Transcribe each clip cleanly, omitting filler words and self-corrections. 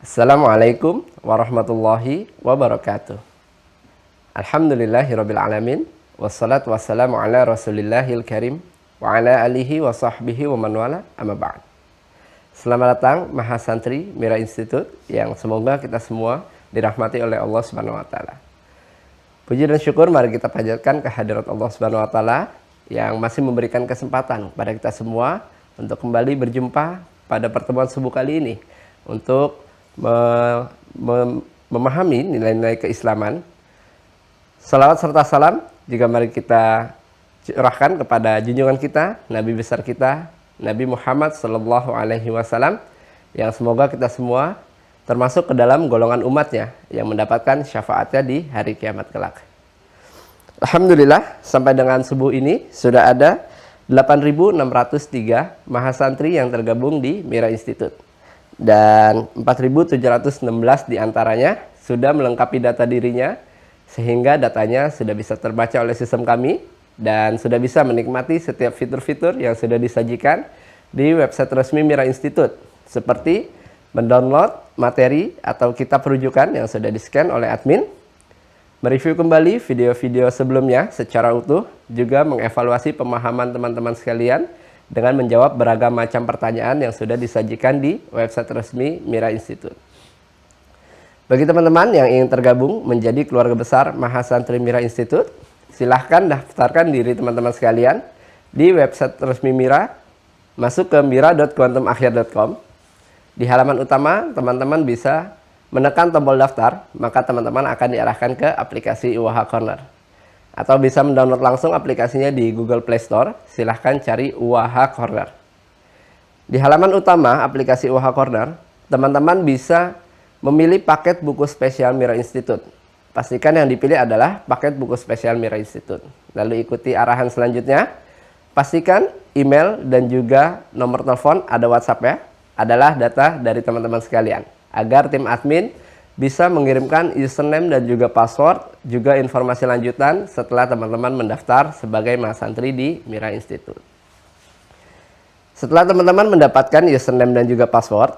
Assalamualaikum warahmatullahi wabarakatuh. Alhamdulillahirabbil alamin wassalatu wassalamu ala rasulillahil karim wa ala alihi wa sahbihi wa man wala amma ba'd. Selamat datang Mahasantri Mira Institute yang semoga kita semua dirahmati oleh Allah Subhanahu wa taala. Puji dan syukur mari kita panjatkan kehadirat Allah Subhanahu wa taala yang masih memberikan kesempatan kepada kita semua untuk kembali berjumpa pada pertemuan subuh kali ini untuk memahami nilai-nilai keislaman. Salawat serta salam juga mari kita curahkan kepada junjungan kita, Nabi besar kita, Nabi Muhammad Sallallahu Alaihi Wasallam, yang semoga kita semua termasuk ke dalam golongan umatnya yang mendapatkan syafaatnya di hari kiamat kelak. Alhamdulillah, sampai dengan subuh ini sudah ada 8.603 mahasantri yang tergabung di Mira Institute. Dan 4.716 diantaranya sudah melengkapi data dirinya, sehingga datanya sudah bisa terbaca oleh sistem kami dan sudah bisa menikmati setiap fitur-fitur yang sudah disajikan di website resmi Mira Institute, seperti mendownload materi atau kitab rujukan yang sudah di-scan oleh admin, mereview kembali video-video sebelumnya secara utuh, juga mengevaluasi pemahaman teman-teman sekalian dengan menjawab beragam macam pertanyaan yang sudah disajikan di website resmi Mira Institute. Bagi teman-teman yang ingin tergabung menjadi keluarga besar Mahasantri Mira Institute, silahkan daftarkan diri teman-teman sekalian di website resmi Mira, masuk ke mira.quantumakhir.com. Di halaman utama, teman-teman bisa menekan tombol daftar, maka teman-teman akan diarahkan ke aplikasi UAH Corner. Atau bisa mendownload langsung aplikasinya di Google Play Store, silahkan cari UAH Corner. Di halaman utama aplikasi UAH Corner, teman-teman bisa memilih paket buku spesial Mira Institute. Pastikan yang dipilih adalah paket buku spesial Mira Institute. Lalu ikuti arahan selanjutnya. Pastikan email dan juga nomor telepon ada WhatsApp ya, adalah data dari teman-teman sekalian, agar tim admin bisa mengirimkan username dan juga password, juga informasi lanjutan setelah teman-teman mendaftar sebagai mahasantri di Mira Institute. Setelah teman-teman mendapatkan username dan juga password,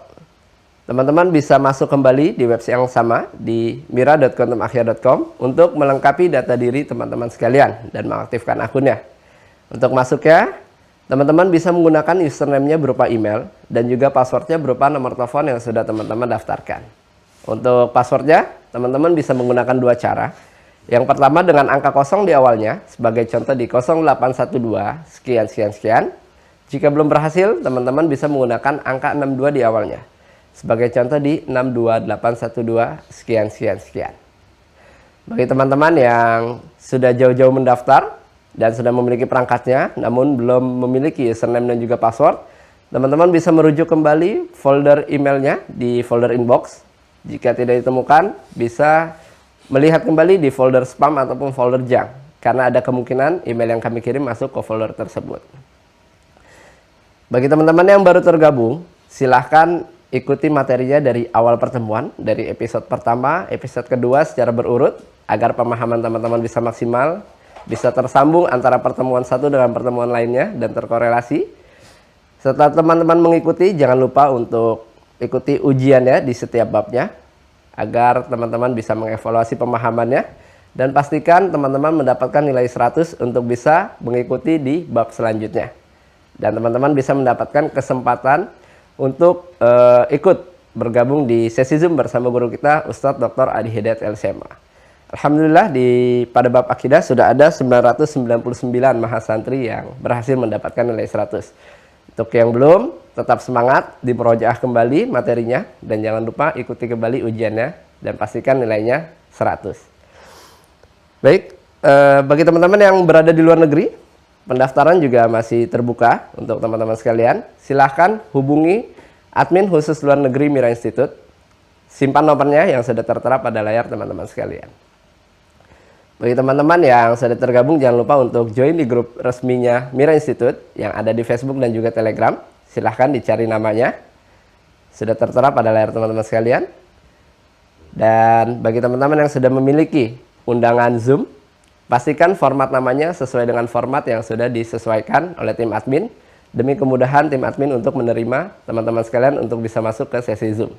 teman-teman bisa masuk kembali di website yang sama di mira.quantumakhir.com untuk melengkapi data diri teman-teman sekalian dan mengaktifkan akunnya. Untuk masuknya, teman-teman bisa menggunakan username-nya berupa email dan juga passwordnya berupa nomor telepon yang sudah teman-teman daftarkan. Untuk passwordnya, teman-teman bisa menggunakan dua cara. Yang pertama dengan angka kosong di awalnya, sebagai contoh di 0812 sekian sekian sekian. Jika belum berhasil, teman-teman bisa menggunakan angka 62 di awalnya, sebagai contoh di 62812 sekian sekian sekian. Bagi teman-teman yang sudah jauh-jauh mendaftar dan sudah memiliki perangkatnya, namun belum memiliki username dan juga password, teman-teman bisa merujuk kembali folder emailnya di folder inbox. Jika tidak ditemukan, bisa melihat kembali di folder spam ataupun folder junk, karena ada kemungkinan email yang kami kirim masuk ke folder tersebut. Bagi teman-teman yang baru tergabung, silahkan ikuti materinya dari awal pertemuan, dari episode pertama, episode kedua secara berurut, agar pemahaman teman-teman bisa maksimal, bisa tersambung antara pertemuan satu dengan pertemuan lainnya dan terkorelasi. Setelah teman-teman mengikuti, jangan lupa untuk ikuti ujiannya di setiap babnya, agar teman-teman bisa mengevaluasi pemahamannya, dan pastikan teman-teman mendapatkan nilai 100 untuk bisa mengikuti di bab selanjutnya. Dan teman-teman bisa mendapatkan kesempatan untuk ikut bergabung di sesi Zoom bersama guru kita, Ustadz Dr. Adi Hidayat LCMA. Alhamdulillah, pada bab akidah sudah ada 999 mahasantri yang berhasil mendapatkan nilai 100. Untuk yang belum, tetap semangat, dimurojaah kembali materinya, dan jangan lupa ikuti kembali ujiannya, dan pastikan nilainya 100. Baik, bagi teman-teman yang berada di luar negeri, pendaftaran juga masih terbuka untuk teman-teman sekalian. Silahkan hubungi admin khusus luar negeri Mira Institute. Simpan nomornya yang sudah tertera pada layar teman-teman sekalian. Bagi teman-teman yang sudah tergabung, jangan lupa untuk join di grup resminya Mira Institute yang ada di Facebook dan juga Telegram. Silahkan dicari namanya. Sudah tertera pada layar teman-teman sekalian. Dan bagi teman-teman yang sudah memiliki undangan Zoom, pastikan format namanya sesuai dengan format yang sudah disesuaikan oleh tim admin, demi kemudahan tim admin untuk menerima teman-teman sekalian untuk bisa masuk ke sesi Zoom.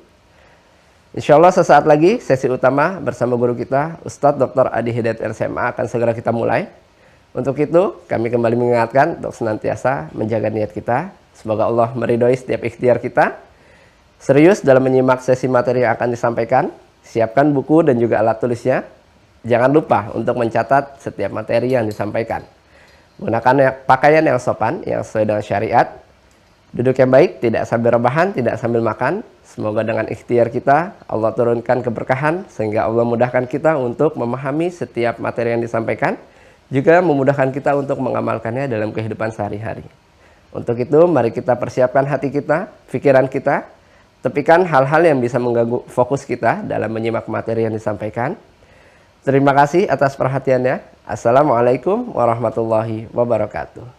Insya Allah sesaat lagi sesi utama bersama guru kita Ustadz Dr. Adi Hidayat LCMA akan segera kita mulai. Untuk itu kami kembali mengingatkan untuk senantiasa menjaga niat kita. Semoga Allah meridhoi setiap ikhtiar kita. Serius dalam menyimak sesi materi yang akan disampaikan. Siapkan buku dan juga alat tulisnya. Jangan lupa untuk mencatat setiap materi yang disampaikan. Gunakan pakaian yang sopan, yang sesuai dengan syariat. Duduk yang baik, tidak sambil rebahan, tidak sambil makan. Semoga dengan ikhtiar kita, Allah turunkan keberkahan, sehingga Allah mudahkan kita untuk memahami setiap materi yang disampaikan, juga memudahkan kita untuk mengamalkannya dalam kehidupan sehari-hari. Untuk itu, mari kita persiapkan hati kita, pikiran kita, tepikan hal-hal yang bisa mengganggu fokus kita dalam menyimak materi yang disampaikan. Terima kasih atas perhatiannya. Assalamualaikum warahmatullahi wabarakatuh.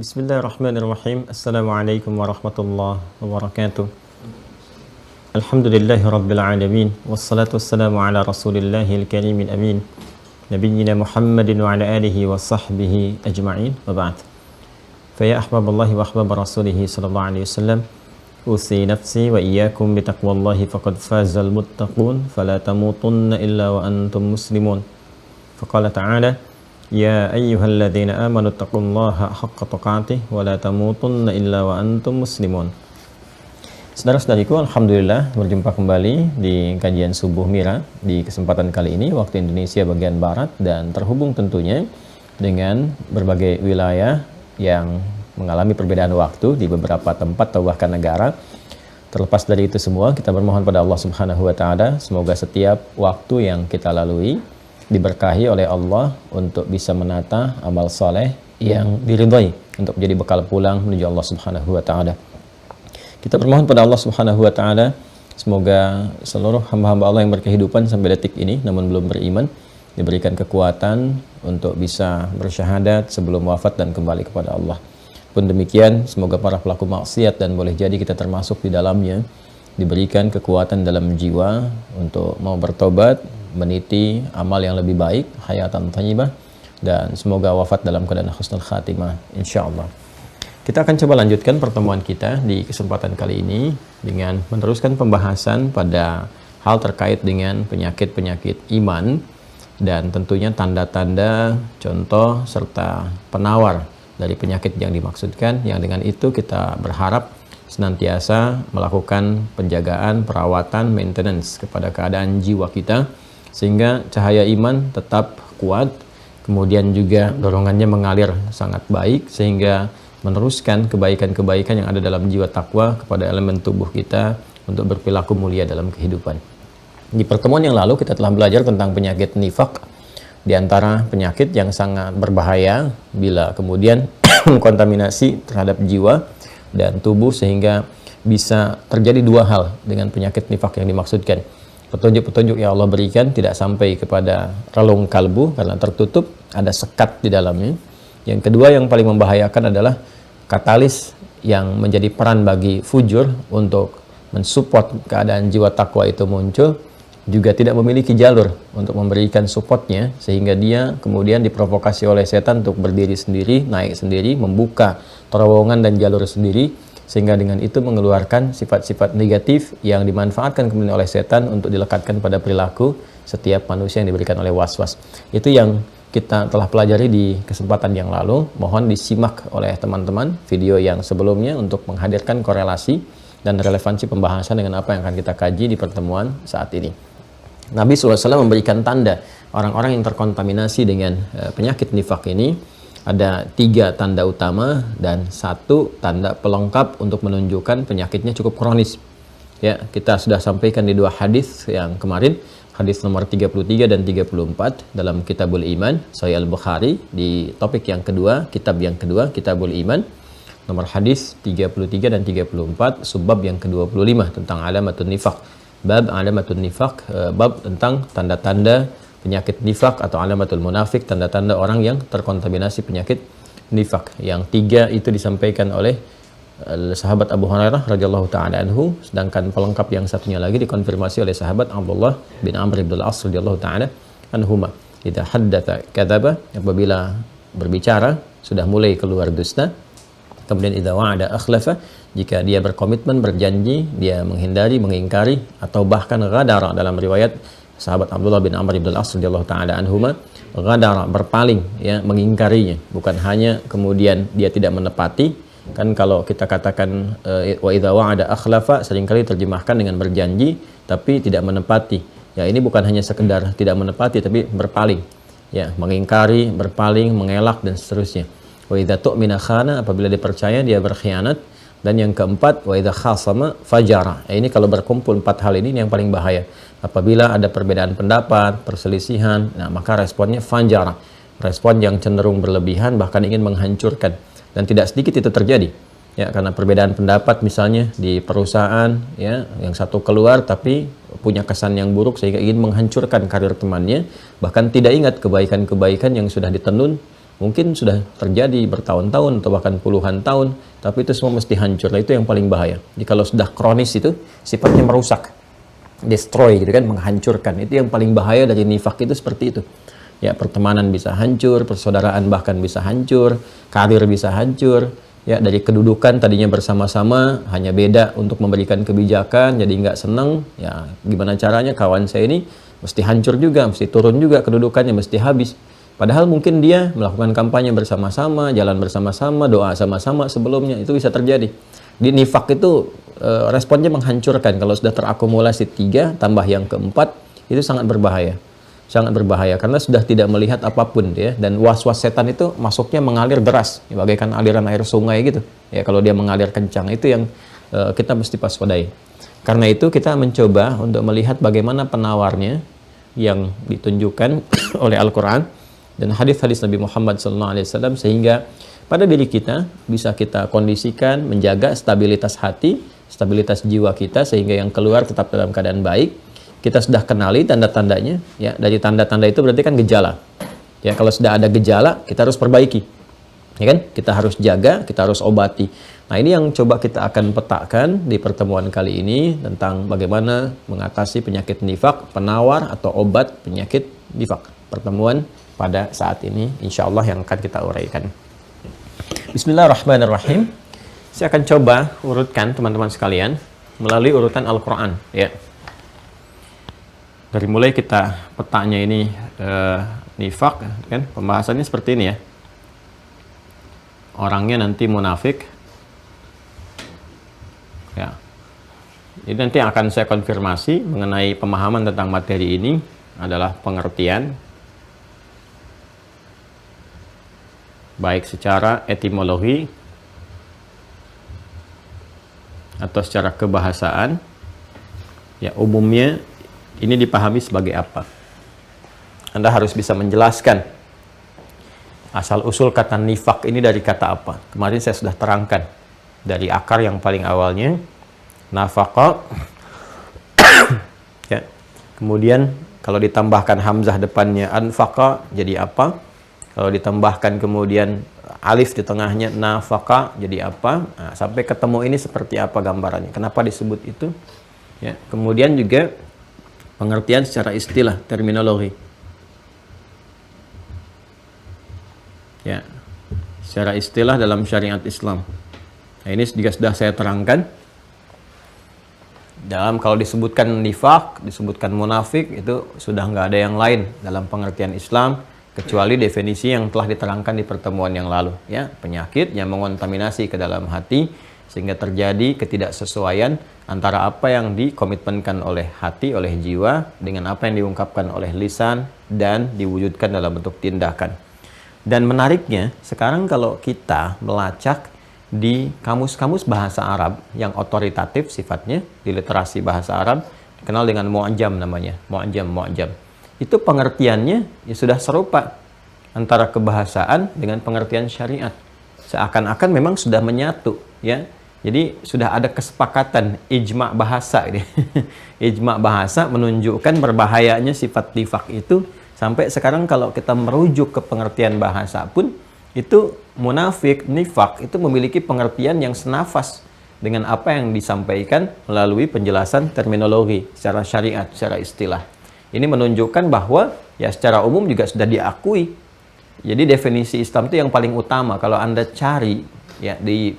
Bismillahirrahmanirrahim. Assalamualaikum warahmatullahi wabarakatuh. Alhamdulillahi rabbil alamin. Wassalatu wassalamu ala rasulillahil karimil amin. Nabiyyina Muhammadin wa ala alihi wa sahbihi ajma'in. Wa ba'd. Faya ahbaballahi wa ahbab rasulihi sallallahu alaihi wasallam. Usi nafsi wa iyyakum bitaqwallahi faqad fazal muttaqun. Fala tamutunna illa wa antum muslimun. Faqala ta'ala Ya ayyuhalladzina amanu taqullaha haqqa tuqatih wa la tamutunna illa wa antum muslimun. Saudara-saudariku, alhamdulillah berjumpa kembali di kajian subuh Mira di kesempatan kali ini waktu Indonesia bagian barat, dan terhubung tentunya dengan berbagai wilayah yang mengalami perbedaan waktu di beberapa tempat atau bahkan negara. Terlepas dari itu semua, kita bermohon pada Allah Subhanahu wa taala semoga setiap waktu yang kita lalui diberkahi oleh Allah untuk bisa menata amal soleh yang diridhai untuk menjadi bekal pulang menuju Allah Subhanahu wa taala. Kita bermohon pada Allah Subhanahu wa taala semoga seluruh hamba-hamba Allah yang berkehidupan sampai detik ini namun belum beriman diberikan kekuatan untuk bisa bersyahadat sebelum wafat dan kembali kepada Allah. Pun demikian, semoga para pelaku maksiat dan boleh jadi kita termasuk di dalamnya diberikan kekuatan dalam jiwa untuk mau bertobat, meniti amal yang lebih baik, hayatan thayyibah, dan semoga wafat dalam keadaan husnul khatimah insyaallah. Kita akan coba lanjutkan pertemuan kita di kesempatan kali ini dengan meneruskan pembahasan pada hal terkait dengan penyakit-penyakit iman dan tentunya tanda-tanda, contoh serta penawar dari penyakit yang dimaksudkan, yang dengan itu kita berharap senantiasa melakukan penjagaan, perawatan, maintenance kepada keadaan jiwa kita sehingga cahaya iman tetap kuat, kemudian juga dorongannya mengalir sangat baik sehingga meneruskan kebaikan-kebaikan yang ada dalam jiwa takwa kepada elemen tubuh kita untuk berperilaku mulia dalam kehidupan. Di pertemuan yang lalu kita telah belajar tentang penyakit nifak, di antara penyakit yang sangat berbahaya bila kemudian kontaminasi terhadap jiwa dan tubuh sehingga bisa terjadi dua hal dengan penyakit nifak yang dimaksudkan. Petunjuk-petunjuk yang Allah berikan tidak sampai kepada relung kalbu karena tertutup, ada sekat di dalamnya. Yang kedua yang paling membahayakan adalah katalis yang menjadi peran bagi fujur untuk mensupport keadaan jiwa takwa itu muncul, juga tidak memiliki jalur untuk memberikan supportnya sehingga dia kemudian diprovokasi oleh setan untuk berdiri sendiri, naik sendiri, membuka terowongan dan jalur sendiri, sehingga dengan itu mengeluarkan sifat-sifat negatif yang dimanfaatkan kemudian oleh setan untuk dilekatkan pada perilaku setiap manusia yang diberikan oleh was-was. Itu yang kita telah pelajari di kesempatan yang lalu. Mohon disimak oleh teman-teman video yang sebelumnya untuk menghadirkan korelasi dan relevansi pembahasan dengan apa yang akan kita kaji di pertemuan saat ini. Nabi SAW memberikan tanda orang-orang yang terkontaminasi dengan penyakit nifak ini. Ada 3 tanda utama dan 1 tanda pelengkap untuk menunjukkan penyakitnya cukup kronis. Ya, kita sudah sampaikan di 2 hadis yang kemarin, hadis nomor 33 dan 34 dalam Kitabul Iman, Sahih Al-Bukhari, di topik yang kedua, kitab yang kedua, Kitabul Iman, nomor hadis 33 dan 34, subbab yang ke-25 tentang alamatun nifak. Bab alamatun nifak, bab tentang tanda-tanda penyakit nifak atau alamatul munafik, tanda-tanda orang yang terkontaminasi penyakit nifak. Yang 3 itu disampaikan oleh sahabat Abu Hurairah radhiyallahu taala anhu, sedangkan pelengkap yang satunya lagi dikonfirmasi oleh sahabat Abdullah bin Amr bin Al-As radhiyallahu taala anhuma. Idza haddatsa kadzaba, apabila berbicara sudah mulai keluar dusta. Kemudian idza wa'ada akhlafa, jika dia berkomitmen, berjanji, dia menghindari, mengingkari, atau bahkan ghadara, dalam riwayat sahabat Abdullah bin Amr bin Al-As radhiyallahu taala anhuma, ghadara, berpaling, ya, mengingkarinya, bukan hanya kemudian dia tidak menepati. Kan kalau kita katakan wa idza wa'ada akhlafa seringkali terjemahkan dengan berjanji tapi tidak menepati. Ya, ini bukan hanya sekedar tidak menepati tapi berpaling. Ya, mengingkari, berpaling, mengelak dan seterusnya. Wa idza tu'mina khana, apabila dipercaya dia berkhianat. Dan yang keempat, wa idza khasama fajara. Ini kalau berkumpul 4 hal ini yang paling bahaya. Apabila ada perbedaan pendapat, perselisihan, nah maka responnya fajara. Respon yang cenderung berlebihan, bahkan ingin menghancurkan. Dan tidak sedikit itu terjadi. Ya, karena perbedaan pendapat misalnya di perusahaan, ya, yang satu keluar tapi punya kesan yang buruk sehingga ingin menghancurkan karir temannya, bahkan tidak ingat kebaikan-kebaikan yang sudah ditenun, mungkin sudah terjadi bertahun-tahun atau bahkan puluhan tahun, tapi itu semua mesti hancur. Nah, itu yang paling bahaya. Jadi kalau sudah kronis itu sifatnya merusak, destroy gitu kan, menghancurkan. Itu yang paling bahaya dari nifak itu seperti itu. Ya, pertemanan bisa hancur, persaudaraan bahkan bisa hancur, karir bisa hancur. Ya, dari kedudukan tadinya bersama-sama hanya beda untuk memberikan kebijakan, jadi nggak senang. Ya, gimana caranya kawan saya ini mesti hancur juga, mesti turun juga kedudukannya, mesti habis. Padahal mungkin dia melakukan kampanye bersama-sama, jalan bersama-sama, doa sama-sama sebelumnya, itu bisa terjadi. Di nifak itu responnya menghancurkan. Kalau sudah terakumulasi 3 tambah yang keempat, itu sangat berbahaya. Sangat berbahaya karena sudah tidak melihat apapun ya, dan was-was setan itu masuknya mengalir deras, ya, bagaikan aliran air sungai gitu. Ya, kalau dia mengalir kencang, itu yang kita mesti waspadai. Karena itu kita mencoba untuk melihat bagaimana penawarnya yang ditunjukkan oleh Al-Qur'an dan hadis-hadis Nabi Muhammad SAW, sehingga pada diri kita bisa kita kondisikan, menjaga stabilitas hati, stabilitas jiwa kita, sehingga yang keluar tetap dalam keadaan baik. Kita sudah kenali tanda-tandanya, ya. Dari tanda-tanda itu berarti kan gejala. Ya, kalau sudah ada gejala, kita harus perbaiki. Ya kan? Kita harus jaga, kita harus obati. Nah, ini yang coba kita akan petakan di pertemuan kali ini tentang bagaimana mengatasi penyakit nifak, penawar atau obat penyakit nifak. Pertemuan pada saat ini insya Allah yang akan kita uraikan. Bismillahirrahmanirrahim. Saya akan coba urutkan teman-teman sekalian melalui urutan Al-Quran, ya. Dari mulai kita petanya ini nifak, kan pembahasannya seperti ini ya. Orangnya nanti munafik, ya. Jadi nanti akan saya konfirmasi mengenai pemahaman tentang materi ini adalah pengertian. baik secara etimologi atau secara kebahasaan, ya umumnya ini dipahami sebagai apa. Anda harus bisa menjelaskan asal-usul kata nifak ini dari kata apa. Kemarin saya sudah terangkan dari akar yang paling awalnya, nafaqa, ya. Kemudian kalau ditambahkan hamzah depannya anfaqa jadi apa? Kalau ditambahkan kemudian alif di tengahnya nafaqa jadi apa? Nah, sampai ketemu ini seperti apa gambarannya? Kenapa disebut itu? Ya, kemudian juga pengertian secara istilah, terminologi. Ya, secara istilah dalam syariat Islam. Nah, ini juga sudah saya terangkan. Dalam kalau disebutkan nifak, disebutkan munafik, itu sudah nggak ada yang lain dalam pengertian Islam kecuali definisi yang telah diterangkan di pertemuan yang lalu, ya, penyakit yang mengontaminasi ke dalam hati sehingga terjadi ketidaksesuaian antara apa yang dikomitmenkan oleh hati, oleh jiwa dengan apa yang diungkapkan oleh lisan dan diwujudkan dalam bentuk tindakan. Dan menariknya, sekarang kalau kita melacak di kamus-kamus bahasa Arab yang otoritatif sifatnya, di literasi bahasa Arab, dikenal dengan mu'jam namanya, mu'jam. Itu pengertiannya ya sudah serupa antara kebahasaan dengan pengertian syariat. Seakan-akan memang sudah menyatu, ya. Jadi sudah ada kesepakatan ijma' bahasa ini. Ijma' bahasa menunjukkan berbahayanya sifat nifak itu. Sampai sekarang kalau kita merujuk ke pengertian bahasa pun, itu munafik, nifak itu memiliki pengertian yang senafas dengan apa yang disampaikan melalui penjelasan terminologi secara syariat, secara istilah. Ini menunjukkan bahwa ya secara umum juga sudah diakui. Jadi definisi Islam itu yang paling utama. Kalau Anda cari ya di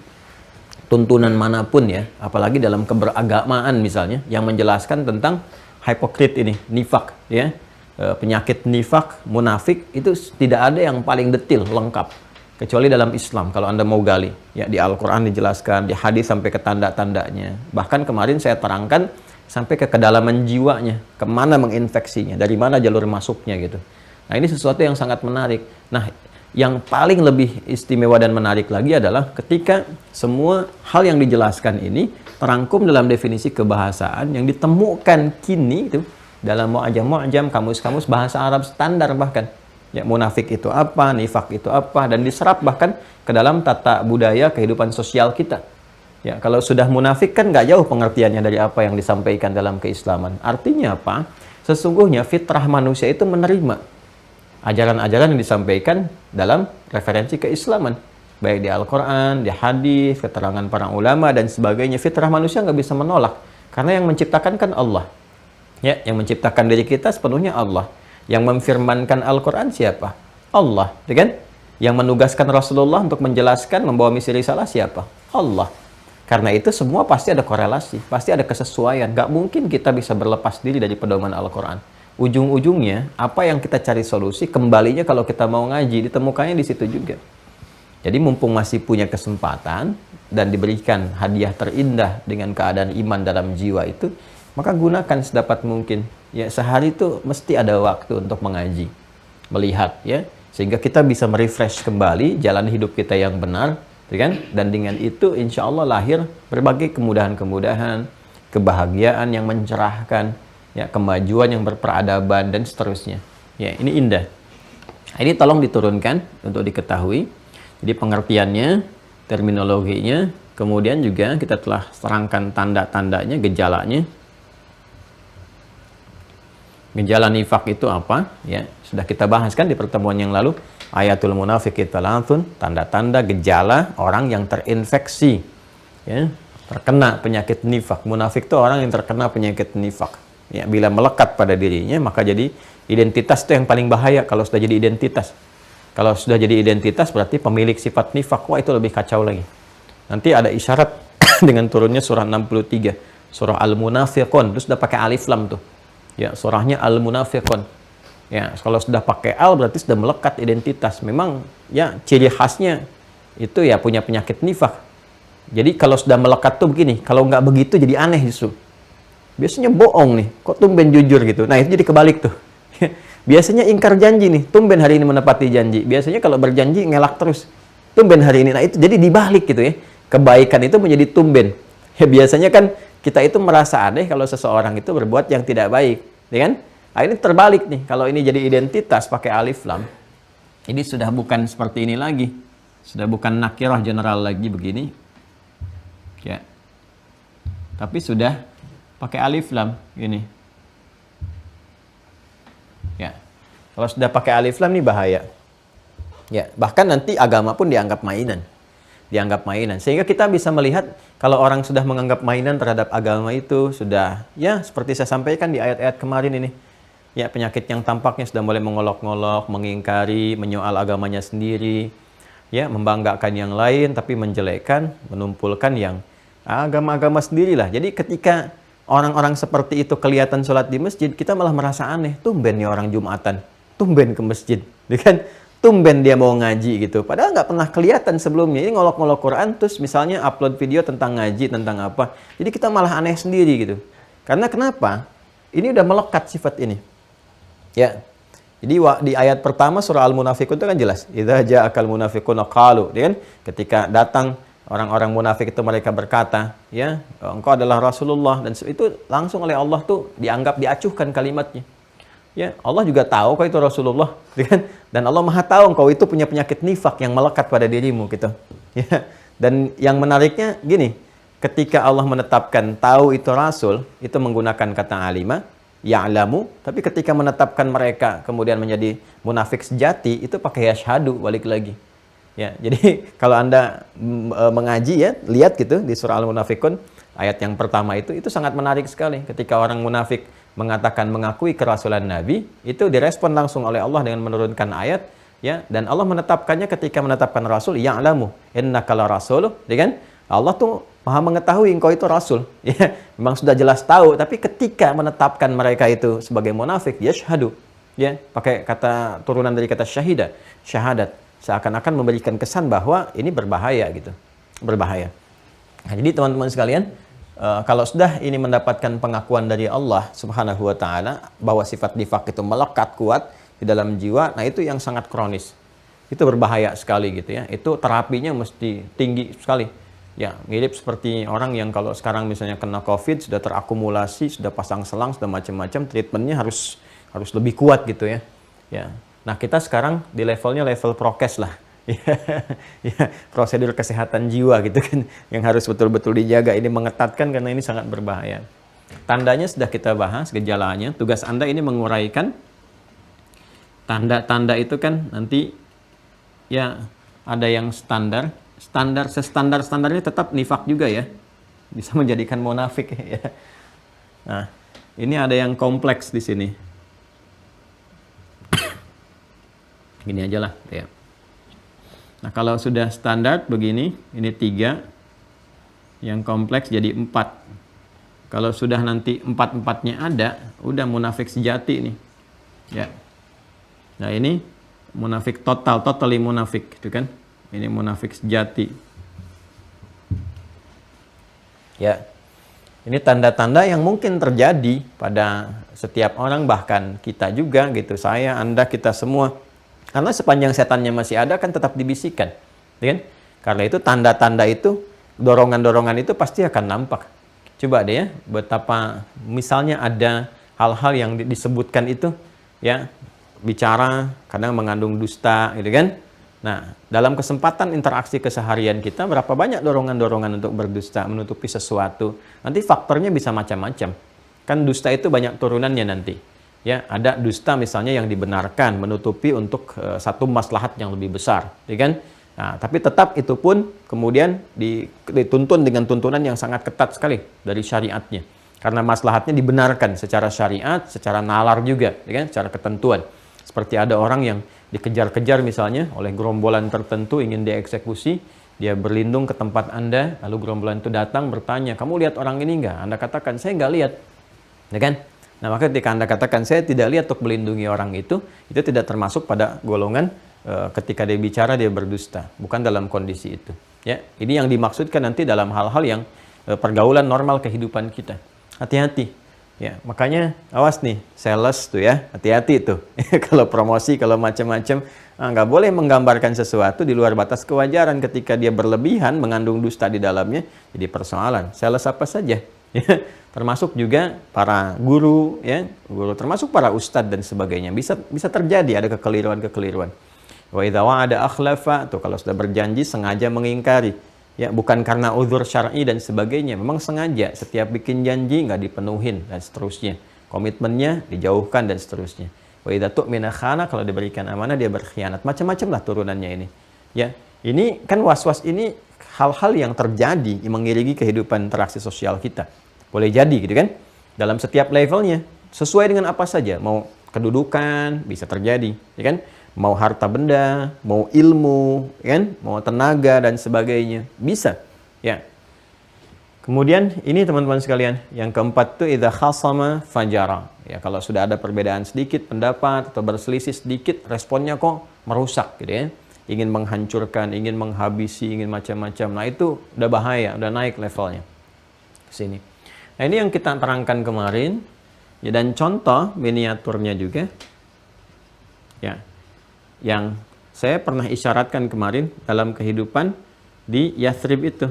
tuntunan manapun ya, apalagi dalam keberagamaan misalnya, yang menjelaskan tentang hipokrit ini, nifak ya. Penyakit nifak, munafik itu tidak ada yang paling detil, lengkap kecuali dalam Islam. Kalau Anda mau gali ya, di Al-Quran dijelaskan, di hadis sampai ke tanda-tandanya. Bahkan kemarin saya terangkan sampai ke kedalaman jiwanya, kemana menginfeksinya, dari mana jalur masuknya gitu. Nah, ini sesuatu yang sangat menarik. Nah, yang paling lebih istimewa dan menarik lagi adalah ketika semua hal yang dijelaskan ini terangkum dalam definisi kebahasaan yang ditemukan kini itu dalam mu'jam, kamus-kamus bahasa Arab standar bahkan. Ya, munafik itu apa, nifak itu apa, dan diserap bahkan ke dalam tata budaya kehidupan sosial kita. Ya, kalau sudah munafik kan nggak jauh pengertiannya dari apa yang disampaikan dalam keislaman. Artinya apa? Sesungguhnya fitrah manusia itu menerima ajaran-ajaran yang disampaikan dalam referensi keislaman. Baik di Al-Quran, di hadis, keterangan para ulama, dan sebagainya. Fitrah manusia nggak bisa menolak. Karena yang menciptakan kan Allah. Ya, yang menciptakan diri kita sepenuhnya Allah. Yang memfirmankan Al-Quran siapa? Allah. Ya kan? Yang menugaskan Rasulullah untuk menjelaskan, membawa misi risalah siapa? Allah. Karena itu semua pasti ada korelasi, pasti ada kesesuaian. Gak mungkin kita bisa berlepas diri dari pedoman Al-Quran. Ujung-ujungnya, apa yang kita cari solusi, kembalinya kalau kita mau ngaji, ditemukannya di situ juga. Jadi mumpung masih punya kesempatan dan diberikan hadiah terindah dengan keadaan iman dalam jiwa itu, maka gunakan sedapat mungkin. Ya, sehari itu mesti ada waktu untuk mengaji, melihat, ya, sehingga kita bisa merefresh kembali jalan hidup kita yang benar. Kan? Dan dengan itu insya Allah lahir berbagai kemudahan-kemudahan, kebahagiaan yang mencerahkan, ya, kemajuan yang berperadaban dan seterusnya. Ya, ini indah. Ini tolong diturunkan untuk diketahui. Jadi pengertiannya, terminologinya, kemudian juga kita telah terangkan tanda-tandanya, gejalanya. Gejala nifak itu apa? Ya, sudah kita bahas kan di pertemuan yang lalu. Ayatul munafiqi thalathun, tanda-tanda gejala orang yang terinfeksi, ya, terkena penyakit nifak. Munafik itu orang yang terkena penyakit nifak. Ya, bila melekat pada dirinya, maka jadi identitas itu yang paling bahaya kalau sudah jadi identitas. Kalau sudah jadi identitas berarti pemilik sifat nifak. Wah, itu lebih kacau lagi. Nanti ada isyarat dengan turunnya surah 63, surah Al-Munafiqun, terus sudah pakai alif lam tuh. Ya, surahnya Al-Munafiqun. Ya, kalau sudah pakai al berarti sudah melekat identitas. Memang ya ciri khasnya itu ya punya penyakit nifak. Jadi kalau sudah melekat tuh begini, kalau nggak begitu jadi aneh justru. Biasanya bohong nih, kok tumben jujur gitu. Nah, itu jadi kebalik tuh. Biasanya ingkar janji nih, tumben hari ini menepati janji. Biasanya kalau berjanji ngelak terus, tumben hari ini. Nah itu jadi dibalik gitu ya. Kebaikan itu menjadi tumben. Ya biasanya kan kita itu merasa aneh kalau seseorang itu berbuat yang tidak baik, ya kan? Nah, ini terbalik nih. Kalau ini jadi identitas pakai alif lam, ini sudah bukan seperti ini lagi. Sudah bukan nakirah general lagi begini. Ya. Tapi sudah pakai alif lam ini. Ya. Kalau sudah pakai alif lam ini bahaya. Ya, bahkan nanti agama pun dianggap mainan. Dianggap mainan. Sehingga kita bisa melihat kalau orang sudah menganggap mainan terhadap agama itu sudah, ya seperti saya sampaikan di ayat-ayat kemarin ini. Ya, penyakit yang tampaknya sudah mulai mengolok-ngolok, mengingkari, menyoal agamanya sendiri, ya, membanggakan yang lain tapi menjelekkan, menumpulkan yang agama-agama sendirilah. Jadi ketika orang-orang seperti itu kelihatan sholat di masjid, kita malah merasa aneh. Tumben nih orang Jumatan, tumben ke masjid, kan? Tumben dia mau ngaji gitu. Padahal nggak pernah kelihatan sebelumnya. Ini ngolok-ngolok Quran, terus misalnya upload video tentang ngaji, tentang apa. Jadi kita malah aneh sendiri gitu. Karena kenapa? Ini udah melekat sifat ini. Ya, jadi di ayat pertama surah Al-Munafiqun itu kan jelas. Idza ja'akal munafiquna qalu, kan? Ketika datang orang-orang munafik itu mereka berkata, ya, engkau adalah Rasulullah, dan itu langsung oleh Allah tuh dianggap diacuhkan kalimatnya. Ya, Allah juga tahu kau itu Rasulullah, kan? Dan Allah Maha tahu engkau itu punya penyakit nifak yang melekat pada dirimu gitu. Ya. Dan yang menariknya gini, ketika Allah menetapkan tahu itu Rasul, itu menggunakan kata alima, ya'lamu, tapi ketika menetapkan mereka kemudian menjadi munafik sejati, itu pakai yashhadu, balik lagi. Ya, jadi kalau Anda mengaji ya, lihat gitu di surah Al-Munafiqun, ayat yang pertama itu sangat menarik sekali. Ketika orang munafik mengatakan mengakui kerasulan Nabi, itu direspon langsung oleh Allah dengan menurunkan ayat, ya, dan Allah menetapkannya ketika menetapkan Rasul, ya'lamu innaka la rasuluh, ya kan? Allah tuh Maha mengetahui engkau itu Rasul. Ya, memang sudah jelas tahu, tapi ketika menetapkan mereka itu sebagai munafik, yashhadu, ya, pakai kata turunan dari kata syahidah, syahadat, seakan-akan memberikan kesan bahwa ini berbahaya gitu. Berbahaya. Nah, jadi teman-teman sekalian, kalau sudah ini mendapatkan pengakuan dari Allah Subhanahu wa taala bahwa sifat nifak itu melekat kuat di dalam jiwa, nah itu yang sangat kronis. Itu berbahaya sekali gitu ya. Itu terapinya mesti tinggi sekali. Ya, mirip seperti orang yang kalau sekarang misalnya kena COVID, sudah terakumulasi, sudah pasang selang, sudah macam-macam, treatmentnya harus lebih kuat gitu ya. Ya. Nah, kita sekarang di levelnya level prokes lah. Ya, prosedur kesehatan jiwa gitu kan, yang harus betul-betul dijaga. Ini mengetatkan karena ini sangat berbahaya. Tandanya sudah kita bahas, gejalanya. Tugas Anda ini menguraikan tanda-tanda itu kan nanti ya ada yang standarnya tetap nifak juga ya, bisa menjadikan munafik ya. Nah, ini ada yang kompleks di sini. Gini aja lah ya. Nah, kalau sudah standar begini, ini 3, yang kompleks jadi 4. Kalau sudah nanti 4-4-nya ada, udah munafik sejati nih ya. Nah, ini munafik totally munafik itu kan. Ini munafik sejati. Ya. Ini tanda-tanda yang mungkin terjadi pada setiap orang, bahkan kita juga gitu. Saya, Anda, kita semua. Karena sepanjang setannya masih ada kan tetap dibisikkan. Ya kan? Karena itu tanda-tanda itu, dorongan-dorongan itu pasti akan nampak. Coba deh ya, betapa misalnya ada hal-hal yang disebutkan itu ya, bicara kadang mengandung dusta gitu kan. Nah, dalam kesempatan interaksi keseharian kita, berapa banyak dorongan-dorongan untuk berdusta, menutupi sesuatu. Nanti faktornya bisa macam-macam. Kan dusta itu banyak turunannya nanti. Ya, ada dusta misalnya yang dibenarkan, menutupi untuk satu maslahat yang lebih besar. Ya kan? Nah, tapi tetap itu pun kemudian dituntun dengan tuntunan yang sangat ketat sekali dari syariatnya. Karena maslahatnya dibenarkan secara syariat, secara nalar juga, ya kan? Secara ketentuan. Seperti ada orang yang dikejar-kejar misalnya oleh gerombolan tertentu ingin dieksekusi, dia berlindung ke tempat Anda, lalu gerombolan itu datang bertanya, kamu lihat orang ini enggak? Anda katakan, saya enggak lihat. Ya kan? Nah, maka ketika Anda katakan, saya tidak lihat untuk melindungi orang itu tidak termasuk pada golongan ketika dia bicara, dia berdusta. Bukan dalam kondisi itu. Ya, ini yang dimaksudkan nanti dalam hal-hal yang pergaulan normal kehidupan kita. Hati-hati. Ya, makanya awas nih, sales tuh ya, hati-hati tuh. Kalau promosi, kalau macam-macam, nggak boleh menggambarkan sesuatu di luar batas kewajaran. Ketika dia berlebihan, mengandung dusta di dalamnya, jadi persoalan. Sales apa saja, ya, termasuk juga para guru, ya, guru, termasuk para ustadz dan sebagainya. Bisa terjadi ada kekeliruan-kekeliruan. Wa idza wa'ada akhlafa, tuh kalau sudah berjanji sengaja mengingkari. Ya, bukan karena uzur syar'i dan sebagainya, memang sengaja setiap bikin janji nggak dipenuhin dan seterusnya, komitmennya dijauhkan dan seterusnya. Wa idza tu'mina khana, kalau diberikan amanah dia berkhianat, macam-macam lah turunannya ini. Ya, ini kan was-was ini hal-hal yang terjadi yang mengiringi kehidupan interaksi sosial kita. Boleh jadi gitu kan, dalam setiap levelnya sesuai dengan apa saja, mau kedudukan bisa terjadi, ya kan? Mau harta benda, mau ilmu, kan? Mau tenaga dan sebagainya, bisa. Ya. Kemudian ini teman-teman sekalian, yang keempat itu idza khasama fajara. Ya, kalau sudah ada perbedaan sedikit pendapat atau berselisih sedikit, responnya kok merusak gitu ya. Ingin menghancurkan, ingin menghabisi, ingin macam-macam. Nah, itu udah bahaya, udah naik levelnya. Sini. Nah, ini yang kita terangkan kemarin. Ya, dan contoh miniaturnya juga. Ya. Yang saya pernah isyaratkan kemarin dalam kehidupan di Yathrib itu.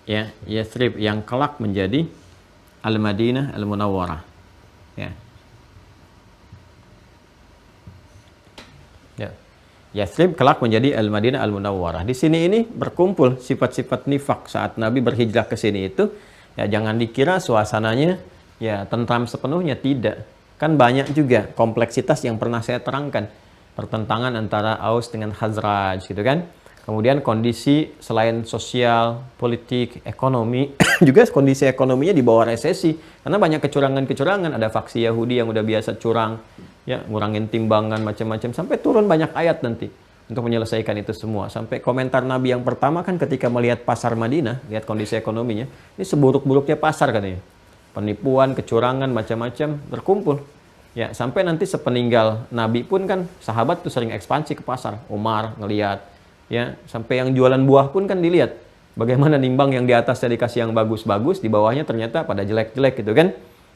Ya, Yathrib yang kelak menjadi Al-Madinah Al-Munawwarah. Ya. Ya. Yathrib kelak menjadi Al-Madinah Al-Munawwarah. Di sini ini berkumpul sifat-sifat nifak saat Nabi berhijrah ke sini itu. Ya, jangan dikira suasananya ya tentram sepenuhnya, tidak. Kan banyak juga kompleksitas yang pernah saya terangkan. Pertentangan antara Aus dengan Khazraj gitu kan. Kemudian kondisi selain sosial, politik, ekonomi, juga kondisi ekonominya di bawah resesi. Karena banyak kecurangan-kecurangan, ada faksi Yahudi yang udah biasa curang, ya, ngurangin timbangan macam-macam, sampai turun banyak ayat nanti untuk menyelesaikan itu semua. Sampai komentar Nabi yang pertama kan ketika melihat pasar Madinah, lihat kondisi ekonominya, ini seburuk-buruknya pasar katanya. Penipuan, kecurangan, macam-macam berkumpul. Ya, sampai nanti sepeninggal Nabi pun kan sahabat tuh sering ekspansi ke pasar. Umar ngelihat, ya, sampai yang jualan buah pun kan dilihat. Bagaimana nimbang yang di atasnya dikasih yang bagus-bagus, di bawahnya ternyata pada jelek-jelek gitu kan.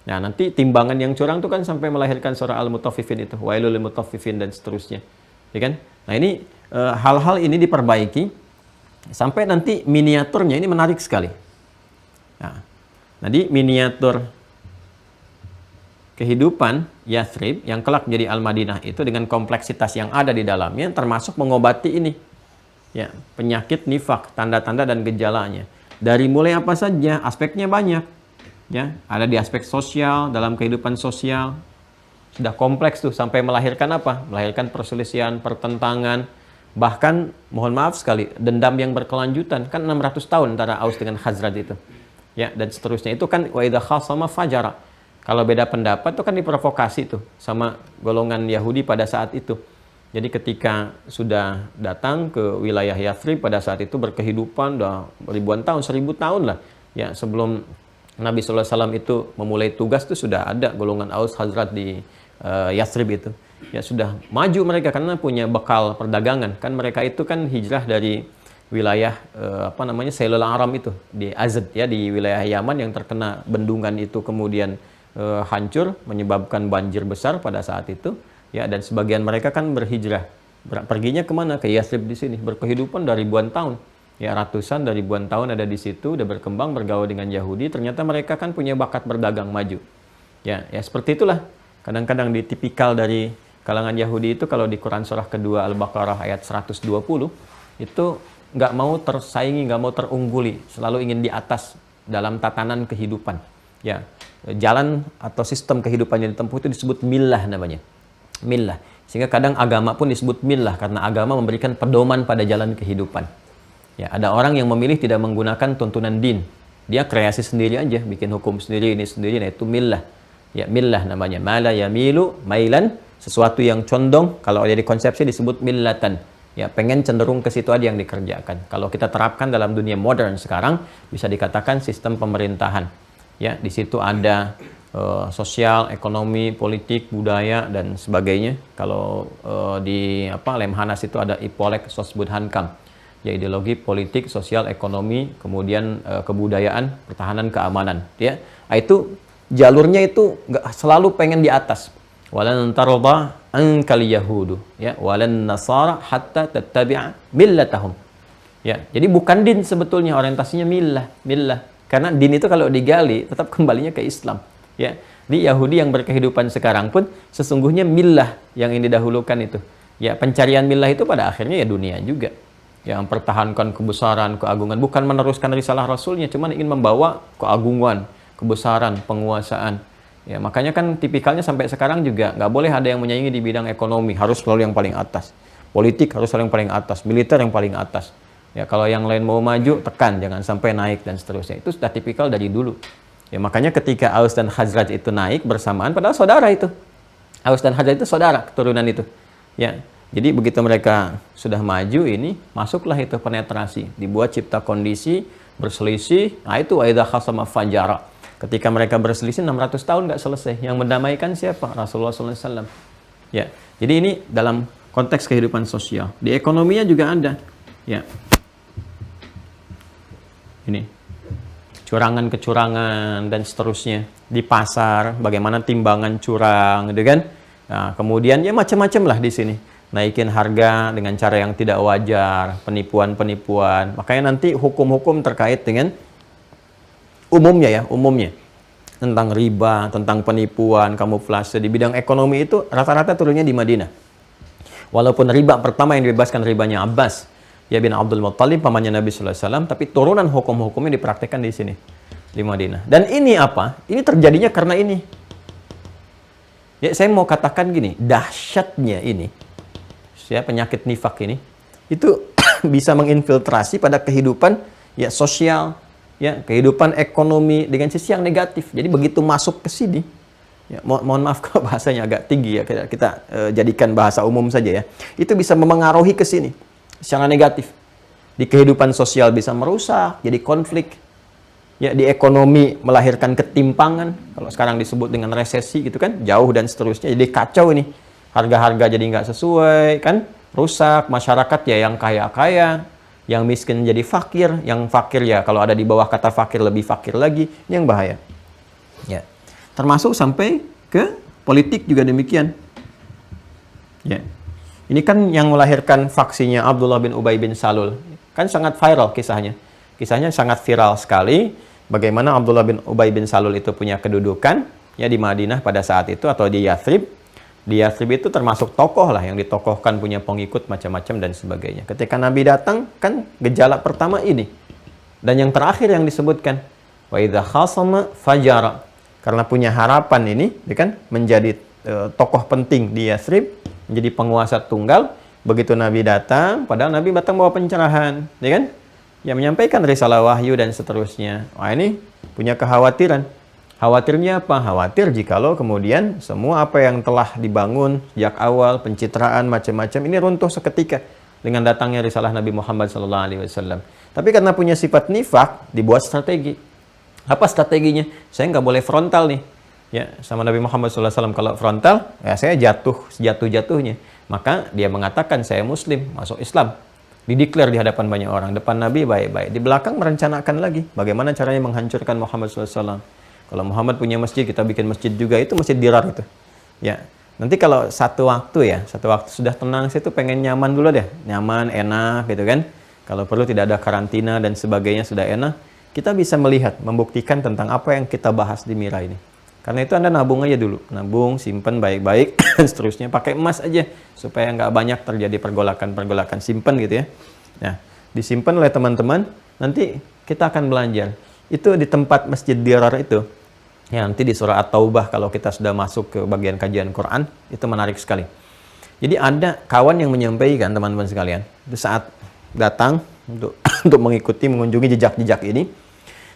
Nah, nanti timbangan yang curang tuh kan sampai melahirkan surah Al-Mutaffifin itu, Wailul lil mutaffifin dan seterusnya. Ya kan? Nah, ini hal-hal ini diperbaiki sampai nanti miniaturnya ini menarik sekali. Nah, jadi miniatur kehidupan Yathrib yang kelak menjadi Al-Madinah itu dengan kompleksitas yang ada di dalamnya, termasuk mengobati ini, ya, penyakit nifak, tanda-tanda dan gejalanya. Dari mulai apa saja, aspeknya banyak, ya, ada di aspek sosial, dalam kehidupan sosial sudah kompleks tuh, sampai melahirkan apa? Melahirkan perselisihan, pertentangan, bahkan mohon maaf sekali, dendam yang berkelanjutan, kan 600 tahun antara Aus dengan Khazraj itu, ya, dan seterusnya. Itu kan wa idza khasama fajara. Kalau beda pendapat itu kan diprovokasi tuh sama golongan Yahudi pada saat itu. Jadi ketika sudah datang ke wilayah Yathrib pada saat itu berkehidupan udah ribuan tahun, 1000 tahun lah. Ya, sebelum Nabi SAW itu memulai tugas tuh sudah ada golongan Aus Khazraj di Yathrib itu. Ya, sudah maju mereka karena punya bekal perdagangan. Kan mereka itu kan hijrah dari wilayah Sailul Aram itu di Azad, ya, di wilayah Yaman yang terkena bendungan itu kemudian hancur, menyebabkan banjir besar pada saat itu, ya, dan sebagian mereka kan berhijrah, perginya kemana? Ke Yathrib di sini, berkehidupan dari ribuan tahun, ya, ratusan dari ribuan tahun ada di situ, udah berkembang bergaul dengan Yahudi. Ternyata mereka kan punya bakat berdagang maju, ya, ya, seperti itulah. Kadang-kadang di tipikal dari kalangan Yahudi itu kalau di Quran surah kedua Al-Baqarah ayat 120 itu nggak mau tersaingi, nggak mau terungguli, selalu ingin di atas dalam tatanan kehidupan, ya. Jalan atau sistem kehidupan yang ditempuh itu disebut millah namanya. Millah. Sehingga kadang agama pun disebut millah karena agama memberikan pedoman pada jalan kehidupan. Ya, ada orang yang memilih tidak menggunakan tuntunan din. Dia kreasi sendiri aja, bikin hukum sendiri, ini sendiri, nah itu millah. Ya, millah namanya. Mala yamilu mailan, sesuatu yang condong, kalau ada di konsepsi disebut millatan. Ya, pengen cenderung ke situ aja yang dikerjakan. Kalau kita terapkan dalam dunia modern sekarang, bisa dikatakan sistem pemerintahan. Ya, di situ ada sosial, ekonomi, politik, budaya dan sebagainya. Kalau di Lemhanas itu ada Ipolek Sosbudhankam. Ya, ideologi, politik, sosial, ekonomi, kemudian kebudayaan, pertahanan, keamanan. Ya, itu jalurnya itu nggak selalu pengen di atas. Walan tarda ankal yahudu ya walan nasara hatta tattabi'a millatahum. Ya, jadi bukan din sebetulnya, orientasinya millah. Karena din itu kalau digali tetap kembalinya ke Islam. Ya, di Yahudi yang berkehidupan sekarang pun sesungguhnya millah yang ini didahulukan itu. Ya, pencarian millah itu pada akhirnya ya dunia juga. Yang mempertahankan kebesaran, keagungan, bukan meneruskan risalah Rasulnya, cuman ingin membawa keagungan, kebesaran, penguasaan. Ya, makanya kan tipikalnya sampai sekarang juga nggak boleh ada yang menyaingi di bidang ekonomi, harus selalu yang paling atas. Politik harus selalu yang paling atas, militer yang paling atas. Ya, kalau yang lain mau maju, tekan, jangan sampai naik dan seterusnya. Itu sudah tipikal dari dulu. Ya, makanya ketika Aus dan Khazraj itu naik bersamaan, padahal saudara itu. Aus dan Khazraj itu saudara, keturunan itu. Ya, jadi begitu mereka sudah maju ini, masuklah itu penetrasi. Dibuat cipta kondisi, berselisih, nah itu wa idza khasama fajara. Ketika mereka berselisih 600 tahun nggak selesai. Yang mendamaikan siapa? Rasulullah SAW. Ya, jadi ini dalam konteks kehidupan sosial. Di ekonominya juga ada. Ya. Ini kecurangan dan seterusnya di pasar, bagaimana timbangan curang, gitu kan? Nah, kemudian ya macam-macam lah di sini, naikin harga dengan cara yang tidak wajar, penipuan. Makanya nanti hukum-hukum terkait dengan umumnya tentang riba, tentang penipuan, kamuflase di bidang ekonomi itu rata-rata turunnya di Madinah. Walaupun riba pertama yang dibebaskan ribanya Abbas ya bin Abdul Muttalib, pamannya Nabi Sallallahu Alaihi Wasallam, tapi turunan hukum-hukumnya dipraktikkan di sini, di Madinah. Dan ini apa? Ini terjadinya karena ini. Ya, saya mau katakan gini, dahsyatnya ini, ya, penyakit nifak ini, itu bisa menginfiltrasi pada kehidupan ya sosial, ya kehidupan ekonomi dengan sisi yang negatif. Jadi begitu masuk ke sini, ya, mohon maaf kalau bahasanya agak tinggi ya, kita jadikan bahasa umum saja ya. Itu bisa memengaruhi ke sini secara negatif. Di kehidupan sosial bisa merusak, jadi konflik. Ya, di ekonomi melahirkan ketimpangan. Kalau sekarang disebut dengan resesi gitu kan, jauh dan seterusnya. Jadi kacau ini. Harga-harga jadi nggak sesuai kan, rusak. Masyarakat ya yang kaya-kaya, yang miskin jadi fakir, yang fakir ya kalau ada di bawah kata fakir lebih fakir lagi. Ini yang bahaya. Ya. Termasuk sampai ke politik juga demikian. Ya. Ini kan yang melahirkan faksinya Abdullah bin Ubay bin Salul. Kan sangat viral kisahnya. Kisahnya sangat viral sekali. Bagaimana Abdullah bin Ubay bin Salul itu punya kedudukan ya di Madinah pada saat itu atau di Yathrib. Di Yathrib itu termasuk tokoh lah yang ditokohkan, punya pengikut macam-macam dan sebagainya. Ketika Nabi datang kan gejala pertama ini. Dan yang terakhir yang disebutkan wa idza khasama fajara. Karena punya harapan ini ya kan menjadi tokoh penting di Yathrib, menjadi penguasa tunggal. Begitu Nabi datang, padahal Nabi datang bawa pencerahan, ya kan? Yang menyampaikan risalah wahyu dan seterusnya. Wah, ini punya kekhawatiran. Khawatirnya apa? Khawatir jikalau kemudian semua apa yang telah dibangun sejak awal, pencitraan macam-macam ini runtuh seketika dengan datangnya risalah Nabi Muhammad SAW. Tapi karena punya sifat nifak, dibuat strategi. Apa strateginya? Saya nggak boleh frontal nih. Ya, sama Nabi Muhammad SAW. Kalau frontal, ya saya sejatuh-jatuhnya. Maka dia mengatakan saya muslim, masuk Islam. Dideklar di hadapan banyak orang. Depan Nabi baik-baik. Di belakang merencanakan lagi. Bagaimana caranya menghancurkan Muhammad SAW. Kalau Muhammad punya masjid, kita bikin masjid juga. Itu masjid Dirar itu. Ya, nanti kalau satu waktu sudah tenang, saya tuh pengen nyaman dulu deh. Nyaman, enak gitu kan. Kalau perlu tidak ada karantina dan sebagainya, sudah enak. Kita bisa melihat, membuktikan tentang apa yang kita bahas di Mira ini. Karena itu Anda nabung aja dulu. Nabung, simpen baik-baik, dan seterusnya. Pakai emas aja, supaya nggak banyak terjadi pergolakan. Simpen gitu ya. Nah, disimpan oleh teman-teman, nanti kita akan belajar. Itu di tempat Masjid Dirar itu. Ya, nanti di surah At-Taubah, kalau kita sudah masuk ke bagian kajian Quran, itu menarik sekali. Jadi ada kawan yang menyampaikan, teman-teman sekalian, di saat datang untuk mengikuti, mengunjungi jejak-jejak ini,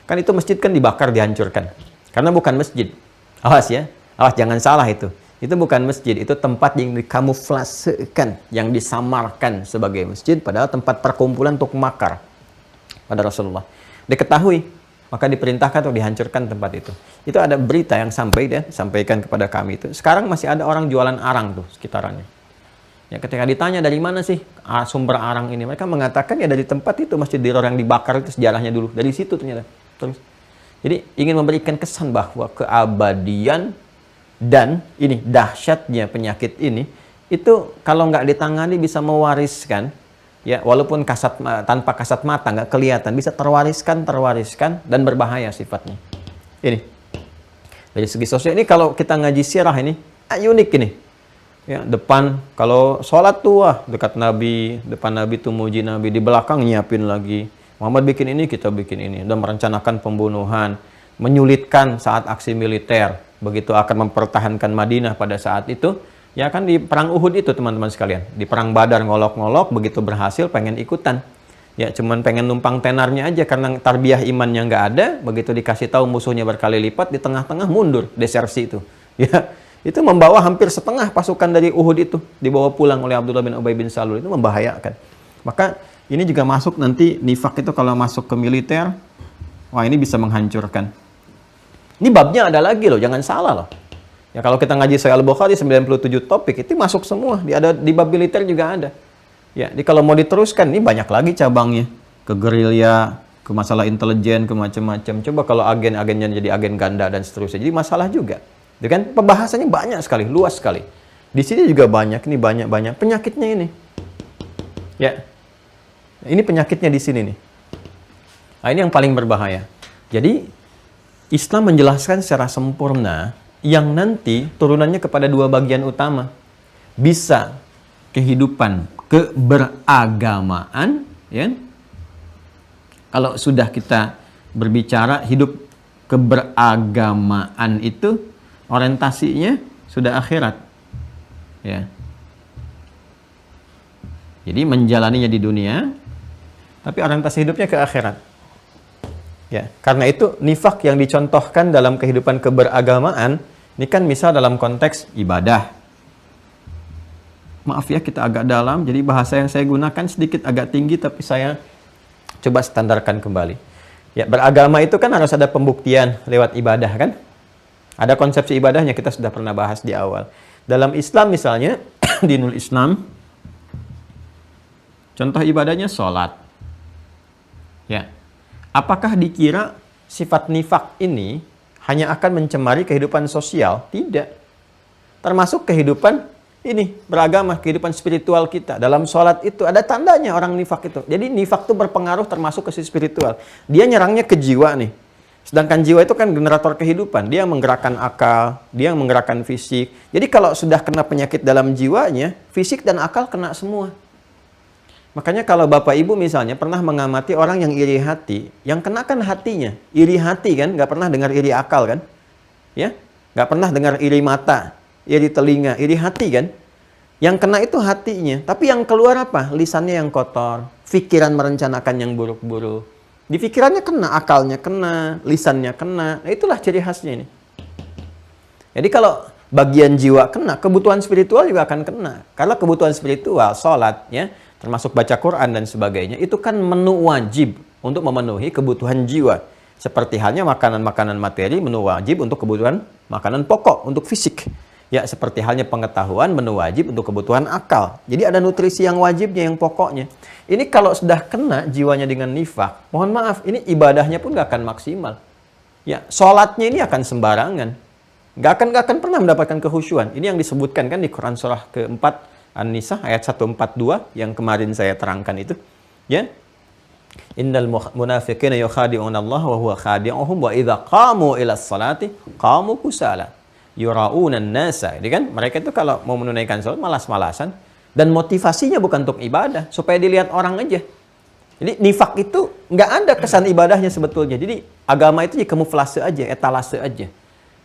kan itu masjid kan dibakar, dihancurkan. Karena bukan masjid. Awas ya, awas jangan salah itu. Itu bukan masjid, itu tempat yang dikamuflasekan, yang disamarkan sebagai masjid, padahal tempat perkumpulan untuk makar pada Rasulullah. Diketahui, maka diperintahkan untuk dihancurkan tempat itu. Itu ada berita yang sampaikan kepada kami itu. Sekarang masih ada orang jualan arang tuh sekitarannya. Ya, ketika ditanya dari mana sih sumber arang ini, mereka mengatakan ya dari tempat itu Masjid Dirar yang dibakar itu sejarahnya dulu. Dari situ ternyata. Terus Jadi ingin memberikan kesan bahwa keabadian dan ini dahsyatnya penyakit ini, itu kalau nggak ditangani bisa mewariskan, ya walaupun tanpa kasat mata nggak kelihatan, bisa terwariskan dan berbahaya sifatnya. Ini dari segi sosial ini kalau kita ngaji sirah ini unik ini. Ya, depan kalau sholat tuh dekat Nabi, depan Nabi tuh muji Nabi, di belakang nyiapin lagi. Muhammad bikin ini, kita bikin ini, dan merencanakan pembunuhan, menyulitkan saat aksi militer. Begitu akan mempertahankan Madinah pada saat itu, ya kan di perang Uhud itu teman-teman sekalian. Di perang Badar ngolok-ngolok, begitu berhasil pengen ikutan. Ya cuman pengen numpang tenarnya aja karena tarbiyah imannya nggak ada. Begitu dikasih tahu musuhnya berkali lipat, di tengah-tengah mundur, desersi itu. Ya, itu membawa hampir setengah pasukan dari Uhud itu dibawa pulang oleh Abdullah bin Ubay bin Salul. Itu membahayakan. Maka ini juga masuk nanti nifak itu kalau masuk ke militer, wah ini bisa menghancurkan. Ini babnya ada lagi loh, jangan salah loh. Ya kalau kita ngaji Sahih Al-Bukhari 97 topik itu masuk semua, ada di bab militer juga ada. Ya, jadi kalau mau diteruskan ini banyak lagi cabangnya. Ke gerilya, ke masalah intelijen, ke macam-macam. Coba kalau agen-agennya jadi agen ganda dan seterusnya. Jadi masalah juga. Itu kan pembahasannya banyak sekali, luas sekali. Di sini juga banyak, ini banyak-banyak penyakitnya ini. Ya. Ini penyakitnya di sini nih. Nah, ini yang paling berbahaya. Jadi Islam menjelaskan secara sempurna yang nanti turunannya kepada dua bagian utama. Bisa kehidupan keberagamaan, ya. Kalau sudah kita berbicara hidup keberagamaan itu orientasinya sudah akhirat. Ya. Jadi menjalaninya di dunia, tapi orientasi hidupnya ke akhirat. Ya, karena itu nifak yang dicontohkan dalam kehidupan keberagamaan, ini kan misal dalam konteks ibadah. Maaf ya kita agak dalam, jadi bahasa yang saya gunakan sedikit agak tinggi, tapi saya coba standarkan kembali. Ya, beragama itu kan harus ada pembuktian lewat ibadah kan? Ada konsepsi ibadahnya, kita sudah pernah bahas di awal. Dalam Islam misalnya, dinul Islam, contoh ibadahnya sholat. Ya, apakah dikira sifat nifak ini hanya akan mencemari kehidupan sosial? Tidak. Termasuk kehidupan ini, beragama, kehidupan spiritual kita. Dalam sholat itu ada tandanya orang nifak itu. Jadi nifak itu berpengaruh termasuk ke sisi spiritual. Dia nyerangnya ke jiwa nih. Sedangkan jiwa itu kan generator kehidupan. Dia menggerakkan akal, dia menggerakkan fisik. Jadi kalau sudah kena penyakit dalam jiwanya, fisik dan akal kena semua. Makanya kalau Bapak Ibu misalnya pernah mengamati orang yang iri hati, yang kena kan hatinya. Iri hati kan, nggak pernah dengar iri akal kan? Ya, nggak pernah dengar iri mata, iri telinga, iri hati kan? Yang kena itu hatinya. Tapi yang keluar apa? Lisannya yang kotor, pikiran merencanakan yang buruk-buruk. Di pikirannya kena, akalnya kena, lisannya kena. Nah, itulah ciri khasnya ini. Jadi kalau bagian jiwa kena, kebutuhan spiritual juga akan kena. Karena kebutuhan spiritual, sholat, ya, termasuk baca Quran dan sebagainya, itu kan menu wajib untuk memenuhi kebutuhan jiwa. Seperti halnya makanan-makanan materi, menu wajib untuk kebutuhan makanan pokok, untuk fisik. Ya, seperti halnya pengetahuan, menu wajib untuk kebutuhan akal. Jadi ada nutrisi yang wajibnya, yang pokoknya. Ini kalau sudah kena jiwanya dengan nifak, mohon maaf, ini ibadahnya pun gak akan maksimal. Ya, sholatnya ini akan sembarangan. Gak akan pernah mendapatkan kehusyuan. Ini yang disebutkan kan di Quran surah keempat, An-Nisa ayat 142 yang kemarin saya terangkan itu, ya. Innal munafiqina yukhadi'una Allah wa huwa khadi'uhum wa idza qamu ila sholati qamu kusala yura'una an-nasa. Jadi kan mereka itu kalau mau menunaikan salat malas-malasan dan motivasinya bukan untuk ibadah, supaya dilihat orang aja. Jadi nifak itu nggak ada kesan ibadahnya sebetulnya. Jadi agama itu kamuflase aja, etalase aja.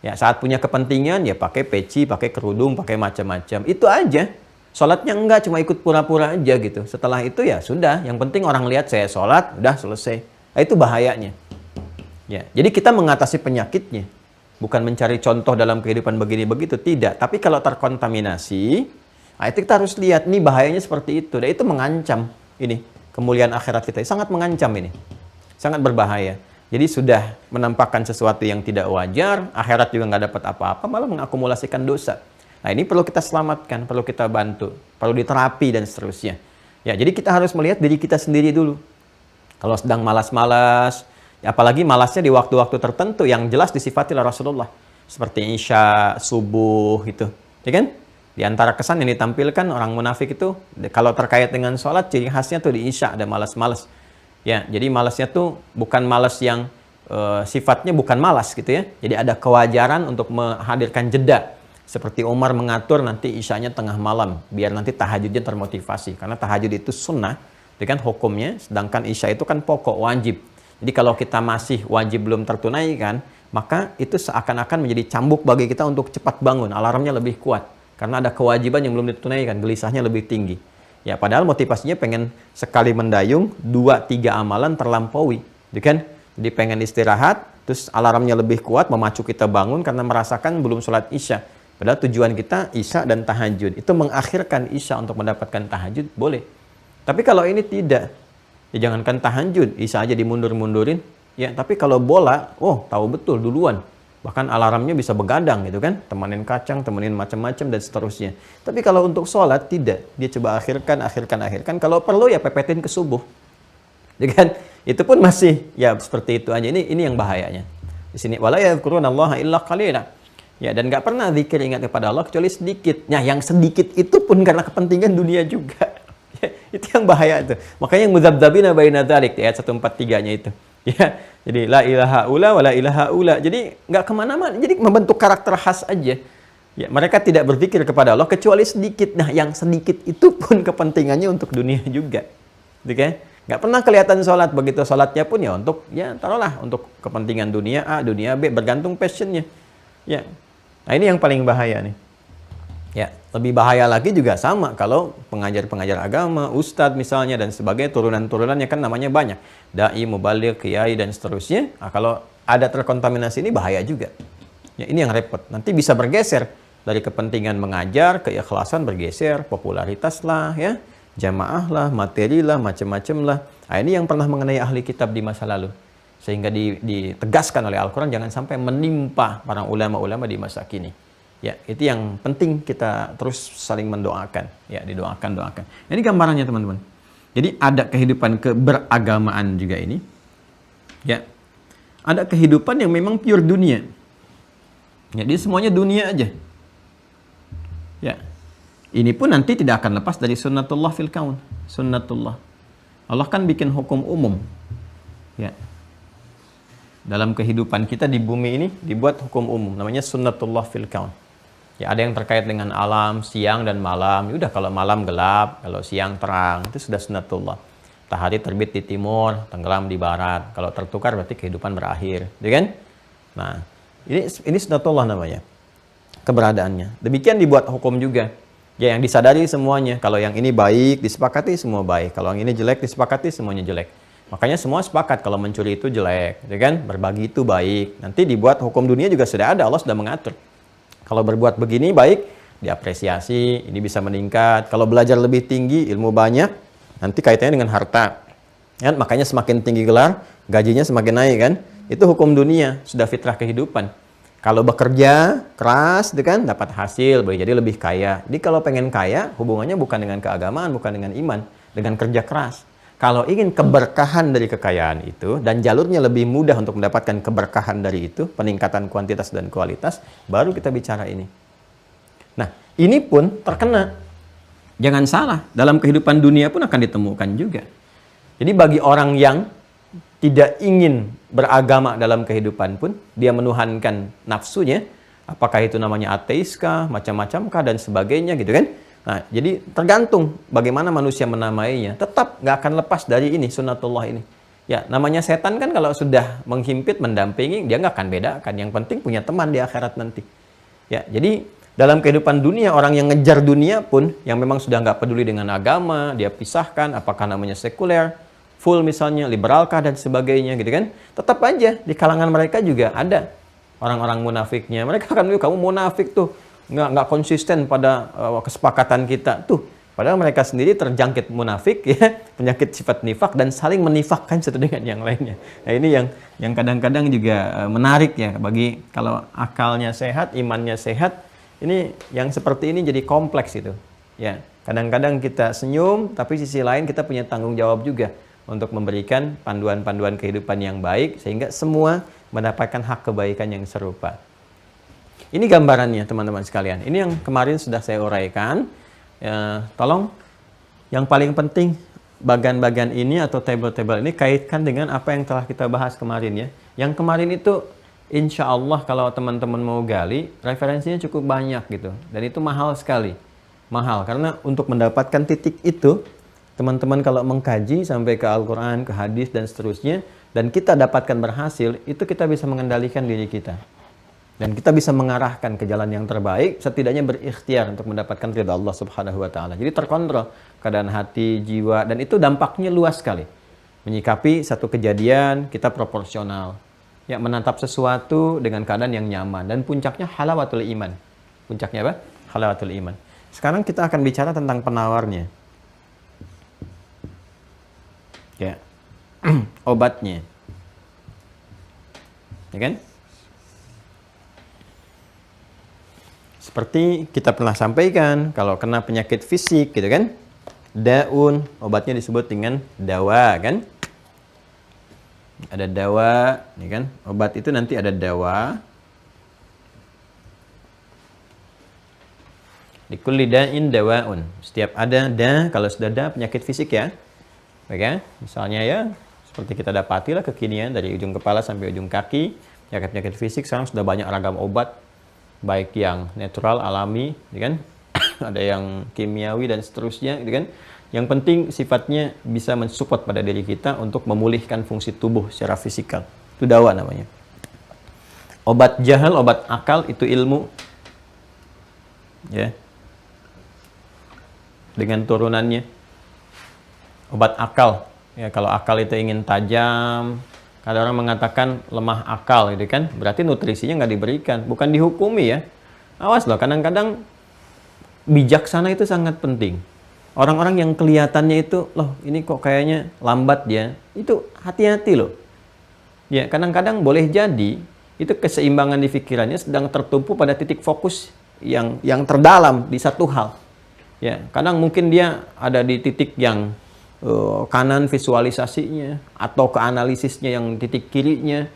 Ya, saat punya kepentingan ya pakai peci, pakai kerudung, pakai macam-macam. Itu aja. Sholatnya enggak, cuma ikut pura-pura aja gitu. Setelah itu ya sudah, yang penting orang lihat saya sholat, udah selesai. Nah, itu bahayanya. Ya, jadi kita mengatasi penyakitnya, bukan mencari contoh dalam kehidupan begini begitu, tidak. Tapi kalau terkontaminasi, nah itu kita harus lihat nih bahayanya seperti itu. Dan itu mengancam ini kemuliaan akhirat kita. Sangat mengancam ini, sangat berbahaya. Jadi sudah menampakkan sesuatu yang tidak wajar, akhirat juga nggak dapat apa-apa, malah mengakumulasikan dosa. Nah, ini perlu kita selamatkan, perlu kita bantu, perlu diterapi dan seterusnya. Ya, jadi kita harus melihat diri kita sendiri dulu. Kalau sedang malas-malas, Apalagi malasnya di waktu-waktu tertentu yang jelas disifati oleh Rasulullah. Seperti Isya, subuh gitu. Ya kan? Di antara kesan yang ditampilkan orang munafik itu, kalau terkait dengan sholat, ciri khasnya tuh di Isya ada malas-malas. Ya, jadi malasnya tuh bukan malas yang sifatnya bukan malas gitu ya. Jadi ada kewajaran untuk menghadirkan jeda. Seperti Umar mengatur nanti Isyanya tengah malam, biar nanti tahajudnya termotivasi. Karena tahajud itu sunnah, itu kan hukumnya, sedangkan Isya itu kan pokok, wajib. Jadi kalau kita masih wajib belum tertunaikan, maka itu seakan-akan menjadi cambuk bagi kita untuk cepat bangun, alarmnya lebih kuat. Karena ada kewajiban yang belum ditunaikan, gelisahnya lebih tinggi. Ya, padahal motivasinya pengen sekali mendayung, 2-3 amalan terlampaui. Gitu kan? Jadi pengen istirahat, terus alarmnya lebih kuat, memacu kita bangun karena merasakan belum sholat Isya. Padahal tujuan kita Isya dan tahajud. Itu mengakhirkan Isya untuk mendapatkan tahajud, boleh. Tapi kalau ini tidak, ya jangankan tahajud, Isya aja dimundur-mundurin. Ya, tapi kalau bola, oh tahu betul duluan. Bahkan alarmnya bisa begadang gitu kan. Temenin kacang, temenin macam-macam dan seterusnya. Tapi kalau untuk sholat, tidak. Dia coba akhirkan. Kalau perlu ya pepetin ke subuh. Ya kan? Itu pun masih ya seperti itu aja. Ini yang bahayanya. Di sini wala yadhkurunallaha illa qalila. Ya, dan nggak pernah zikir ingat kepada Allah kecuali sedikit. Nah, yang sedikit itu pun karena kepentingan dunia juga. Ya, itu yang bahaya itu. Makanya yang mudzabdzabina baina dzalik di ayat 143-nya itu. Ya, jadi la ilaha ula wa la ilaha ula. Jadi nggak kemana-mana. Jadi membentuk karakter khas aja. Ya, mereka tidak berzikir kepada Allah kecuali sedikit. Nah, yang sedikit itu pun kepentingannya untuk dunia juga. Gitu kan? Nggak pernah kelihatan sholat. Begitu sholatnya pun ya untuk, ya taruhlah untuk kepentingan dunia A, dunia B, bergantung passionnya. Ya. Nah, ini yang paling bahaya nih. Ya, lebih bahaya lagi juga sama kalau pengajar-pengajar agama, ustadz misalnya dan sebagainya, turunan-turunannya kan namanya banyak. Dai, mubaligh, kiai dan seterusnya. Nah, kalau ada terkontaminasi ini bahaya juga. Ya, ini yang repot. Nanti bisa bergeser dari kepentingan mengajar, keikhlasan bergeser, popularitas lah ya, jamaah lah, materi lah, macam-macam lah. Nah, ini yang pernah mengenai ahli kitab di masa lalu. Sehingga ditegaskan oleh Al-Quran jangan sampai menimpa para ulama-ulama di masa kini. Ya, itu yang penting kita terus saling mendoakan. Ya, doakan. Ini gambarannya teman-teman. Jadi ada kehidupan keberagamaan juga ini. Ya, ada kehidupan yang memang pure dunia. Jadi semuanya dunia aja. Ya, ini pun nanti tidak akan lepas dari sunnatullah fil kaun. Sunnatullah. Allah kan bikin hukum umum. Ya. Dalam kehidupan kita di bumi ini dibuat hukum umum namanya sunnatullah fil kaun. Ya, ada yang terkait dengan alam, siang dan malam. Ya udah, kalau malam gelap, kalau siang terang, itu sudah sunnatullah. Matahari terbit di timur, tenggelam di barat. Kalau tertukar berarti kehidupan berakhir, ya kan? Nah, ini sunnatullah namanya. Keberadaannya. Demikian dibuat hukum juga. Ya, yang disadari semuanya. Kalau yang ini baik, disepakati semua baik. Kalau yang ini jelek, disepakati semuanya jelek. Makanya semua sepakat kalau mencuri itu jelek, ya kan? Berbagi itu baik. Nanti dibuat hukum dunia juga sudah ada, Allah sudah mengatur. Kalau berbuat begini baik, diapresiasi, ini bisa meningkat. Kalau belajar lebih tinggi, ilmu banyak, nanti kaitannya dengan harta. Kan? Makanya semakin tinggi gelar, gajinya semakin naik kan? Itu hukum dunia, sudah fitrah kehidupan. Kalau bekerja keras, itu kan dapat hasil, boleh jadi lebih kaya. Jadi kalau pengen kaya, hubungannya bukan dengan keagamaan, bukan dengan iman, dengan kerja keras. Kalau ingin keberkahan dari kekayaan itu, dan jalurnya lebih mudah untuk mendapatkan keberkahan dari itu, peningkatan kuantitas dan kualitas, baru kita bicara ini. Nah, ini pun terkena. Jangan salah, dalam kehidupan dunia pun akan ditemukan juga. Jadi bagi orang yang tidak ingin beragama dalam kehidupan pun, dia menuhankan nafsunya, apakah itu namanya ateis kah, macam-macam kah, dan sebagainya gitu kan. Nah, jadi tergantung bagaimana manusia menamainya. Tetap nggak akan lepas dari ini, sunnatullah ini. Ya, namanya setan kan kalau sudah menghimpit, mendampingi, dia nggak akan bedakan. Yang penting punya teman di akhirat nanti. Ya, jadi dalam kehidupan dunia, orang yang ngejar dunia pun, yang memang sudah nggak peduli dengan agama, dia pisahkan, apakah namanya sekuler, full misalnya, liberalkah, dan sebagainya gitu kan. Tetap aja, di kalangan mereka juga ada orang-orang munafiknya. Mereka akan bilang, kamu munafik tuh. Nggak konsisten pada kesepakatan kita tuh, padahal mereka sendiri terjangkit munafik ya, penyakit sifat nifak dan saling menifakkan satu dengan yang lainnya. Nah, ini yang kadang-kadang juga menarik ya, bagi kalau akalnya sehat, imannya sehat, ini yang seperti ini jadi kompleks itu ya. Kadang-kadang kita senyum, tapi sisi lain kita punya tanggung jawab juga untuk memberikan panduan-panduan kehidupan yang baik sehingga semua mendapatkan hak kebaikan yang serupa. Ini gambarannya teman-teman sekalian. Ini yang kemarin sudah saya uraikan. Tolong yang paling penting bagian-bagian ini atau table-table ini kaitkan dengan apa yang telah kita bahas kemarin ya. Yang kemarin itu insya Allah kalau teman-teman mau gali, referensinya cukup banyak gitu. Dan itu mahal sekali. Mahal, karena untuk mendapatkan titik itu, teman-teman kalau mengkaji sampai ke Al-Quran, ke hadis, dan seterusnya, dan kita dapatkan berhasil, itu kita bisa mengendalikan diri kita. Dan kita bisa mengarahkan ke jalan yang terbaik, setidaknya berikhtiar untuk mendapatkan ridha Allah Subhanahu wa Ta'ala. Jadi terkontrol keadaan hati, jiwa, dan itu dampaknya luas sekali. Menyikapi satu kejadian, kita proporsional. Ya, menatap sesuatu dengan keadaan yang nyaman. Dan puncaknya halawatul iman. Puncaknya apa? Halawatul iman. Sekarang kita akan bicara tentang penawarnya. Ya. Obatnya. Ya kan? Seperti kita pernah sampaikan, kalau kena penyakit fisik gitu kan, daun, obatnya disebut dengan dawa kan? Ada dawa, ya kan? Obat itu nanti ada dawa. Likulli da'in dawaun. Setiap ada kalau sudah ada penyakit fisik ya. Oke, misalnya ya seperti kita dapati lah kekinian dari ujung kepala sampai ujung kaki, penyakit-penyakit fisik sekarang sudah banyak ragam obat, baik yang natural alami, ya kan? Ada yang kimiawi dan seterusnya, gitu kan? Yang penting sifatnya bisa mensupport pada diri kita untuk memulihkan fungsi tubuh secara fisikal. Itu dawa namanya. Obat jahal, obat akal itu ilmu. Ya. Dengan turunannya. Obat akal. Ya, kalau akal itu ingin tajam, ada orang mengatakan lemah akal, gitu kan? Berarti nutrisinya nggak diberikan, bukan dihukumi ya. Awas loh, kadang-kadang bijaksana itu sangat penting. Orang-orang yang kelihatannya itu, loh ini kok kayaknya lambat dia, itu hati-hati loh. Ya, kadang-kadang boleh jadi itu keseimbangan di pikirannya sedang tertumpu pada titik fokus yang terdalam di satu hal. Ya, kadang mungkin dia ada di titik yang kanan visualisasinya atau ke analisisnya yang titik kirinya.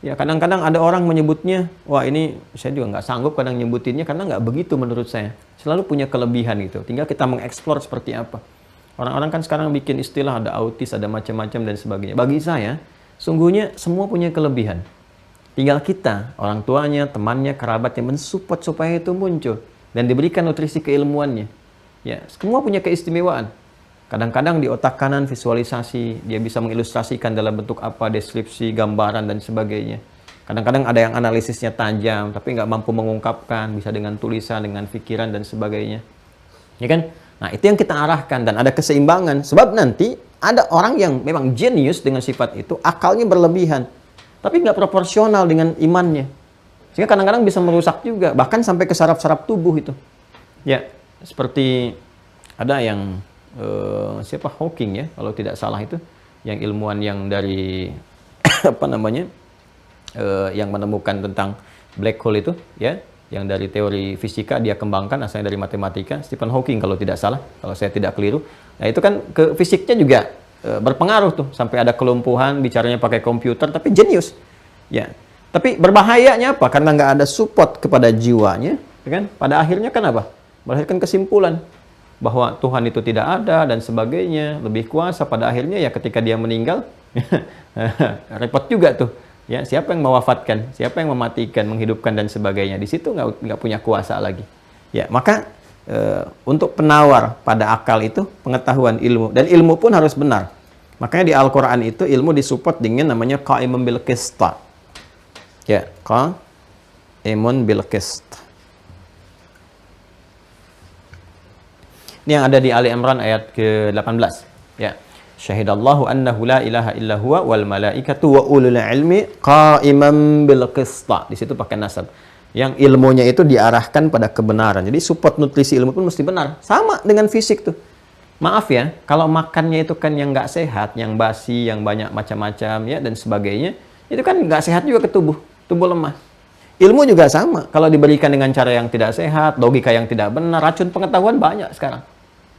Ya, kadang-kadang ada orang menyebutnya, wah ini saya juga nggak sanggup kadang nyebutinnya karena nggak begitu menurut saya. Selalu punya kelebihan gitu. Tinggal kita mengeksplor seperti apa. Orang-orang kan sekarang bikin istilah ada autis, ada macam-macam dan sebagainya. Bagi saya, sungguhnya semua punya kelebihan. Tinggal kita, orang tuanya, temannya, kerabatnya mensupport supaya itu muncul dan diberikan nutrisi keilmuannya. Ya, semua punya keistimewaan. Kadang-kadang di otak kanan visualisasi, dia bisa mengilustrasikan dalam bentuk apa, deskripsi, gambaran, dan sebagainya. Kadang-kadang ada yang analisisnya tajam, tapi nggak mampu mengungkapkan, bisa dengan tulisan, dengan pikiran, dan sebagainya. Ya kan? Nah, itu yang kita arahkan, dan ada keseimbangan. Sebab nanti ada orang yang memang jenius dengan sifat itu, akalnya berlebihan, tapi nggak proporsional dengan imannya. Sehingga kadang-kadang bisa merusak juga, bahkan sampai ke saraf-saraf tubuh itu. Ya, seperti ada yang siapa Hawking ya kalau tidak salah itu yang ilmuwan yang dari apa namanya yang menemukan tentang black hole itu ya yang dari teori fisika dia kembangkan asalnya dari matematika Stephen Hawking kalau tidak salah kalau saya tidak keliru. Nah itu kan ke fisiknya juga berpengaruh tuh sampai ada kelumpuhan bicaranya pakai komputer tapi jenius ya tapi berbahayanya apa karena nggak ada support kepada jiwanya ya kan pada akhirnya kan apa melahirkan kesimpulan bahwa Tuhan itu tidak ada dan sebagainya, lebih kuasa pada akhirnya ya ketika dia meninggal repot juga tuh ya siapa yang mewafatkan, siapa yang mematikan, menghidupkan dan sebagainya di situ nggak punya kuasa lagi ya maka untuk penawar pada akal itu pengetahuan ilmu dan ilmu pun harus benar makanya di Al-Quran itu ilmu disupport dengan namanya qa'imun bil qista ya qa'imun bil qista. Ini yang ada di Ali Imran ayat ke-18 ya syahidallahu annahu la ilaha illa huwa wal malaikatu wa ulul ilmi qa'iman bil qista di situ pakai nasab yang ilmunya itu diarahkan pada kebenaran jadi support nutrisi ilmu pun mesti benar sama dengan fisik tuh maaf ya kalau makannya itu kan yang nggak sehat yang basi yang banyak macam-macam ya dan sebagainya itu kan nggak sehat juga ke tubuh lemah ilmu juga sama kalau diberikan dengan cara yang tidak sehat logika yang tidak benar racun pengetahuan banyak sekarang.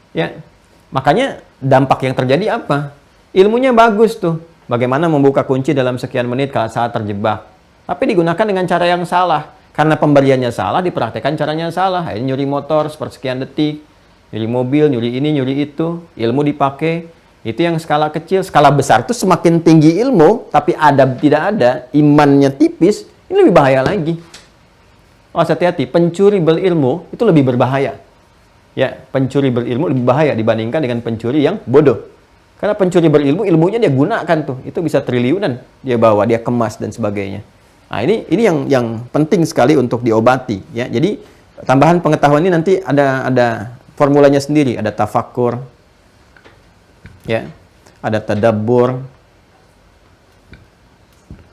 Ya, makanya dampak yang terjadi apa? Ilmunya bagus tuh. Bagaimana membuka kunci dalam sekian menit kalau saat terjebak. Tapi digunakan dengan cara yang salah. Karena pemberiannya salah, dipraktekkan caranya salah. Akhirnya nyuri motor sepersekian detik, nyuri mobil, nyuri ini, nyuri itu. Ilmu dipakai. Itu yang skala kecil. Skala besar tuh semakin tinggi ilmu, tapi adab tidak ada, imannya tipis, ini lebih bahaya lagi. Oh, hati-hati, pencuri berilmu itu lebih berbahaya. Ya, pencuri berilmu lebih bahaya dibandingkan dengan pencuri yang bodoh. Karena pencuri berilmu, ilmunya dia gunakan tuh. Itu bisa triliunan dia bawa, dia kemas dan sebagainya. Nah, ini yang penting sekali untuk diobati, ya. Jadi, tambahan pengetahuan ini nanti ada formulanya sendiri, ada tafakkur, ya. Ada tadabbur,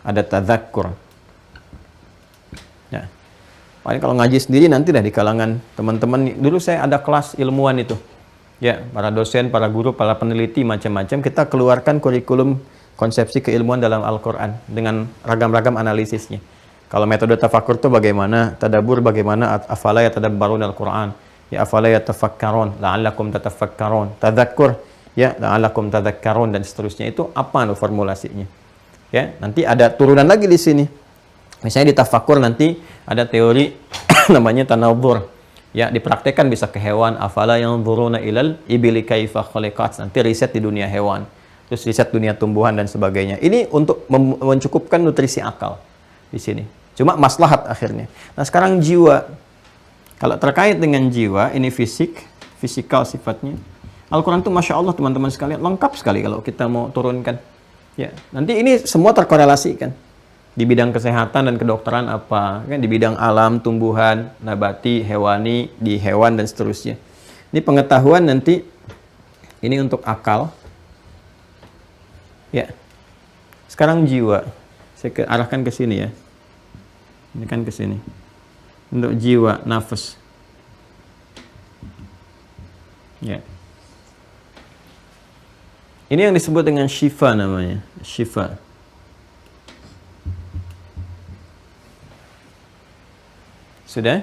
ada tadzakkur. Ya. Paling kalau ngaji sendiri nanti dah di kalangan teman-teman. Dulu saya ada kelas ilmuwan itu. Ya, para dosen, para guru, para peneliti macam-macam kita keluarkan kurikulum konsepsi keilmuan dalam Al-Qur'an dengan ragam-ragam analisisnya. Kalau metode tafakur itu bagaimana, tadabbur bagaimana, afala yatadabbarun Al-Qur'an, ya afala yatafakkarun, la'allakum tatafakkarun, tadzakkur, ya la'allakum tadzakkarun dan seterusnya. Itu apa no formulasinya? Ya, nanti ada turunan lagi di sini. Misalnya di tafakur nanti ada teori namanya tanawwur. Ya, dipraktekkan bisa ke hewan. Afala yanzuruna ilal ibili kaifa khuliqat. Nanti riset di dunia hewan. Terus riset dunia tumbuhan dan sebagainya. Ini untuk mencukupkan nutrisi akal di sini. Cuma maslahat akhirnya. Nah, sekarang jiwa. Kalau terkait dengan jiwa, ini fisikal sifatnya. Al-Quran itu Masya Allah teman-teman sekalian, lengkap sekali kalau kita mau turunkan. Ya, nanti ini semua terkorelasi kan. Di bidang kesehatan dan kedokteran apa, kan di bidang alam, tumbuhan, nabati, hewani, di hewan dan seterusnya. Ini pengetahuan nanti, ini untuk akal. Ya. Sekarang jiwa. Saya arahkan ke sini ya. Ini kan ke sini. Untuk jiwa, nafas. Ya. Ini yang disebut dengan syifa namanya, syifa. Sudah?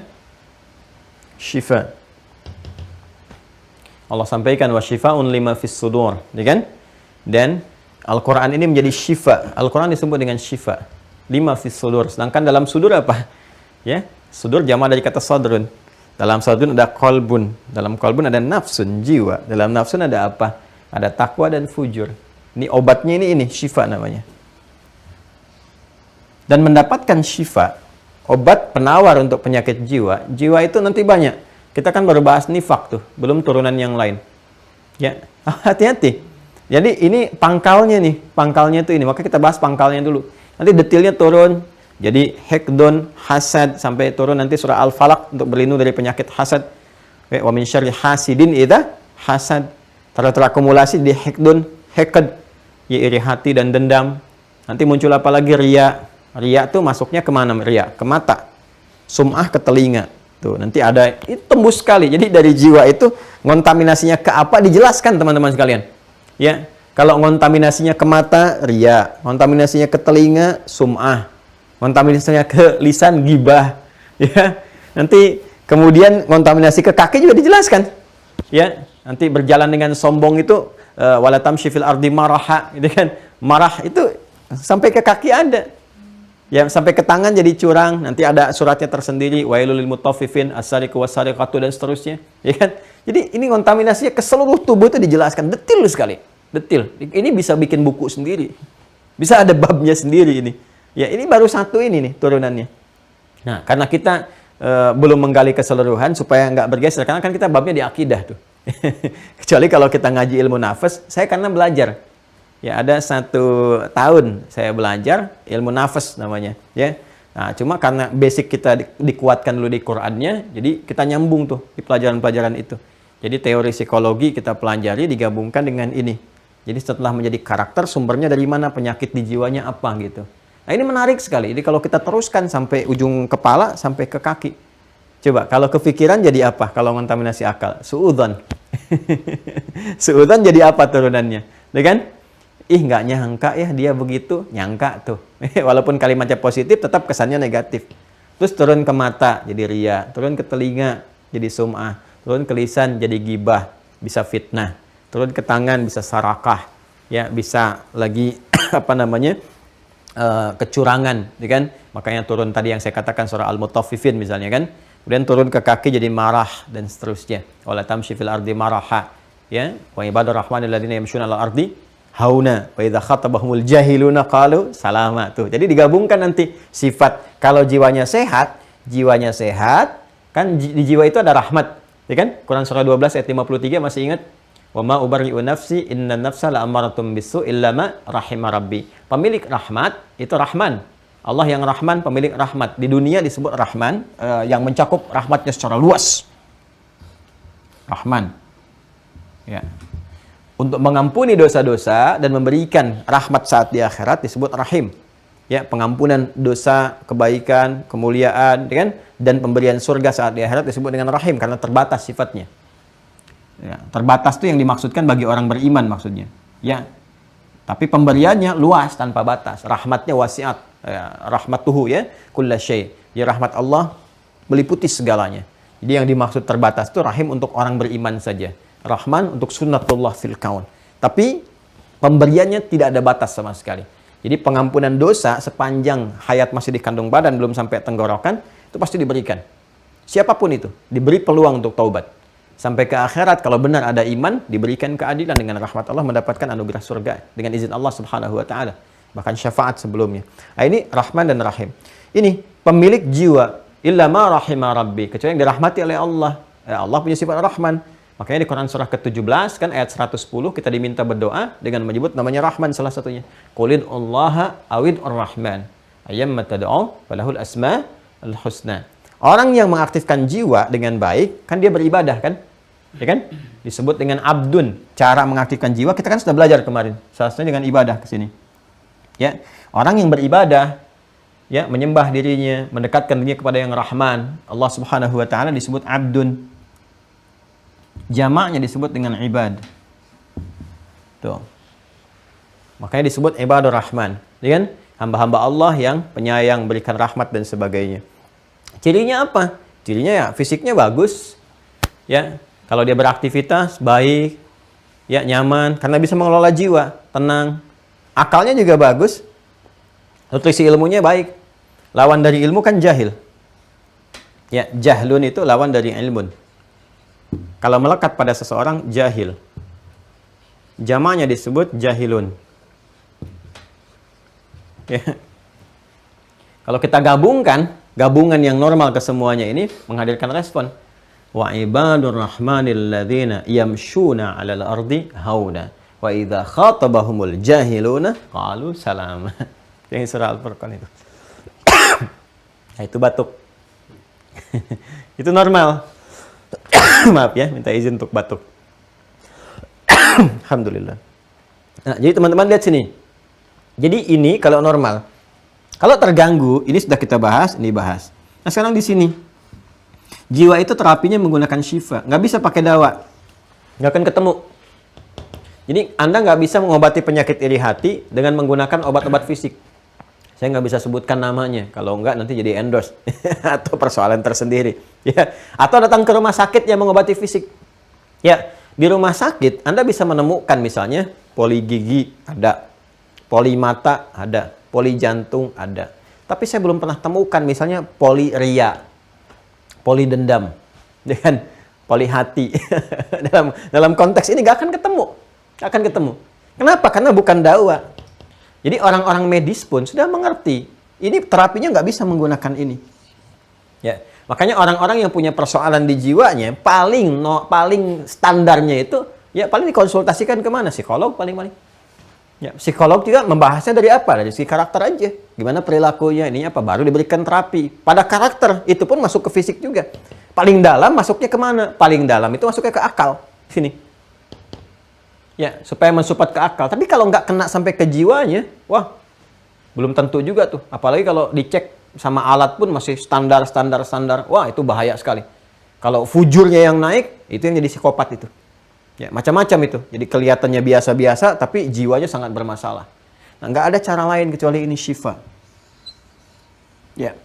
Syifa. Allah sampaikan wa syifaun lima fis sudur, ya kan? Dan Al-Qur'an ini menjadi syifa. Al-Qur'an disebut dengan syifa. Lima fis sudur. Sedangkan dalam sudur apa? Ya, sudur jamak dari kata sadrun. Dalam sadrun ada qalbun. Dalam qalbun ada nafsun, jiwa. Dalam nafsun ada apa? Ada takwa dan fujur. Ini obatnya ini syifa namanya. Dan mendapatkan syifa, obat penawar untuk penyakit jiwa. Jiwa itu nanti banyak. Kita kan baru bahas nifak tuh, belum turunan yang lain. Ya, hati-hati. Jadi ini pangkalnya nih, pangkalnya tuh ini. Maka kita bahas pangkalnya dulu. Nanti detailnya turun. Jadi hekdon, hasad sampai turun nanti surah Al-Falaq untuk berlindung dari penyakit hasad. Wa min syarri hasidin idza hasad. Terakumulasi di hekdon, heked, ya iri hati dan dendam. Nanti muncul apa lagi? Riya. Riya tuh masuknya kemana? Riya ke mata, sum'ah ke telinga. Tuh nanti ada itu tembus sekali. Jadi dari jiwa itu kontaminasinya ke apa dijelaskan teman-teman sekalian. Ya, kalau kontaminasinya ke mata, riya. Kontaminasinya ke telinga, sum'ah. Kontaminasinya ke lisan, gibah. Ya, nanti kemudian kontaminasi ke kaki juga dijelaskan. Ya, nanti berjalan dengan sombong itu walatam syifil ardi maraha, gitu kan? Marah itu sampai ke kaki ada. Ya, sampai ke tangan jadi curang. Nanti ada suratnya tersendiri, wailul lil mutaffifin, as-sariqu was-sariqatu dan seterusnya, ya kan? Jadi ini kontaminasinya ke seluruh tubuh itu dijelaskan detil sekali. Detil. Ini bisa bikin buku sendiri. Bisa ada babnya sendiri ini. Ya, ini baru satu ini nih turunannya. Nah, karena kita belum menggali keseluruhan supaya nggak bergeser, karena kan kita babnya di akidah tuh. Kecuali kalau kita ngaji ilmu nafas, saya karena belajar. Ya, ada 1 tahun saya belajar ilmu nafas namanya. Ya, nah cuma karena basic kita dikuatkan dulu di Qur'annya, jadi kita nyambung tuh di pelajaran-pelajaran itu. Jadi teori psikologi kita pelajari digabungkan dengan ini. Jadi setelah menjadi karakter, sumbernya dari mana, penyakit di jiwanya apa gitu. Nah ini menarik sekali. Jadi kalau kita teruskan sampai ujung kepala, sampai ke kaki. Coba, kalau kepikiran jadi apa? Kalau kontaminasi akal? Suudzon. Suudzon jadi apa turunannya? Ya kan? Ih, nggak nyangka ya dia begitu. Nyangka tuh. Walaupun kalimatnya positif, tetap kesannya negatif. Terus turun ke mata, jadi riya. Turun ke telinga, jadi sum'ah. Turun ke lisan, jadi gibah. Bisa fitnah. Turun ke tangan, bisa sarakah. ya bisa lagi apa namanya kecurangan, ya kan? Makanya turun tadi yang saya katakan surah Al-Mutaffifin misalnya kan. Kemudian turun ke kaki jadi marah dan seterusnya. Wala tamshi fil ardi maraha, ya. Wa ibadur rahmanil ladzina yamshuna 'alal ardi hauna wa idza khatabahumul jahiluna qalu salama. Tuh. Jadi digabungkan nanti sifat kalau jiwanya sehat kan di jiwa itu ada rahmat, ya kan? Quran surah 12 ayat 53 masih ingat? Wa ma ubarri'u nafsi innan nafsa la'amaratum bisu illa ma rahima rabbi. Pemilik rahmat itu Rahman. Allah yang Rahman, pemilik rahmat. Di dunia disebut Rahman, yang mencakup rahmatnya secara luas. Rahman. Ya. Untuk mengampuni dosa-dosa dan memberikan rahmat saat di akhirat disebut Rahim. Ya, pengampunan dosa, kebaikan, kemuliaan, ya kan? Dan pemberian surga saat di akhirat disebut dengan Rahim karena terbatas sifatnya. Ya, terbatas itu yang dimaksudkan bagi orang beriman maksudnya. Ya. Tapi pemberiannya luas tanpa batas. Rahmatnya wasiat. Ya, rahmatuhu ya kulla syai'. Ya, rahmat Allah meliputi segalanya. Jadi yang dimaksud terbatas itu rahim untuk orang beriman saja. Rahman untuk sunnatullah fil kaun. Tapi pemberiannya tidak ada batas sama sekali. Jadi pengampunan dosa sepanjang hayat masih di kandung badan belum sampai tenggorokan itu pasti diberikan. Siapapun itu diberi peluang untuk taubat. Sampai ke akhirat kalau benar ada iman diberikan keadilan dengan rahmat Allah mendapatkan anugerah surga dengan izin Allah Subhanahu wa taala. Bahkan syafaat sebelumnya. Nah, ini Rahman dan Rahim. Ini pemilik jiwa. Illa ma rahima rabbi. Kecuali yang dirahmati oleh Allah. Ya, Allah punya sifat Rahman. Makanya di Quran surah ke-17 kan ayat 110 kita diminta berdoa dengan menyebut namanya Rahman salah satunya. Qulid Allah awid ar-Rahman. Ayyamma tad'u falahul asma al-husna. Orang yang mengaktifkan jiwa dengan baik kan dia beribadah kan? Ya kan? Disebut dengan abdun. Cara mengaktifkan jiwa kita kan sudah belajar kemarin. Salah satunya dengan ibadah ke sini. Ya, orang yang beribadah, ya, menyembah dirinya, mendekatkan dirinya kepada yang Rahman, Allah Subhanahu wa taala disebut abdun. Jamaknya disebut dengan ibad. Tuh. Makanya disebut ibadur Rahman, ya kan? Hamba-hamba Allah yang penyayang, berikan rahmat dan sebagainya. Cirinya apa? Cirinya ya fisiknya bagus. Ya, kalau dia beraktivitas baik, ya nyaman karena bisa mengelola jiwa, tenang. Akalnya juga bagus. Nutrisi ilmunya baik. Lawan dari ilmu kan jahil. Ya, jahlun itu lawan dari ilmun. Kalau melekat pada seseorang jahil. Jamaknya disebut jahilun. Ya. Kalau kita gabungkan, gabungan yang normal ke semuanya ini menghadirkan respon. Wa ibadur rahmanil ladzina yamshuna 'alal ardi hauna. Wa idza khatabahumul jahiluna qalu salama. Yang surah Al-Furqan itu. Nah, itu batuk. Itu normal. Maaf ya, minta izin untuk batuk. Alhamdulillah. Nah, jadi teman-teman lihat sini. Jadi ini kalau normal. Kalau terganggu, ini sudah kita bahas, ini bahas. Nah, sekarang di sini. Jiwa itu terapinya menggunakan syifa. Nggak bisa pakai dawa. Nggak akan ketemu. Jadi Anda nggak bisa mengobati penyakit iri hati dengan menggunakan obat-obat fisik. Saya nggak bisa sebutkan namanya. Kalau nggak nanti jadi endorse. Atau persoalan tersendiri. Ya. Atau datang ke rumah sakit yang mengobati fisik. Ya, di rumah sakit Anda bisa menemukan misalnya poli gigi ada. Poli mata ada. Poli jantung ada. Tapi saya belum pernah temukan misalnya poli ria. Poli dendam. Dengan poli hati. dalam konteks ini nggak akan ketemu. Akan ketemu. Kenapa? Karena bukan dakwah. Jadi orang-orang medis pun sudah mengerti. Ini terapinya nggak bisa menggunakan ini. Ya, makanya orang-orang yang punya persoalan di jiwanya paling standarnya itu ya paling dikonsultasikan kemana? Psikolog paling. Ya, psikolog juga membahasnya dari apa? Dari segi karakter aja. Gimana perilakunya? Ini apa? Baru diberikan terapi. Pada karakter itu pun masuk ke fisik juga. Paling dalam masuknya kemana? Paling dalam itu masuknya ke akal. Sini. Ya, supaya mensupport ke akal. Tapi kalau nggak kena sampai ke jiwanya, wah, belum tentu juga tuh. Apalagi kalau dicek sama alat pun masih standar. Wah, itu bahaya sekali. Kalau fujurnya yang naik, itu yang jadi psikopat itu. Ya, macam-macam itu. Jadi kelihatannya biasa-biasa, tapi jiwanya sangat bermasalah. Nah, nggak ada cara lain kecuali ini syifa. Ya.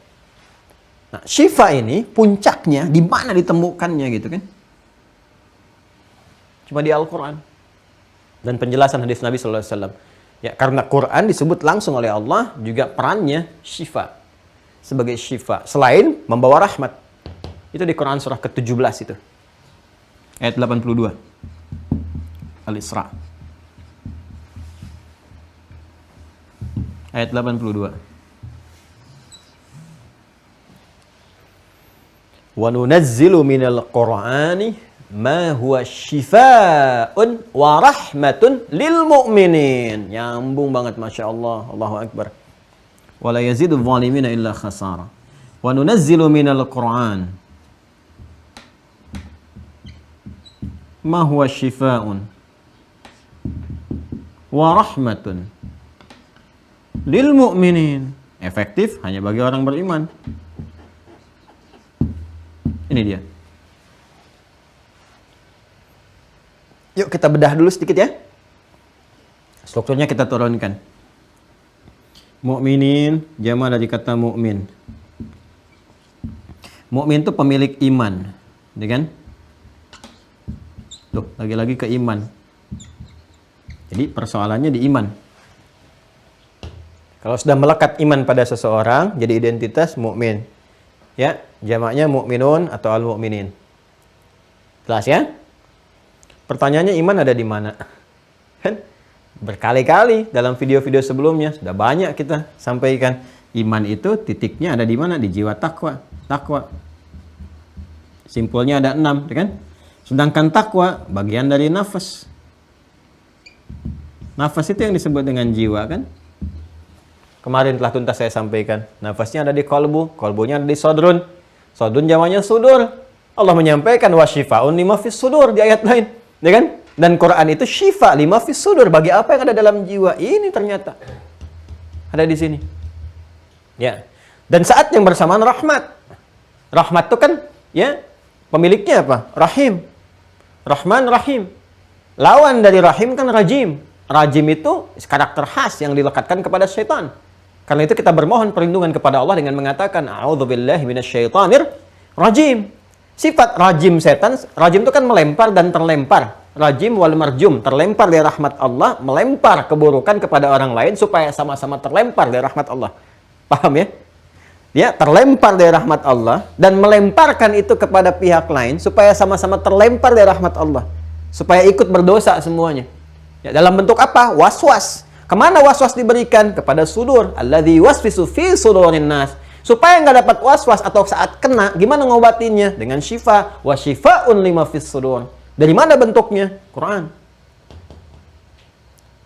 Nah, syifa ini puncaknya di mana ditemukannya gitu kan? Cuma di Al-Quran. dan penjelasan hadis Nabi sallallahu alaihi wasallam. Ya, karena Quran disebut langsung oleh Allah juga perannya syifa. Sebagai syifa selain membawa rahmat. Itu di Quran surah ke-17 itu. Ayat 82. Al-Isra. Ayat 82. Wa nunazzilu minal Qur'ani ma huwa syifaa'un wa rahmatun lil mu'minin. Nyambung banget, Masya Allah. Allahu Akbar. Wa la yazidu zalimina illa khasara. Wa nunazzilu minal Qur'an ma huwa syifaa'un wa rahmatun lil mu'minin. Efektif hanya bagi orang beriman. Ini dia. Yuk kita bedah dulu sedikit ya. Strukturnya kita turunkan. Mukminin jama' dari kata mukmin. Mukmin itu pemilik iman, ya kan? Tuh, lagi-lagi ke iman. Jadi persoalannya di iman. Kalau sudah melekat iman pada seseorang, jadi identitas mukmin. Ya, jamaknya mukminun atau al-mukminin. Jelas ya? Pertanyaannya iman ada di mana? Kan berkali-kali dalam video-video sebelumnya sudah banyak kita sampaikan. Iman itu titiknya ada di mana? Di jiwa takwa. Takwa. Simpulnya ada 6, kan? Sedangkan takwa bagian dari nafas. Nafas itu yang disebut dengan jiwa, kan? Kemarin telah tuntas saya sampaikan. Nafasnya ada di kolbu, kolbunya ada di sodrun. Sodrun jamaknya sudur. Allah menyampaikan wasyifaun lima fis sudur di ayat lain. Ya kan? Dan Quran itu syifa lima fis sudur, bagi apa yang ada dalam jiwa. Ini ternyata ada di sini. Ya. Dan saat yang bersamaan rahmat. Rahmat itu kan ya pemiliknya apa? Rahim. Rahman Rahim. Lawan dari Rahim kan Rajim. Rajim itu karakter khas yang dilekatkan kepada syaitan. Karena itu kita bermohon perlindungan kepada Allah dengan mengatakan a'udzubillahi minasyaitonir rajim. Sifat rajim setan, rajim itu kan melempar dan terlempar. Rajim wal marjum, terlempar dari rahmat Allah, melempar keburukan kepada orang lain supaya sama-sama terlempar dari rahmat Allah. Paham ya? Ya, terlempar dari rahmat Allah dan melemparkan itu kepada pihak lain supaya sama-sama terlempar dari rahmat Allah. Supaya ikut berdosa semuanya. Ya, dalam bentuk apa? Was-was. Kemana was-was diberikan? Kepada sudur. Alladzi waswisu fi sudurin nas. Supaya nggak dapat was-was atau saat kena, gimana ngobatinnya? Dengan syifa. Wa syifaun lima fis sudur. Dari mana bentuknya? Quran.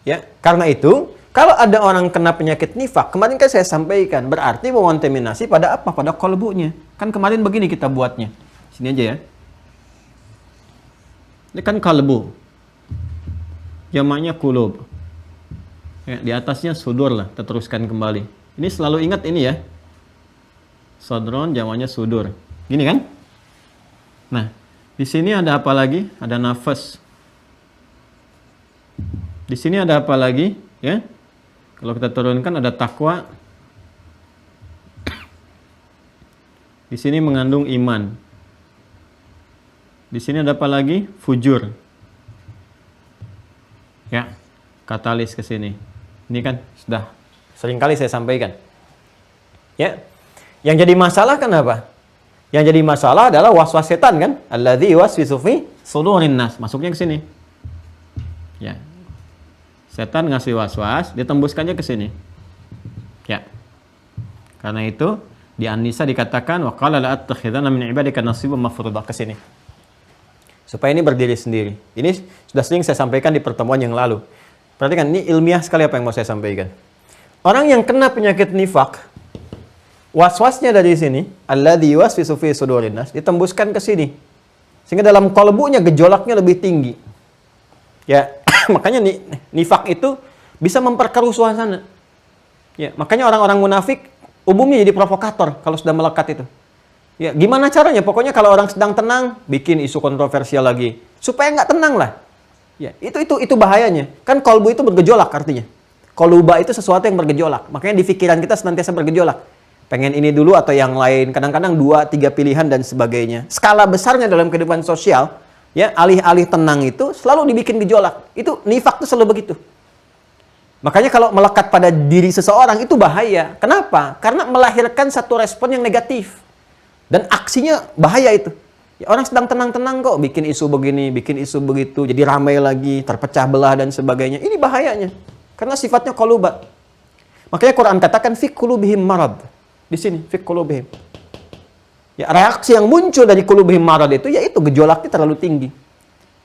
Ya, karena itu, kalau ada orang kena penyakit nifak, kemarin kan saya sampaikan, berarti mengontaminasi pada apa? Pada kolbunya. Kan kemarin begini kita buatnya. Sini aja ya. Ini kan kalbu. Jamaknya kulub. Ya, di atasnya sudur lah, kita teruskan kembali. Ini selalu ingat ini ya. Sodron jamaknya sudur. Gini kan? Nah, di sini ada apa lagi? Ada nafas. Di sini ada apa lagi? Ya. Kalau kita turunkan ada takwa. Di sini mengandung iman. Di sini ada apa lagi? Fujur. Ya, katalis ke sini. Ini kan sudah seringkali saya sampaikan. Ya. Yang jadi masalah kan apa? Yang jadi masalah adalah waswas setan kan? Alladzi waswisu fi sudurin nas. Masuknya ke sini. Ya. Setan ngasih waswas, ditembuskannya ke sini. Ya. Karena itu di An-Nisa dikatakan wa qala la attakhidhanna min ibadika nasiban mafruḍa, ke sini. Supaya ini berdiri sendiri. Ini sudah sering saya sampaikan di pertemuan yang lalu. Perhatikan, ini ilmiah sekali apa yang mau saya sampaikan. Orang yang kena penyakit nifak, waswasnya dari sini, alladzi waswisu fi sudurin nas, ditembuskan ke sini. Sehingga dalam kolbunya gejolaknya lebih tinggi. Ya, makanya nifak itu bisa memperkeruh suasana. Ya, makanya orang-orang munafik umumnya jadi provokator kalau sudah melekat itu. Ya, gimana caranya? Pokoknya kalau orang sedang tenang, bikin isu kontroversial lagi supaya nggak tenang lah. Ya, itu bahayanya. Kan kolbu itu bergejolak artinya. Koluba itu sesuatu yang bergejolak. Makanya di pikiran kita senantiasa bergejolak. Pengen ini dulu atau yang lain. Kadang-kadang 2-3 pilihan dan sebagainya. Skala besarnya dalam kehidupan sosial, Ya, alih-alih tenang itu selalu dibikin gejolak. Itu nifak itu selalu begitu. Makanya kalau melekat pada diri seseorang itu bahaya. Kenapa? Karena melahirkan satu respon yang negatif. Dan aksinya bahaya itu. Ya, orang sedang tenang-tenang kok, bikin isu begini, bikin isu begitu, jadi ramai lagi, terpecah belah dan sebagainya. Ini bahayanya. Karena sifatnya qulubat. Makanya Quran katakan fi qulubihim marad. Di sini fi qulubihim. Ya, reaksi yang muncul dari qulubihim marad itu yaitu gejolaknya terlalu tinggi.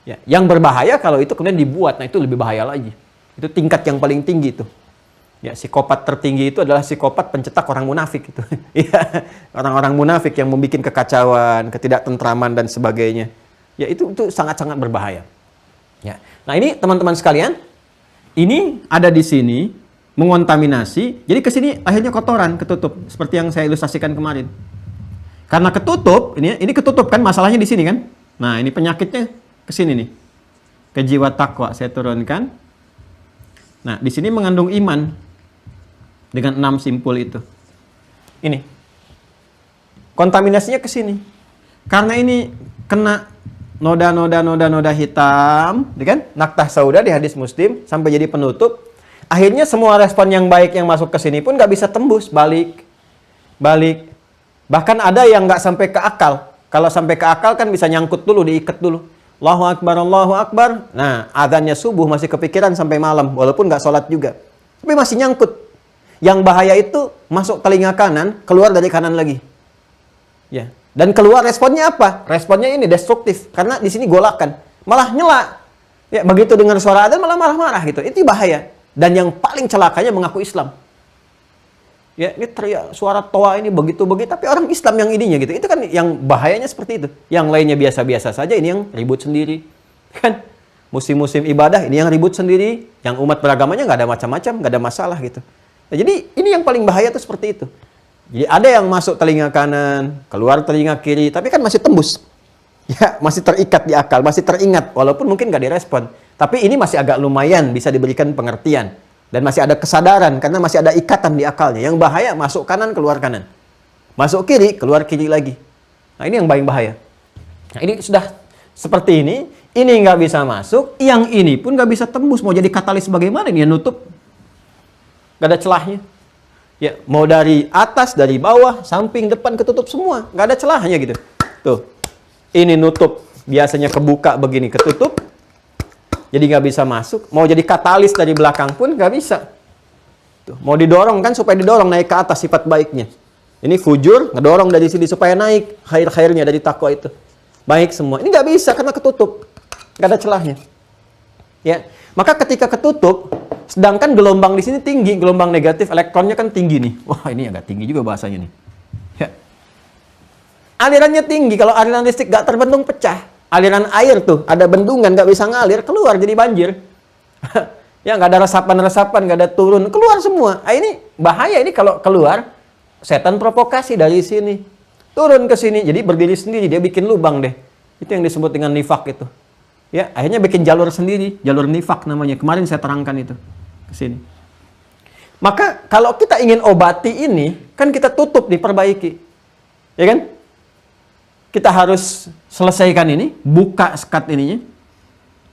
Ya, yang berbahaya kalau itu kemudian dibuat, nah itu lebih bahaya lagi. Itu tingkat yang paling tinggi itu. Ya, psikopat tertinggi itu adalah psikopat pencetak orang munafik itu. Ya, orang-orang munafik yang membuat kekacauan, ketidaktentraman dan sebagainya. Ya, itu sangat-sangat berbahaya. Ya. Nah, ini teman-teman sekalian, ini ada di sini mengontaminasi. Jadi ke sini akhirnya kotoran, ketutup seperti yang saya ilustrasikan kemarin. Karena ketutup, ini ketutup kan masalahnya di sini kan. Nah, ini penyakitnya ke sini nih. Ke jiwa takwa saya turunkan. Nah, di sini mengandung iman dengan 6 simpul itu. Ini. Kontaminasinya ke sini. Karena ini kena noda hitam, kan? Naktah sauda di hadis Muslim sampai jadi penutup. Akhirnya semua respon yang baik yang masuk ke sini pun nggak bisa tembus balik. Bahkan ada yang nggak sampai ke akal. Kalau sampai ke akal kan bisa nyangkut dulu, diikat dulu. Allahu Akbar, Allahu Akbar. Nah, adzannya subuh masih kepikiran sampai malam, walaupun nggak sholat juga. Tapi masih nyangkut. Yang bahaya itu masuk telinga kanan, keluar dari kanan lagi. Ya. Dan keluar responnya apa? Responnya ini destruktif. Karena di sini golakan. Malah nyela. Ya, begitu dengar suara adzan malah marah-marah gitu. Itu bahaya. Dan yang paling celakanya mengaku Islam. Ya, ini teriak suara toa ini begitu-begitu, tapi orang Islam yang ininya gitu. Itu kan yang bahayanya seperti itu. Yang lainnya biasa-biasa saja, ini yang ribut sendiri. Kan musim-musim ibadah ini yang ribut sendiri, yang umat beragamanya nggak ada macam-macam, nggak ada masalah gitu. Nah, jadi ini yang paling bahaya tuh seperti itu. Jadi ada yang masuk telinga kanan, keluar telinga kiri, tapi kan masih tembus. Ya, masih terikat di akal, masih teringat, walaupun mungkin nggak direspon. Tapi ini masih agak lumayan bisa diberikan pengertian. Dan masih ada kesadaran, karena masih ada ikatan di akalnya. Yang bahaya, masuk kanan, keluar kanan. Masuk kiri, keluar kiri lagi. Nah, ini yang paling bahaya. Nah, ini sudah seperti ini nggak bisa masuk, yang ini pun nggak bisa tembus. Mau jadi katalis bagaimana? Ini ya nutup. Nggak ada celahnya. Ya, mau dari atas, dari bawah, samping, depan, ketutup semua. Nggak ada celahnya gitu. Tuh, ini nutup. Biasanya kebuka begini, ketutup. Jadi nggak bisa masuk. Mau jadi katalis dari belakang pun nggak bisa. Tuh, mau didorong kan supaya didorong naik ke atas sifat baiknya. Ini fujur, ngedorong dari sini supaya naik khair-khairnya dari takwa itu. Baik semua. Ini nggak bisa karena ketutup. Nggak ada celahnya. Ya, maka ketika ketutup, sedangkan gelombang di sini tinggi, gelombang negatif elektronnya kan tinggi nih. Wah, ini agak tinggi juga bahasanya nih. Ya. Alirannya tinggi. Kalau aliran listrik nggak terbendung pecah. Aliran air tuh, ada bendungan, nggak bisa ngalir, keluar jadi banjir. Ya, nggak ada resapan-resapan, nggak ada turun, keluar semua. Nah, ini bahaya ini kalau keluar, setan provokasi dari sini. Turun ke sini, jadi berdiri sendiri, dia bikin lubang deh. Itu yang disebut dengan nifak itu. Ya, akhirnya bikin jalur sendiri, jalur nifak namanya. Kemarin saya terangkan itu, ke sini. Maka kalau kita ingin obati ini, kan kita tutup, diperbaiki. Ya kan? Kita harus selesaikan ini, buka sekat ininya.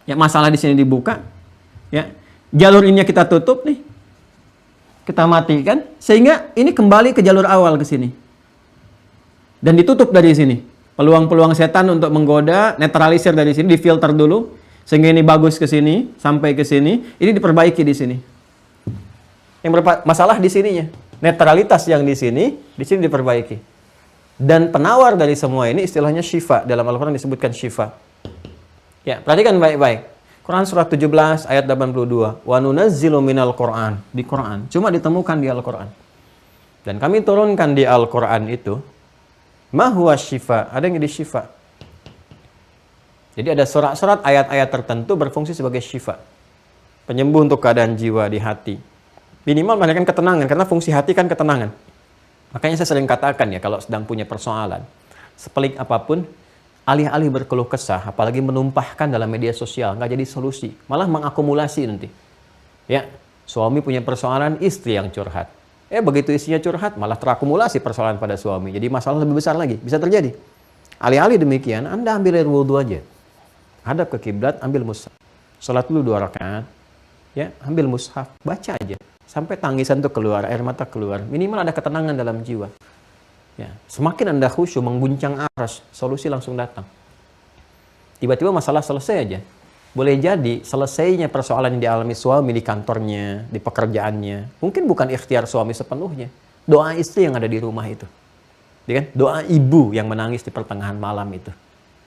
Ya, masalah di sini dibuka. Ya, jalur ini kita tutup nih. Kita matikan sehingga ini kembali ke jalur awal ke sini. Dan ditutup dari sini. Peluang-peluang setan untuk menggoda, netralisir dari sini, difilter dulu sehingga ini bagus ke sini, sampai ke sini, ini diperbaiki di sini. Yang masalah di sininya. Netralitas yang di sini diperbaiki. Dan penawar dari semua ini istilahnya syifa. Dalam Al-Quran disebutkan syifa. Ya, perhatikan baik-baik. Quran surat 17 ayat 82. Wa nunazzilu minal Qur'an. Di Quran. Cuma ditemukan di Al-Quran. Dan kami turunkan di Al-Quran itu. Ma huwa syifa. Ada yang jadi syifa. Jadi ada surat-surat ayat-ayat tertentu berfungsi sebagai syifa. Penyembuh untuk keadaan jiwa di hati. Minimal melahirkan ketenangan. Karena fungsi hati kan ketenangan. Makanya saya sering katakan ya, kalau sedang punya persoalan, sepelik apapun, alih-alih berkeluh kesah, apalagi menumpahkan dalam media sosial, nggak jadi solusi, malah mengakumulasi nanti. Ya, suami punya persoalan, istri yang curhat. Begitu istrinya curhat, malah terakumulasi persoalan pada suami. Jadi masalah lebih besar lagi, bisa terjadi. Alih-alih demikian, Anda ambil air wudhu aja. hadap ke kiblat, ambil mushaf. Salat dulu 2 rakaat. Ya, ambil mushaf, baca aja. Sampai tangisan tuh keluar, air mata keluar. Minimal ada ketenangan dalam jiwa. Ya, semakin Anda khusyuk mengguncang aras, solusi langsung datang. Tiba-tiba masalah selesai aja. Boleh jadi selesainya persoalan yang dialami suami di kantornya, di pekerjaannya. Mungkin bukan ikhtiar suami sepenuhnya. Doa istri yang ada di rumah itu. Ya kan? Doa ibu yang menangis di pertengahan malam itu.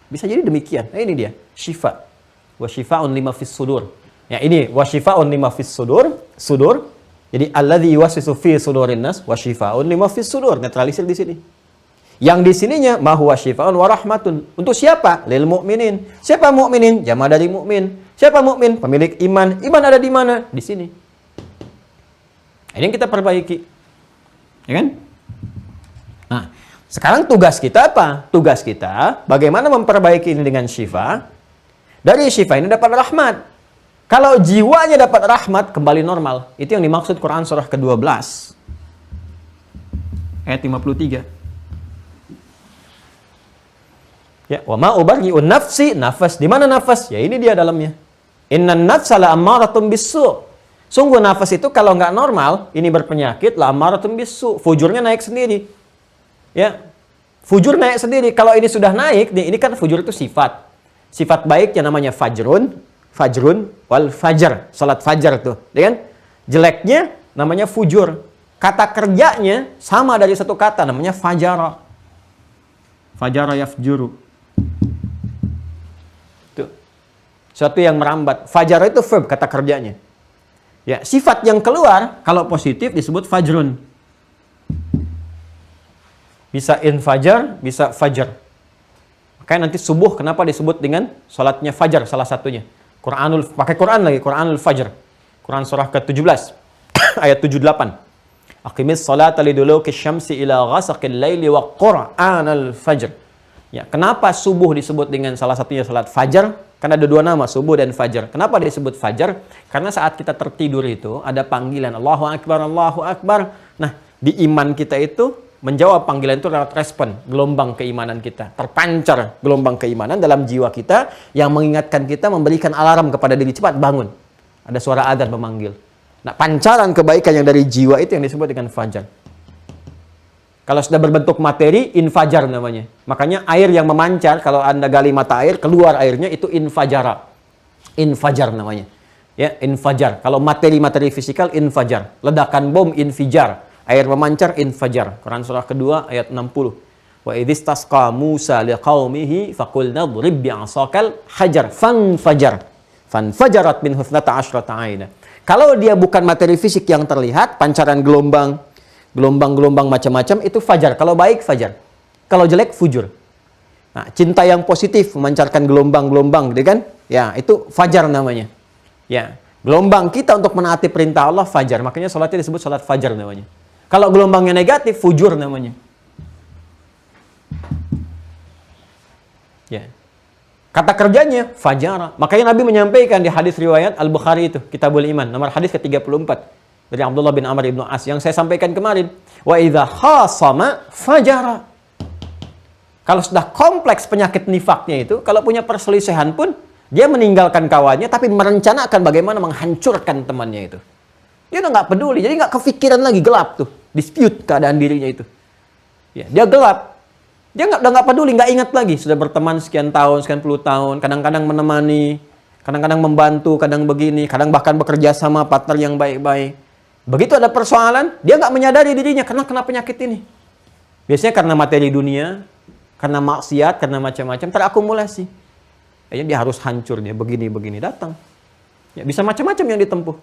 Bisa jadi demikian. Nah, ini dia, syifa. Wa syifa'un lima fis sudur. Ya, ini wa syifa'un lima fis sudur. Jadi alladzi yuwaswisu fi sudurin nas wa syifa'un lima fis sudur. Netralisir di sini. Yang di sininya ma huwa syifa'un wa rahmatun. Untuk siapa? Lil mu'minin. Siapa mukminin? Jama' dari mukmin. Siapa mukmin? Pemilik iman. Iman ada di mana? Di sini. Ini yang kita perbaiki. Ya kan? Nah, sekarang tugas kita apa? Tugas kita bagaimana memperbaiki ini dengan syifa. Dari syifa ini dapat rahmat. Kalau jiwanya dapat rahmat, kembali normal. Itu yang dimaksud Quran surah ke-12. Ayat 53. Ya, wa ma ubarri'un nafsi, nafas. Di mana nafas? Ya ini dia dalamnya. Innan nafsa la ammaratun bisu. Sungguh nafas itu kalau nggak normal, ini berpenyakit, la ammaratun bisu. Fujurnya naik sendiri. Ya. Fujur naik sendiri. Kalau ini sudah naik, nih, ini kan fujur itu sifat. Sifat baiknya namanya fajrun wal fajar, salat fajar tuh, ya kan? Jeleknya namanya fujur. Kata kerjanya sama dari satu kata, namanya fajara. Fajara yafjuru. Tuh. Suatu yang merambat. Fajara itu verb, kata kerjanya. Ya, sifat yang keluar kalau positif disebut fajrun. Bisa infajar, bisa fajar. Makanya nanti subuh kenapa disebut dengan salatnya fajar salah satunya. Pakai Quran lagi, Quranul Fajr. Quran surah ke-17 ayat 78. Aqimis salata liduluki syamsi ila ghasaqil laili wa Qur'anal Fajr. Ya, kenapa subuh disebut dengan salah satunya salat fajar? Karena ada 2 nama, subuh dan fajar. Kenapa disebut fajar? Karena saat kita tertidur itu ada panggilan Allahu Akbar, Allahu Akbar. Nah, di iman kita itu menjawab panggilan itu lewat respon, gelombang keimanan kita. Terpancar gelombang keimanan dalam jiwa kita yang mengingatkan kita, memberikan alarm kepada diri, cepat bangun. Ada suara adzan memanggil. Nah, pancaran kebaikan yang dari jiwa itu yang disebut dengan fajar. Kalau sudah berbentuk materi, infajar namanya. Makanya air yang memancar, kalau Anda gali mata air, keluar airnya, itu infajara. Infajar namanya. Ya, infajar. Kalau materi-materi fisikal, infajar. Ledakan bom, infijar. Air memancar, infajar. Quran surah kedua ayat 60. Wa idhistasqa Musa liqaumihi faqulna dhrib bi'asakal hajar fanfajar. Fanfajarat min husnata asyrata aina. Kalau dia bukan materi fisik yang terlihat, pancaran gelombang macam-macam, itu fajar. Kalau baik, fajar. Kalau jelek, fujur. Nah, cinta yang positif memancarkan gelombang-gelombang, gitu kan? Ya, itu fajar namanya. Ya, gelombang kita untuk menaati perintah Allah, fajar. Makanya salatnya disebut salat fajar namanya. Kalau gelombangnya negatif, fujur namanya. Ya. Kata kerjanya, fajara. Makanya Nabi menyampaikan di hadis riwayat Al-Bukhari itu, Kitabul Iman, nomor hadis ke-34. Dari Abdullah bin Amr ibn As, yang saya sampaikan kemarin. Wa idha khasama fajara. Kalau sudah kompleks penyakit nifaknya itu, kalau punya perselisihan pun, dia meninggalkan kawannya, tapi merencanakan bagaimana menghancurkan temannya itu. Dia udah nggak peduli, jadi nggak kepikiran lagi, gelap tuh. Dispute keadaan dirinya itu. Ya, dia gelap. Dia udah nggak peduli, nggak ingat lagi. Sudah berteman sekian tahun, sekian puluh tahun. Kadang-kadang menemani, kadang-kadang membantu, kadang begini, kadang bahkan bekerja sama partner yang baik-baik. Begitu ada persoalan, dia nggak menyadari dirinya karena kena penyakit ini. Biasanya karena materi dunia, karena maksiat, karena macam-macam, terakumulasi. Dia harus hancur, dia begini-begini datang. Ya, bisa macam-macam yang ditempuh.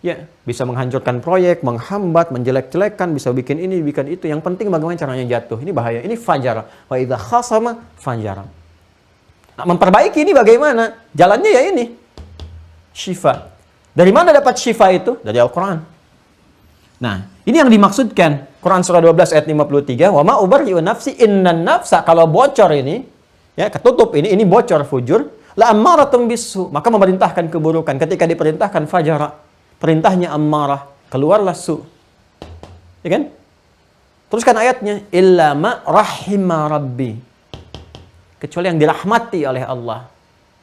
Ya, bisa menghancurkan proyek, menghambat, menjelek-jelekan, bisa bikin ini, bikin itu. Yang penting bagaimana caranya jatuh. Ini bahaya. Ini fajara. Wa idza khasama fajara. Nah, memperbaiki ini bagaimana? Jalannya ya ini. Syifa. Dari mana dapat syifa itu? Dari Al-Quran. Nah, ini yang dimaksudkan. Quran surah 12 ayat 53. Wa ma ubarri'u nafsi innan nafsa. Kalau bocor ini, ya, ketutup ini bocor fujur. La ammaratun bisu. Maka memerintahkan keburukan. Ketika diperintahkan fajara. Perintahnya ammarah, keluarlah su. Ya kan? Teruskan ayatnya, illa ma rahima rabbi. Kecuali yang dirahmati oleh Allah.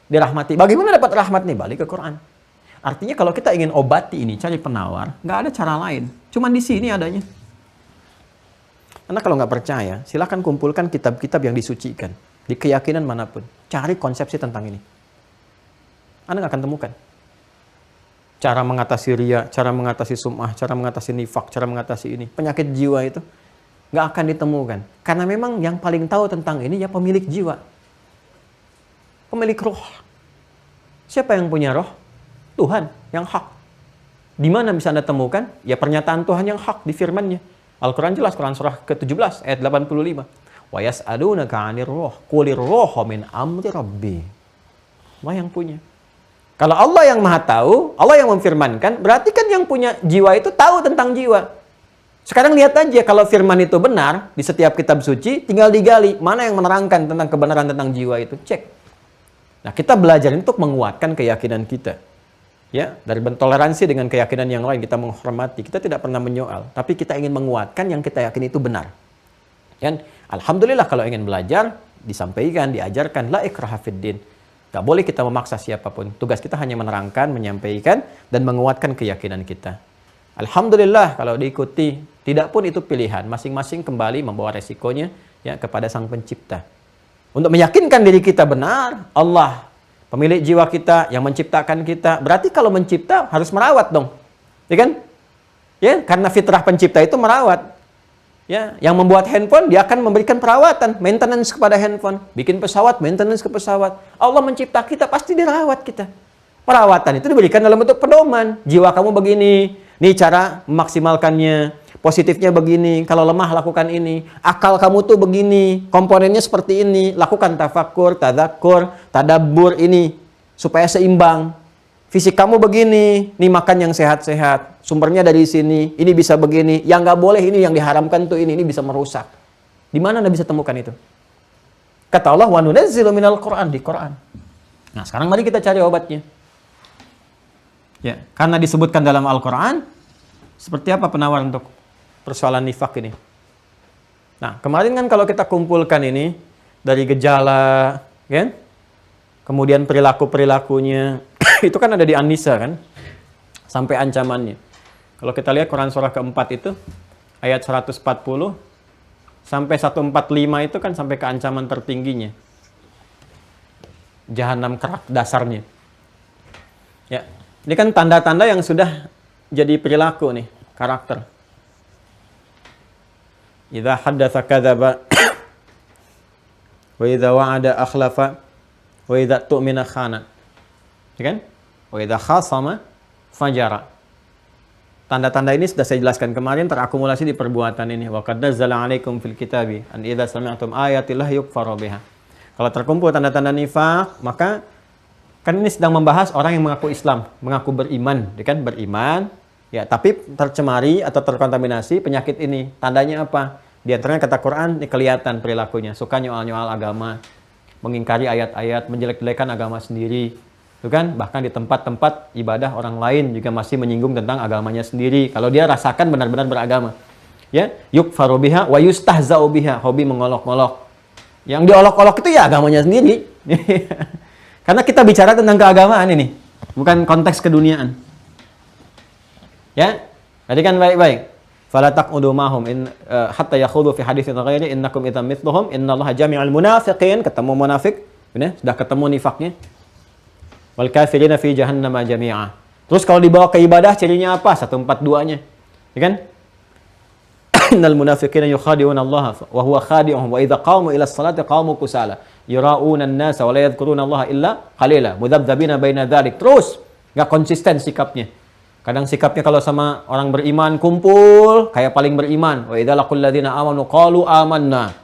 dirahmati. Bagaimana dapat rahmat nih? Balik ke Quran. Artinya kalau kita ingin obati ini, cari penawar, nggak ada cara lain. Cuman di sini adanya. Karena kalau nggak percaya, silakan kumpulkan kitab-kitab yang disucikan. Di keyakinan manapun. Cari konsepsi tentang ini. Anda nggak akan temukan. Cara mengatasi riya, cara mengatasi sum'ah, cara mengatasi nifak, cara mengatasi ini. Penyakit jiwa itu nggak akan ditemukan. Karena memang yang paling tahu tentang ini ya pemilik jiwa. Pemilik roh. Siapa yang punya roh? Tuhan yang hak. Di mana bisa Anda temukan? Ya pernyataan Tuhan yang hak di firman-Nya. Al-Quran jelas, Quran surah ke-17 ayat 85. Wa yas'alunaka 'anir roh, qulir roho min amri rabbi. Allah yang punya. Kalau Allah yang maha tahu, Allah yang memfirmankan, berarti kan yang punya jiwa itu tahu tentang jiwa. Sekarang lihat aja, kalau firman itu benar, di setiap kitab suci, tinggal digali, mana yang menerangkan tentang kebenaran tentang jiwa itu, cek. Nah, kita belajar untuk menguatkan keyakinan kita. Ya, dari bertoleransi dengan keyakinan yang lain, kita menghormati, kita tidak pernah menyoal, tapi kita ingin menguatkan yang kita yakini itu benar. Dan alhamdulillah kalau ingin belajar, disampaikan, diajarkan, la ikraha fiddin. Gak boleh kita memaksa siapapun. Tugas kita hanya menerangkan, menyampaikan, dan menguatkan keyakinan kita. Alhamdulillah kalau diikuti, tidak pun itu pilihan. Masing-masing kembali membawa resikonya ya kepada Sang Pencipta. Untuk meyakinkan diri kita benar, Allah, pemilik jiwa kita yang menciptakan kita. Berarti kalau mencipta harus merawat dong. Ya kan? Ya, karena fitrah pencipta itu merawat. Ya, yang membuat handphone dia akan memberikan perawatan, maintenance kepada handphone, bikin pesawat, maintenance ke pesawat. Allah mencipta kita pasti dirawat kita. Perawatan itu diberikan dalam bentuk pedoman. Jiwa kamu begini, nih cara memaksimalkannya. Positifnya begini, kalau lemah lakukan ini. Akal kamu tuh begini, komponennya seperti ini. Lakukan tafakur, tadzakur, tadabbur ini supaya seimbang. Fisik kamu begini, nih makan yang sehat-sehat. Sumbernya dari sini, ini bisa begini. Yang nggak boleh ini, yang diharamkan tuh ini bisa merusak. Di mana Anda bisa temukan itu? Kata Allah, wa nunazzilu minal Qur'an, di Quran. Nah, sekarang mari kita cari obatnya. Ya, karena disebutkan dalam Al-Quran, seperti apa penawar untuk persoalan nifak ini? Nah, kemarin kan kalau kita kumpulkan ini dari gejala, kan? Kemudian perilaku-perilakunya, itu kan ada di An-Nisa kan? Sampai ancamannya. Kalau kita lihat Quran surah keempat itu, ayat 140, sampai 145 itu kan sampai ke ancaman tertingginya. Jahanam kerak dasarnya. Ya, ini kan tanda-tanda yang sudah jadi perilaku nih, karakter. Idza haddatsa kadzaba wa idza wa'ada akhlafa wa idza tu'mina khana. Ya kan? Wa idza khasama fajara. Tanda-tanda ini sudah saya jelaskan kemarin, terakumulasi di perbuatan ini. Wa qad nazzala 'alaikum fil kitabi an idza sami'tum ayatillahi yukfaru biha. Kalau terkumpul tanda-tanda nifaq, maka kan ini sedang membahas orang yang mengaku Islam, mengaku beriman, ya kan? Beriman, ya, tapi tercemari atau terkontaminasi penyakit ini. Tandanya apa? Di antaranya kata Quran, ini kelihatan perilakunya, suka nyoal-nyoal agama, mengingkari ayat-ayat, menjelek-jelekan agama sendiri. Itu kan, bahkan di tempat-tempat ibadah orang lain juga masih menyinggung tentang agamanya sendiri. Kalau dia rasakan benar-benar beragama. Ya, yukfaru biha wa yustahza'u biha, hobi mengolok-olok. Yang diolok-olok itu ya agamanya sendiri. Karena kita bicara tentang keagamaan ini, bukan konteks keduniaan. Ya, tadi kan baik-baik. Fala taqudu mahum in hatta yakhudu fi haditsin ghairi innakum idzam mithluhum innallaha jami'ul munafiqin, ketemu munafik, ya, sudah ketemu nifaknya. Wal kafirina fi jahannam jami'a. Terus kalau dibawa ke ibadah cirinya apa? 142-nya. Ya kan? Innal munafiqina yukhadi'una Allah wa huwa khadi'uhum wa idza qamu ila as-salati qamu kusala yura'una an-nasa wa la yadhkuruna Allah illa qalila mudzabdzabina baina dzalik. Terus enggak konsisten sikapnya. Kadang sikapnya kalau sama orang beriman kumpul kayak paling beriman. Wa idza laqul ladzina amanu qalu amanna.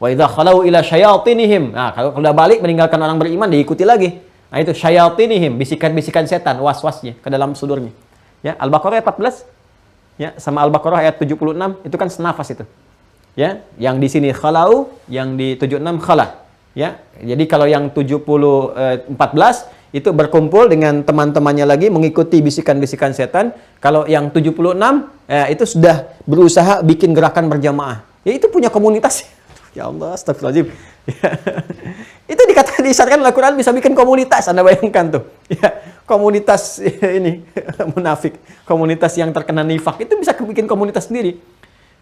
Wa idza khalau ila syayatinihim. Nah, kalau udah balik meninggalkan orang beriman diikuti lagi. Nah, itu syayatinihim, bisikan-bisikan setan, was-wasnya ke dalam sudurnya. Ya, Al-Baqarah ayat 14. Ya, sama Al-Baqarah ayat 76 itu kan senafas itu. Ya, yang di sini khalau, yang di 76 khala. Ya, jadi kalau yang 14 itu berkumpul dengan teman-temannya lagi mengikuti bisikan-bisikan setan. Kalau yang 76 itu sudah berusaha bikin gerakan berjamaah. Ya, itu punya komunitas. Ya Allah, astagfirullahaladzim. Ya. Itu diisyaratkan Al-Quran bisa bikin komunitas. Anda bayangkan tuh. Ya, komunitas ini munafik, komunitas yang terkena nifak itu bisa bikin komunitas sendiri.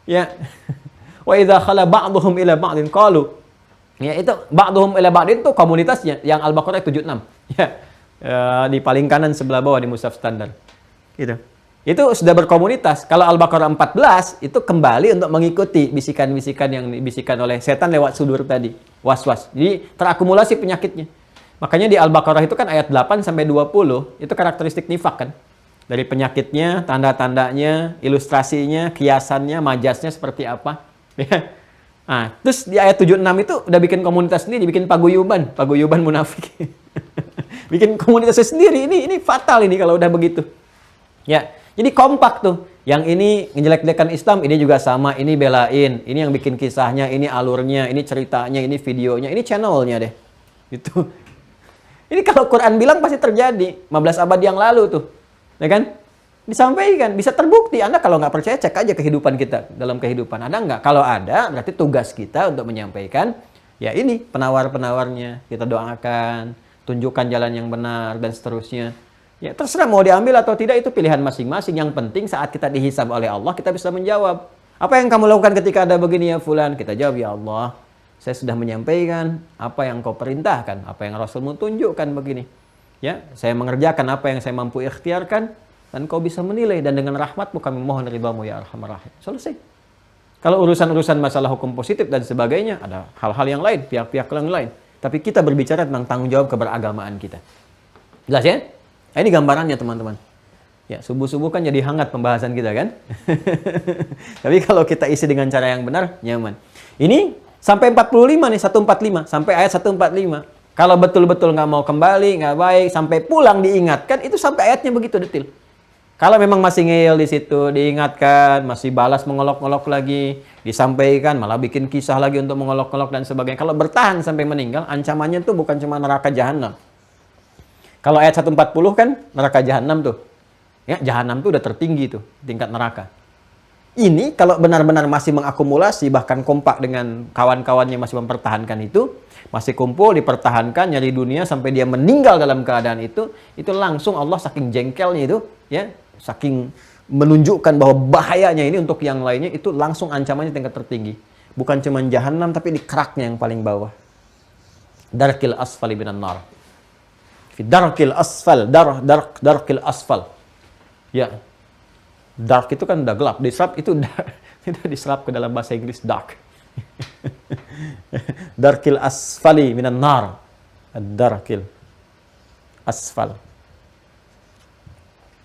Ya. Wa idza khala ba'dhum ila ba'din qalu. Ya, itu ba'dhum ila ba'din itu komunitasnya yang Al-Baqarah 76. Ya. Di paling kanan sebelah bawah di mushaf standar. Gitu. Itu sudah berkomunitas. Kalau Al-Baqarah 14 itu kembali untuk mengikuti bisikan-bisikan yang dibisikkan oleh setan lewat sudur tadi. Was-was. Jadi terakumulasi penyakitnya. Makanya di Al-Baqarah itu kan ayat 8 sampai 20 itu karakteristik nifak kan. Dari penyakitnya, tanda-tandanya, ilustrasinya, kiasannya, majasnya seperti apa. Nah, terus di ayat 76 itu udah bikin komunitas sendiri, bikin paguyuban munafik. Bikin komunitasnya sendiri. Ini fatal ini kalau udah begitu. Ya. Jadi kompak tuh. Yang ini ngejelek-jelekan Islam, ini juga sama, ini belain, ini yang bikin kisahnya, ini alurnya, ini ceritanya, ini videonya, ini channelnya deh. Gitu. Ini kalau Quran bilang pasti terjadi. 15 abad yang lalu tuh. Ya kan? Disampaikan, bisa terbukti. Anda kalau nggak percaya, cek aja kehidupan kita. Dalam kehidupan. Ada nggak? Kalau ada, berarti tugas kita untuk menyampaikan, ya ini penawar-penawarnya. Kita doakan, tunjukkan jalan yang benar, dan seterusnya. Ya, terserah mau diambil atau tidak itu pilihan masing-masing. Yang penting saat kita dihisab oleh Allah, kita bisa menjawab. Apa yang kamu lakukan ketika ada begini ya fulan? Kita jawab, ya Allah, saya sudah menyampaikan apa yang kau perintahkan, apa yang Rasulmu tunjukkan begini. Ya, saya mengerjakan apa yang saya mampu ikhtiarkan, dan kau bisa menilai. Dan dengan rahmatmu kami mohon ridhamu ya arhamar rahim. Selesai. Kalau urusan-urusan masalah hukum positif dan sebagainya, ada hal-hal yang lain, pihak-pihak yang lain. Tapi kita berbicara tentang tanggung jawab keberagamaan kita. Jelas ya? Nah, ini gambarannya teman-teman. Ya, subuh-subuh kan jadi hangat pembahasan kita kan. Tapi kalau kita isi dengan cara yang benar, nyaman. Ini sampai 45 nih, 145. Sampai ayat 145. Kalau betul-betul nggak mau kembali, nggak baik, sampai pulang diingatkan, itu sampai ayatnya begitu detail. Kalau memang masih ngeyel di situ, diingatkan, masih balas mengolok-olok lagi, disampaikan, malah bikin kisah lagi untuk mengolok-olok dan sebagainya. Kalau bertahan sampai meninggal, ancamannya itu bukan cuma neraka jahanam. Kalau ayat 140 kan neraka jahanam tuh. Ya, jahanam tuh udah tertinggi tuh tingkat neraka. Ini kalau benar-benar masih mengakumulasi, bahkan kompak dengan kawan-kawannya masih mempertahankan itu, masih kumpul, dipertahankan, nyari dunia sampai dia meninggal dalam keadaan itu langsung Allah saking jengkelnya itu, ya, saking menunjukkan bahwa bahayanya ini untuk yang lainnya, itu langsung ancamannya tingkat tertinggi. Bukan cuma jahanam, tapi di keraknya yang paling bawah. Darkil asfali minan nar. Fi darkil asfal, darkil asfal. Ya. Dark itu kan udah gelap, diserap itu diserap ke dalam bahasa Inggris dark. Darkil asfali minan nar. Darkil asfal.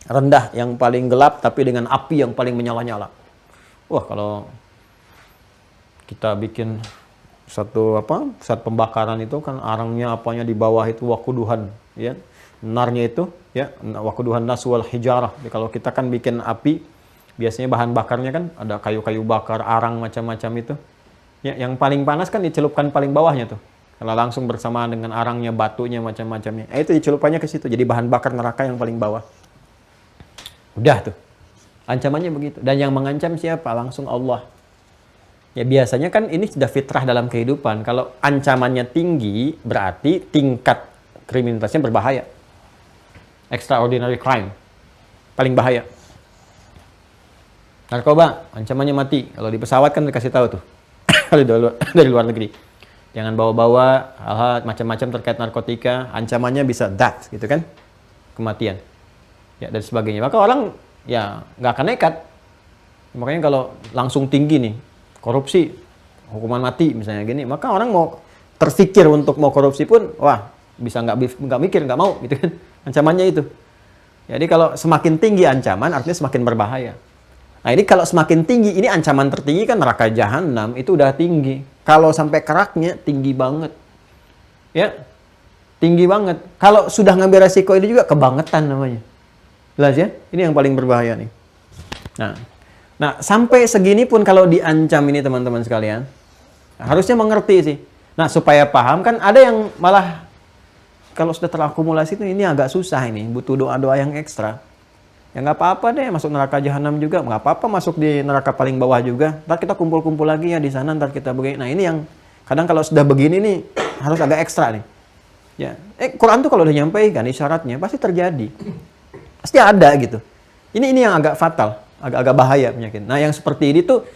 Rendah yang paling gelap tapi dengan api yang paling menyala-nyala. Wah, kalau kita bikin satu saat pembakaran itu kan arangnya apanya di bawah itu wakuduhan, ya. Narnya itu, ya, wakuduhan nas wal hijarah. Jadi, kalau kita kan bikin api, biasanya bahan bakarnya kan ada kayu-kayu bakar, arang macam-macam itu. Ya, yang paling panas kan dicelupkan paling bawahnya tuh. Kalau langsung bersamaan dengan arangnya, batunya, macam-macamnya. Itu dicelupannya ke situ. Jadi bahan bakar neraka yang paling bawah. Udah tuh. Ancamannya begitu. Dan yang mengancam siapa? Langsung Allah. Ya biasanya kan ini sudah fitrah dalam kehidupan. Kalau ancamannya tinggi, berarti tingkat kriminalitasnya berbahaya. Extraordinary crime. Paling bahaya. Narkoba, ancamannya mati. Kalau di pesawat kan dikasih tahu tuh. Dari luar negeri. Jangan bawa-bawa hal-hal macam-macam terkait narkotika. Ancamannya bisa death, gitu kan. Kematian. Ya, dan sebagainya. Maka orang ya nggak akan nekat. Makanya kalau langsung tinggi nih, korupsi, hukuman mati misalnya gini, maka orang mau terfikir untuk mau korupsi pun, wah bisa nggak mikir, nggak mau gitu kan. Ancamannya itu. Jadi kalau semakin tinggi ancaman artinya semakin berbahaya. Nah ini kalau semakin tinggi, ini ancaman tertinggi kan neraka jahanam, itu udah tinggi. Kalau sampai keraknya tinggi banget. Ya, tinggi banget. Kalau sudah ngambil resiko ini juga kebangetan namanya. Jelas ya? Ini yang paling berbahaya nih. Nah, sampai segini pun kalau diancam ini teman-teman sekalian, harusnya mengerti sih. Nah, supaya paham kan ada yang malah kalau sudah terakumulasi itu ini agak susah ini, butuh doa-doa yang ekstra. Ya nggak apa-apa deh masuk neraka jahanam juga, nggak apa-apa masuk di neraka paling bawah juga. Ntar kita kumpul-kumpul lagi ya di sana, ntar kita begini. Nah ini yang kadang kalau sudah begini nih harus agak ekstra nih. Ya, Quran tuh kalau udah nyampaikan isyaratnya pasti terjadi. Pasti ada gitu. Ini yang agak fatal, agak bahaya penyakit. Nah, yang seperti ini tuh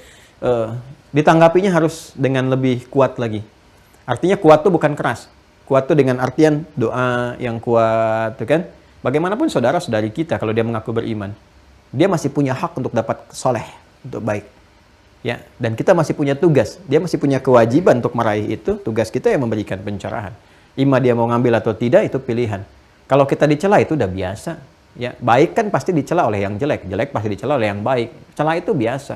ditanggapinya harus dengan lebih kuat lagi. Artinya kuat tuh bukan keras. Kuat tuh dengan artian doa yang kuat, tuh kan? Bagaimanapun saudara-saudari kita kalau dia mengaku beriman, dia masih punya hak untuk dapat soleh, untuk baik. Ya, dan kita masih punya tugas. Dia masih punya kewajiban untuk meraih itu. Tugas kita yang memberikan pencerahan. Ima dia mau ngambil atau tidak itu pilihan. Kalau kita dicela itu udah biasa. Ya, baik kan pasti dicela oleh yang jelek, jelek pasti dicela oleh yang baik. Celah itu biasa.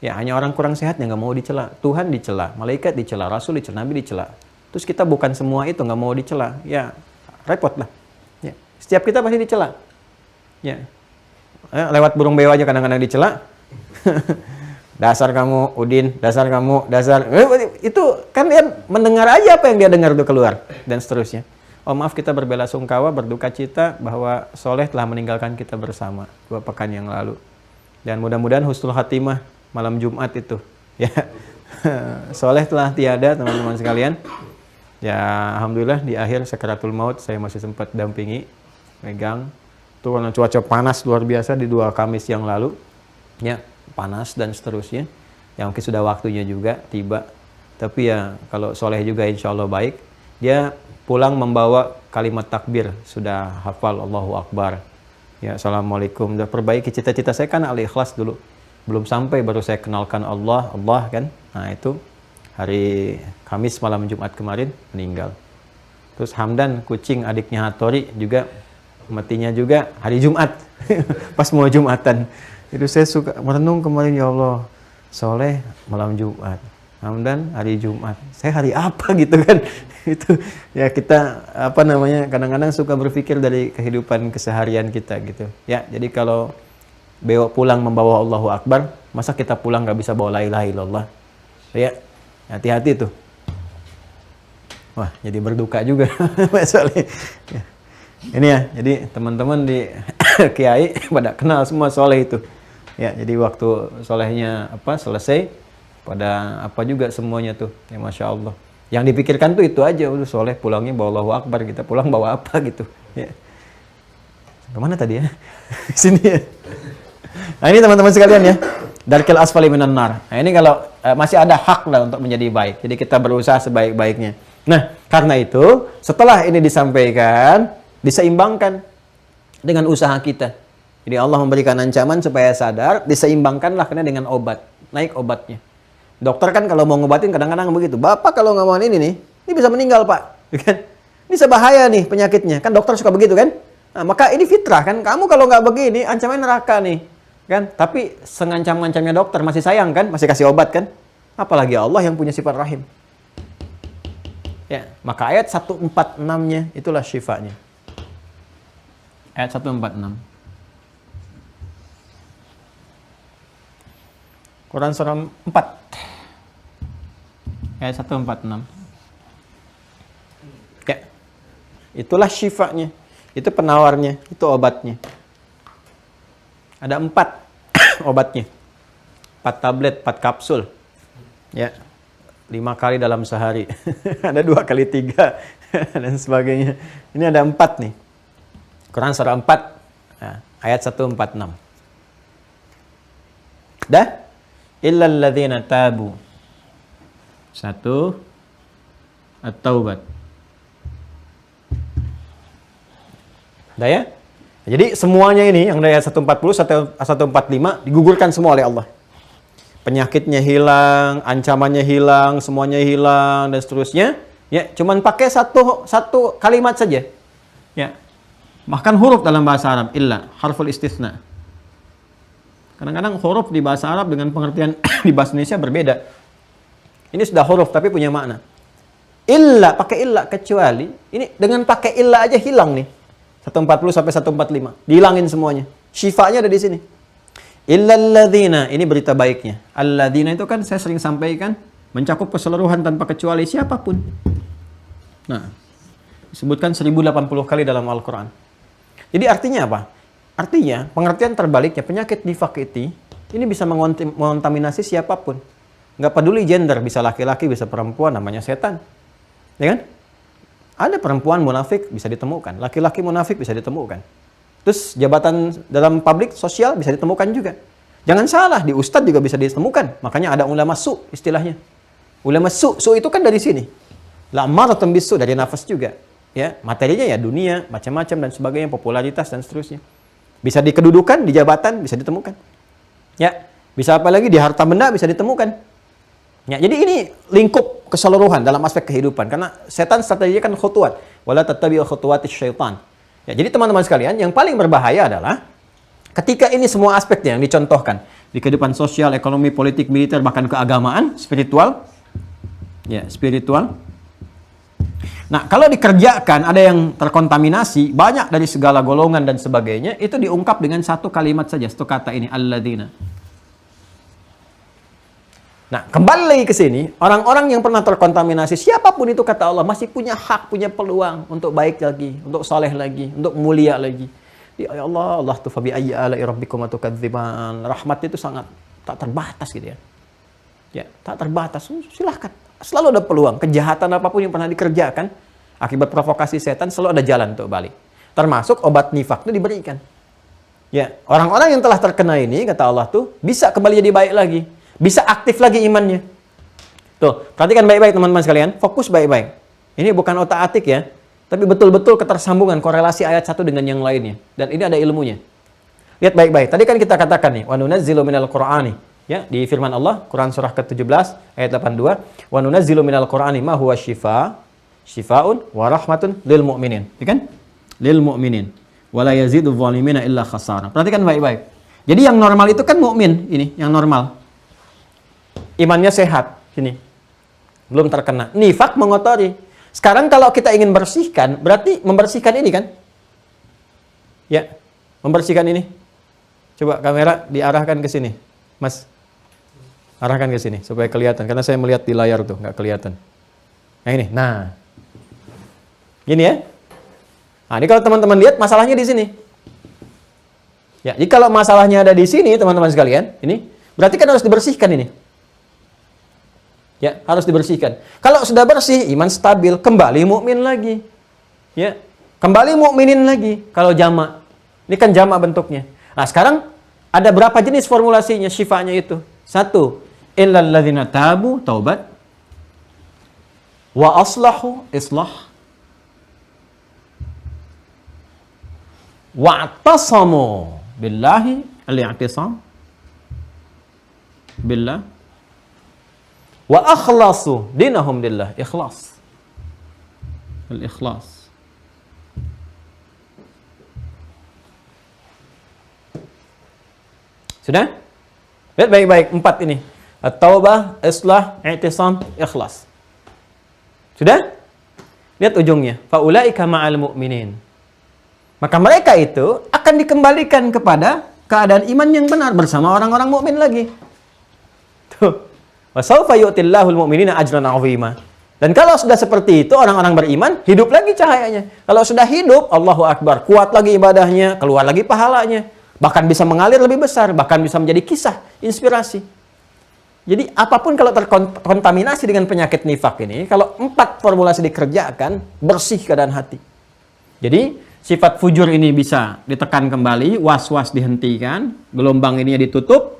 Ya, hanya orang kurang sehat yang nggak mau dicela. Tuhan dicela, malaikat dicela, rasul dicela, nabi dicela. Terus kita bukan semua itu nggak mau dicela. Ya, repot lah. Ya, setiap kita pasti dicela. Ya, lewat burung beo aja kadang-kadang dicela. Dasar kamu, Udin, dasar kamu, dasar. Itu kan dia mendengar aja apa yang dia dengar itu keluar. Dan seterusnya. Oh maaf kita berbelasungkawa, berduka cita bahwa Soleh telah meninggalkan kita bersama 2 pekan yang lalu. Dan mudah-mudahan husnul khatimah malam Jumat itu. Ya, Soleh telah tiada teman-teman sekalian. Ya Alhamdulillah di akhir sakaratul maut saya masih sempat dampingi, megang. Itu karena cuaca panas luar biasa di 2 Kamis yang lalu. Ya, panas dan seterusnya. Yang mungkin sudah waktunya juga tiba. Tapi ya kalau Soleh juga insya Allah baik. Dia pulang membawa kalimat takbir. Sudah hafal Allahu Akbar. Ya, Assalamualaikum. Udah perbaiki cita-cita saya kan al-ikhlas dulu. Belum sampai baru saya kenalkan Allah kan. Nah itu hari Kamis malam Jumat kemarin meninggal. Terus Hamdan, kucing adiknya Hattori juga matinya juga hari Jumat. Pas mau Jumatan. Itu saya suka merenung kemarin, ya Allah, Soleh malam Jumat, Hamdan hari Jumat, saya hari apa gitu kan. Itu ya kita apa namanya kadang-kadang suka berpikir dari kehidupan keseharian kita gitu. Ya, jadi kalau beo pulang membawa Allahu Akbar, masa kita pulang nggak bisa bawa la ilaha illallah? Ya, hati-hati tuh. Wah, jadi berduka juga Pak Soleh. Ya. Ini ya, jadi teman-teman di Kiai pada kenal semua Soleh itu. Ya, jadi waktu Solehnya selesai, pada apa juga semuanya tuh. Ya Masya Allah. Yang dipikirkan tuh itu aja, udah Soleh pulangnya bawa Allahu Akbar, kita pulang bawa apa gitu. Ya. Kemana tadi ya? Sini ya. Nah ini teman-teman sekalian ya. Darkil asfali minan nar. Nah ini kalau masih ada hak lah untuk menjadi baik. Jadi kita berusaha sebaik-baiknya. Nah karena itu setelah ini disampaikan, diseimbangkan dengan usaha kita. Jadi Allah memberikan ancaman supaya sadar, diseimbangkanlah karena dengan obat, naik obatnya. Dokter kan kalau mau ngobatin kadang-kadang begitu. Bapak kalau nggak mau ini bisa meninggal Pak. Kan? Ini sebahaya nih penyakitnya. Kan dokter suka begitu kan? Nah, maka ini fitrah kan. Kamu kalau nggak begini, ancaman neraka nih. Kan? Tapi sengancam-ngancamnya dokter masih sayang kan? Masih kasih obat kan? Apalagi Allah yang punya sifat rahim. Ya, maka ayat 146-nya itulah syifanya. Ayat 146. Quran surah 4 ayat 146. Ya. Itulah syifanya. Itu penawarnya, itu obatnya. Ada 4 obatnya. 4 tablet, 4 kapsul. Ya. 5 kali dalam sehari. Ada 2 kali 3 dan sebagainya. Ini ada 4 nih. Quran surah 4 ayat 146. Dah? Illal ladzina tabu. 1 at-taubat. Dah ya? Jadi semuanya ini yang dari ayat 140 sampai 145 digugurkan semua oleh Allah. Penyakitnya hilang, ancamannya hilang, semuanya hilang dan seterusnya. Ya, cuman pakai satu kalimat saja. Ya. Bahkan huruf dalam bahasa Arab illa, harful istitsna. Kadang-kadang huruf di bahasa Arab dengan pengertian di bahasa Indonesia berbeda. Ini sudah huruf tapi punya makna. Illa, pakai illa, kecuali. Ini dengan pakai illa aja hilang nih. 140 sampai 145. Dihilangin semuanya. Syifanya ada di sini. Illal ladzina, ini berita baiknya. Alladzina itu kan saya sering sampaikan, mencakup keseluruhan tanpa kecuali siapapun. Nah, disebutkan 1080 kali dalam Al-Quran. Jadi artinya apa? Artinya, pengertian terbaliknya, penyakit nifak ini bisa mengontaminasi siapapun. Nggak peduli gender, bisa laki-laki, bisa perempuan, namanya setan. Ya kan? Ada perempuan munafik bisa ditemukan, laki-laki munafik bisa ditemukan. Terus jabatan dalam publik sosial bisa ditemukan juga. Jangan salah, di ustadz juga bisa ditemukan. Makanya ada ulama su istilahnya. Ulama su itu kan dari sini. La'amaratun bisu dari nafas juga. Ya, materinya ya dunia, macam-macam dan sebagainya, popularitas dan seterusnya. Bisa di kedudukan, di jabatan bisa ditemukan. Ya, bisa apa lagi di harta benda bisa ditemukan. Ya, jadi ini lingkup keseluruhan dalam aspek kehidupan karena setan strateginya kan khutuwat, wala tattabi'u khutuwatis syaitan. Ya, jadi teman-teman sekalian, yang paling berbahaya adalah ketika ini semua aspeknya yang dicontohkan di kehidupan sosial, ekonomi, politik, militer, bahkan keagamaan, spiritual. Ya, spiritual. Nah, kalau dikerjakan ada yang terkontaminasi, banyak dari segala golongan dan sebagainya, itu diungkap dengan satu kalimat saja, satu kata ini, alladzina. Nah, kembali lagi ke sini, orang-orang yang pernah terkontaminasi, siapapun itu kata Allah, masih punya hak, punya peluang untuk baik lagi, untuk saleh lagi, untuk mulia lagi. Ya Allah, Allah tu fabi ayyi ala'i rabbikum tukadziban. Rahmat itu sangat tak terbatas gitu ya. Ya, tak terbatas. Silahkan. Selalu ada peluang. Kejahatan apapun yang pernah dikerjakan akibat provokasi setan selalu ada jalan untuk balik. Termasuk obat nifak itu diberikan. Ya, orang-orang yang telah terkena ini kata Allah tuh bisa kembali jadi baik lagi, bisa aktif lagi imannya. Tuh, perhatikan baik-baik teman-teman sekalian, fokus baik-baik. Ini bukan otak-atik ya, tapi betul-betul ketersambungan korelasi ayat satu dengan yang lainnya. Dan ini ada ilmunya. Lihat baik-baik. Tadi kan kita katakan nih, wa nunazzilu minal qur'ani. Ya, di firman Allah, Quran surah ke-17 ayat 82, wa nunazzilu minal qur'ani ma huwa syifaun wa rahmatun lil mu'minin. Ya kan? Lil mu'minin. Wa la yazidu dzalimina illa khasara. Perhatikan baik-baik. Jadi yang normal itu kan mukmin ini, yang normal. Imannya sehat, sini. Belum terkena. Nifak mengotori. Sekarang kalau kita ingin bersihkan, berarti membersihkan ini kan? Ya, membersihkan ini. Coba kamera diarahkan ke sini. Mas, arahkan ke sini supaya kelihatan. Karena saya melihat di layar tuh, nggak kelihatan. Nah ini, nah. Gini ya. Nah, ini kalau teman-teman lihat masalahnya di sini. Ya, jadi kalau masalahnya ada di sini, teman-teman sekalian, ini berarti kan harus dibersihkan ini. Ya, harus dibersihkan. Kalau sudah bersih, iman stabil, kembali mukmin lagi. Ya, kembali mukminin lagi. Kalau jamak, ini kan jamak bentuknya. Nah, sekarang ada berapa jenis formulasinya, syifanya itu? 1, illal ladzina tabu, taubat. Wa aslahu, islah. Wa atasamu billahi, al-i'tisam. Billah. Wa akhlasu dinahum lillah, ikhlas. Al-ikhlas. Sudah? Lihat baik-baik 4 ini. At-taubah, islah, i'tisam, ikhlas. Sudah? Lihat ujungnya. Faulaika ma'al mu'minin. Maka mereka itu akan dikembalikan kepada keadaan iman yang benar bersama orang-orang mukmin lagi. Tuh. Wa sawfa yu'tillahul mu'minina ajran 'azima. Dan kalau sudah seperti itu, orang-orang beriman hidup lagi cahayanya. Kalau sudah hidup, Allahu Akbar, kuat lagi ibadahnya, keluar lagi pahalanya. Bahkan bisa mengalir lebih besar, bahkan bisa menjadi kisah, inspirasi. Jadi apapun kalau terkontaminasi dengan penyakit nifak ini, kalau 4 formulasi dikerjakan, bersih keadaan hati. Jadi sifat fujur ini bisa ditekan kembali, was-was dihentikan, gelombang ini ditutup,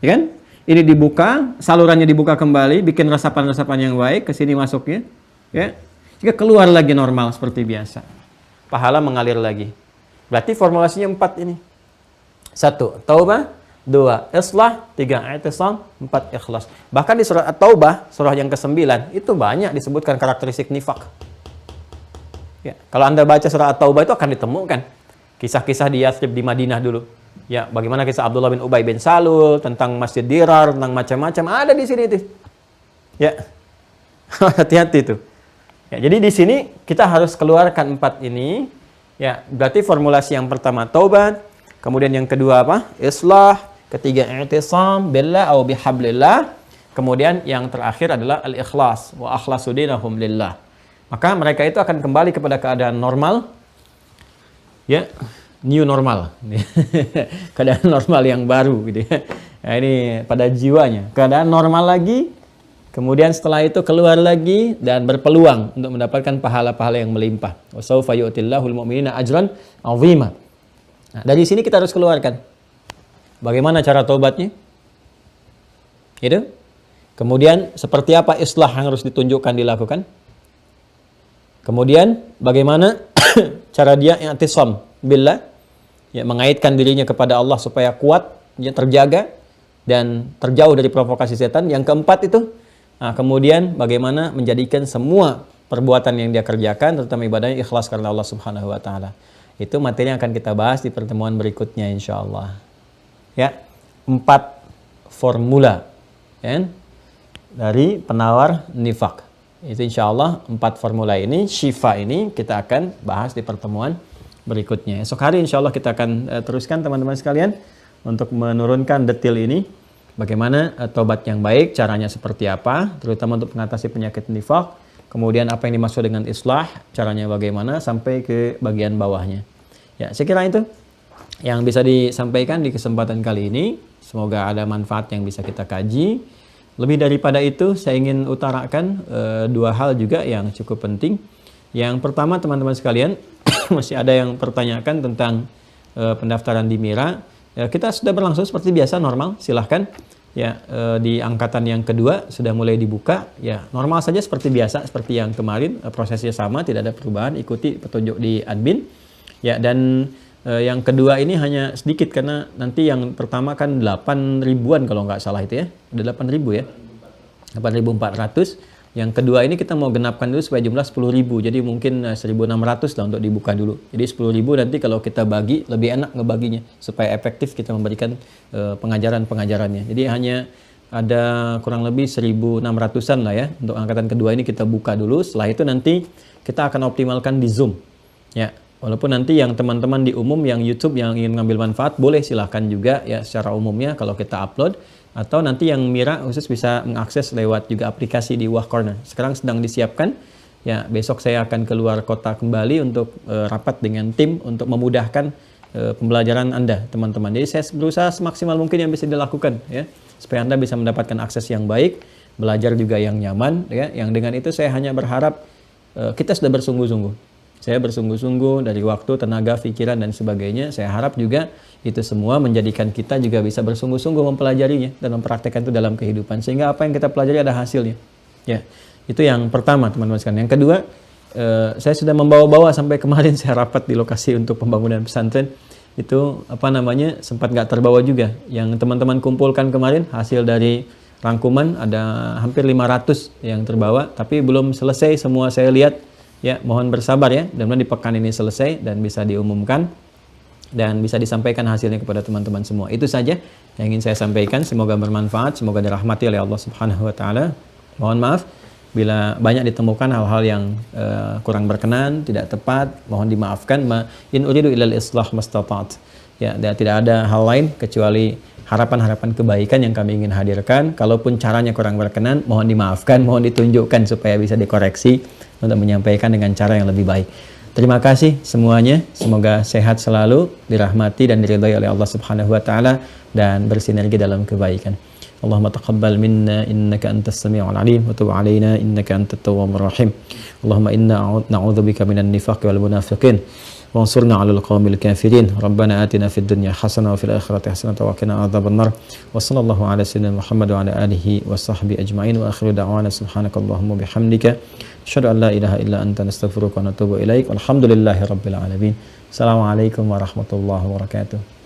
ya kan? Ini dibuka, salurannya dibuka kembali, bikin resapan-resapan yang baik, ke sini masuknya, ya. Jika keluar lagi normal seperti biasa. Pahala mengalir lagi. Berarti formulasinya 4 ini. 1, taubah. 2, islah. 3, i'tisam. 4, ikhlas. Bahkan di surat At-Taubah, surah yang ke-9, itu banyak disebutkan karakteristik nifak. Ya, kalau Anda baca surah At-Taubah itu akan ditemukan kisah-kisah di Yathrib di Madinah dulu. Ya, bagaimana kisah Abdullah bin Ubay bin Salul, tentang Masjid Dirar, tentang macam-macam, ada di sini itu. Ya. Hati-hati itu. Ya, jadi di sini kita harus keluarkan 4 ini. Ya, berarti formulasi yang pertama taubat, kemudian yang kedua apa? Islah, ketiga i'tisam billah atau bihablillah, kemudian yang terakhir adalah al-ikhlas, wa akhlasu dinahum lillah. Maka mereka itu akan kembali kepada keadaan normal. Ya. New normal, keadaan normal yang baru gitu ya. Nah, ini pada jiwanya, keadaan normal lagi, Kemudian setelah itu keluar lagi dan berpeluang untuk mendapatkan pahala-pahala yang melimpah. Wasaufa yu'tillahul mu'minina ajran 'azima. Nah, dari sini kita harus keluarkan. Bagaimana cara taubatnya? Itu. Kemudian seperti apa islah yang harus ditunjukkan dilakukan? Kemudian bagaimana cara dia i'tisam billah, ya mengaitkan dirinya kepada Allah supaya kuat, ya terjaga dan terjauh dari provokasi setan. Yang keempat itu, nah, kemudian bagaimana menjadikan semua perbuatan yang dia kerjakan, terutama ibadahnya, ikhlas karena Allah Subhanahu wa taala. Itu materi yang akan kita bahas di pertemuan berikutnya insyaallah. Ya, 4 formula ya, dari penawar nifak. Itu insyaallah 4 formula ini, syifa ini kita akan bahas di pertemuan berikutnya. Esok hari insyaallah kita akan teruskan teman-teman sekalian untuk menurunkan detail ini. Bagaimana tobat yang baik, caranya seperti apa, terutama untuk mengatasi penyakit nifak. Kemudian apa yang dimaksud dengan islah, caranya bagaimana, sampai ke bagian bawahnya. Ya, saya kira itu yang bisa disampaikan di kesempatan kali ini. Semoga ada manfaat yang bisa kita kaji. Lebih daripada itu, saya ingin utarakan 2 hal juga yang cukup penting. Yang pertama, teman-teman sekalian, masih ada yang pertanyakan tentang pendaftaran di Mira. Ya, kita sudah berlangsung seperti biasa, normal, silahkan. Ya, di angkatan yang kedua sudah mulai dibuka. Ya, normal saja seperti biasa, seperti yang kemarin, prosesnya sama, tidak ada perubahan, ikuti petunjuk di admin. Ya, dan yang kedua ini hanya sedikit karena nanti yang pertama kan 8 ribuan kalau nggak salah itu ya. Ada 8 ribu ya. 8.400. Yang kedua ini kita mau genapkan dulu supaya jumlah 10.000. Jadi mungkin 1.600 lah untuk dibuka dulu. Jadi 10.000 nanti kalau kita bagi lebih enak ngebaginya supaya efektif kita memberikan pengajaran-pengajarannya. Jadi hanya ada kurang lebih 1.600-an lah ya. Untuk angkatan kedua ini kita buka dulu. Setelah itu nanti kita akan optimalkan di Zoom. Ya, walaupun nanti yang teman-teman di umum yang YouTube yang ingin ngambil manfaat boleh silahkan juga ya secara umumnya kalau kita upload. Atau nanti yang Mira khusus bisa mengakses lewat juga aplikasi di Wah Corner. Sekarang sedang disiapkan. Ya, besok saya akan keluar kota kembali untuk rapat dengan tim untuk memudahkan pembelajaran Anda, teman-teman. Jadi saya berusaha semaksimal mungkin yang bisa dilakukan ya, supaya Anda bisa mendapatkan akses yang baik, belajar juga yang nyaman ya. Yang dengan itu saya hanya berharap kita sudah bersungguh-sungguh. Saya bersungguh-sungguh dari waktu, tenaga, pikiran dan sebagainya. Saya harap juga itu semua menjadikan kita juga bisa bersungguh-sungguh mempelajarinya dan mempraktekkan itu dalam kehidupan sehingga apa yang kita pelajari ada hasilnya. Ya, itu yang pertama teman-teman sekalian. Yang kedua, saya sudah membawa-bawa sampai kemarin saya rapat di lokasi untuk pembangunan pesantren itu sempat nggak terbawa juga. Yang teman-teman kumpulkan kemarin hasil dari rangkuman ada hampir 500 yang terbawa, tapi belum selesai semua saya lihat. Ya, mohon bersabar ya, dan di pekan ini selesai dan bisa diumumkan dan bisa disampaikan hasilnya kepada teman-teman semua. Itu saja yang ingin saya sampaikan. Semoga bermanfaat, semoga dirahmati oleh Allah Subhanahu wa taala. Mohon maaf bila banyak ditemukan hal-hal yang kurang berkenan, tidak tepat, mohon dimaafkan. In uridu illal islah mastata'at. Ya, dan tidak ada hal lain kecuali harapan-harapan kebaikan yang kami ingin hadirkan. Kalaupun caranya kurang berkenan, mohon dimaafkan, mohon ditunjukkan supaya bisa dikoreksi untuk menyampaikan dengan cara yang lebih baik. Terima kasih semuanya. Semoga sehat selalu, dirahmati dan diridhai oleh Allah Subhanahu wa taala dan bersinergi dalam kebaikan. Allahumma taqabbal minna innaka antas samiul alim wa tub alaina innaka antat tawwabur rahim. Allahumma inna na'udzubika minan nifaqi wal munafiqin. وانصرنا على القوم الكافرين ربنا آتنا في الدنيا حسنة وفي الآخرة حسنة وقنا عذاب النار وصلى الله على سيدنا محمد وعلى آله وصحبه أجمعين وآخر دعوانا سبحانك اللهم وبحمدك أشهد أن لا إله إلا أنت نستغفرك ونتوب إليك والحمد لله رب العالمين السلام عليكم ورحمة الله وبركاته.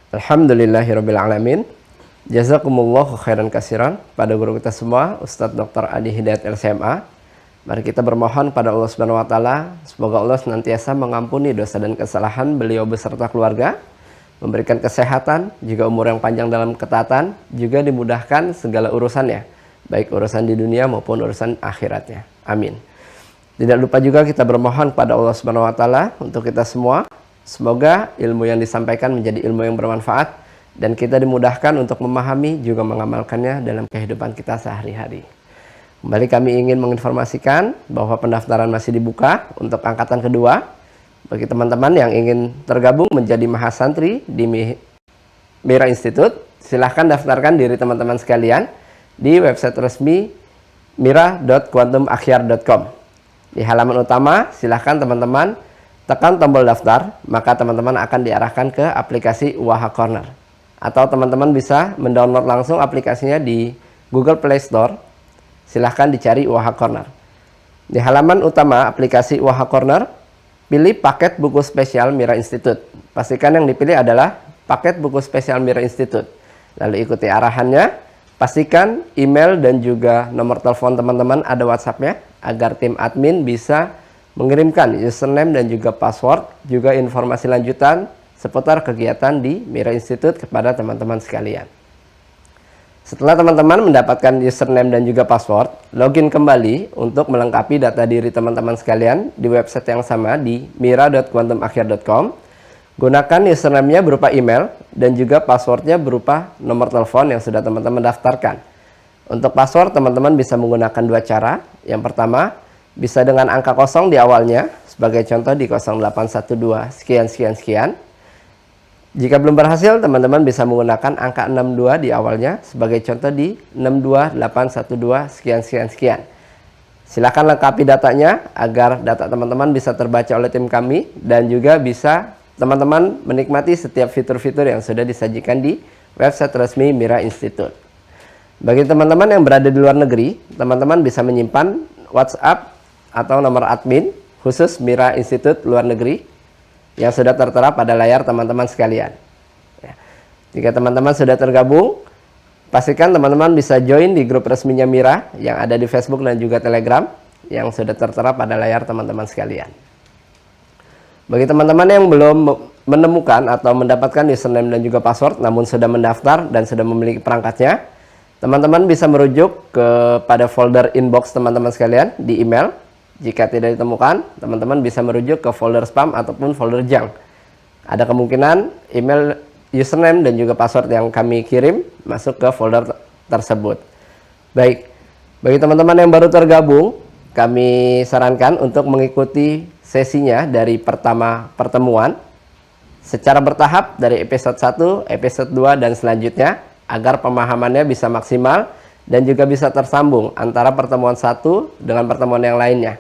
Alhamdulillahirabbil alamin. Jazakumullahu khairan katsiran pada guru kita semua, Ustadz Dr. Adi Hidayat LCMA. Mari kita bermohon pada Allah Subhanahu wa taala, semoga Allah senantiasa mengampuni dosa dan kesalahan beliau beserta keluarga, memberikan kesehatan, juga umur yang panjang dalam ketaatan, juga dimudahkan segala urusannya, baik urusan di dunia maupun urusan akhiratnya. Amin. Tidak lupa juga kita bermohon pada Allah Subhanahu wa taala untuk kita semua, semoga ilmu yang disampaikan menjadi ilmu yang bermanfaat dan kita dimudahkan untuk memahami juga mengamalkannya dalam kehidupan kita sehari-hari. Kembali kami ingin menginformasikan bahwa pendaftaran masih dibuka untuk angkatan kedua. Bagi teman-teman yang ingin tergabung menjadi mahasantri di Mira Institute, silahkan daftarkan diri teman-teman sekalian di website resmi mira.quantumachyar.com. Di halaman utama, silahkan teman-teman tekan tombol daftar, maka teman-teman akan diarahkan ke aplikasi Waha Corner. Atau teman-teman bisa mendownload langsung aplikasinya di Google Play Store. Silahkan dicari Waha Corner. Di halaman utama aplikasi Waha Corner, pilih paket buku spesial Mira Institute. Pastikan yang dipilih adalah paket buku spesial Mira Institute. Lalu ikuti arahannya. Pastikan email dan juga nomor telepon teman-teman ada WhatsApp-nya agar tim admin bisa mengirimkan username dan juga password, juga informasi lanjutan seputar kegiatan di Mira Institute kepada teman-teman sekalian. Setelah teman-teman mendapatkan username dan juga password, login kembali untuk melengkapi data diri teman-teman sekalian di website yang sama di mira.quantumachyar.com. Gunakan username-nya berupa email dan juga passwordnya berupa nomor telepon yang sudah teman-teman daftarkan. Untuk password, teman-teman bisa menggunakan dua cara. Yang pertama, bisa dengan angka kosong di awalnya, sebagai contoh di 0812 sekian. Jika belum berhasil, teman-teman bisa menggunakan angka 62 di awalnya, sebagai contoh di 62812 sekian. Silakan lengkapi datanya agar data teman-teman bisa terbaca oleh tim kami dan juga bisa teman-teman menikmati setiap fitur-fitur yang sudah disajikan di website resmi Mira Institute. Bagi teman-teman yang berada di luar negeri, teman-teman bisa menyimpan WhatsApp atau nomor admin khusus Mira Institute luar negeri yang sudah tertera pada layar teman-teman sekalian. Ya. Jika teman-teman sudah tergabung, pastikan teman-teman bisa join di grup resminya Mira yang ada di Facebook dan juga Telegram yang sudah tertera pada layar teman-teman sekalian. Bagi teman-teman yang belum menemukan atau mendapatkan username dan juga password namun sudah mendaftar dan sudah memiliki perangkatnya, teman-teman bisa merujuk kepada folder inbox teman-teman sekalian di email. Jika tidak ditemukan, teman-teman bisa merujuk ke folder spam ataupun folder junk. Ada kemungkinan email, username, dan juga password yang kami kirim masuk ke folder tersebut. Baik, bagi teman-teman yang baru tergabung, kami sarankan untuk mengikuti sesinya dari pertama pertemuan secara bertahap dari episode 1, episode 2, dan selanjutnya agar pemahamannya bisa maksimal dan juga bisa tersambung antara pertemuan satu dengan pertemuan yang lainnya.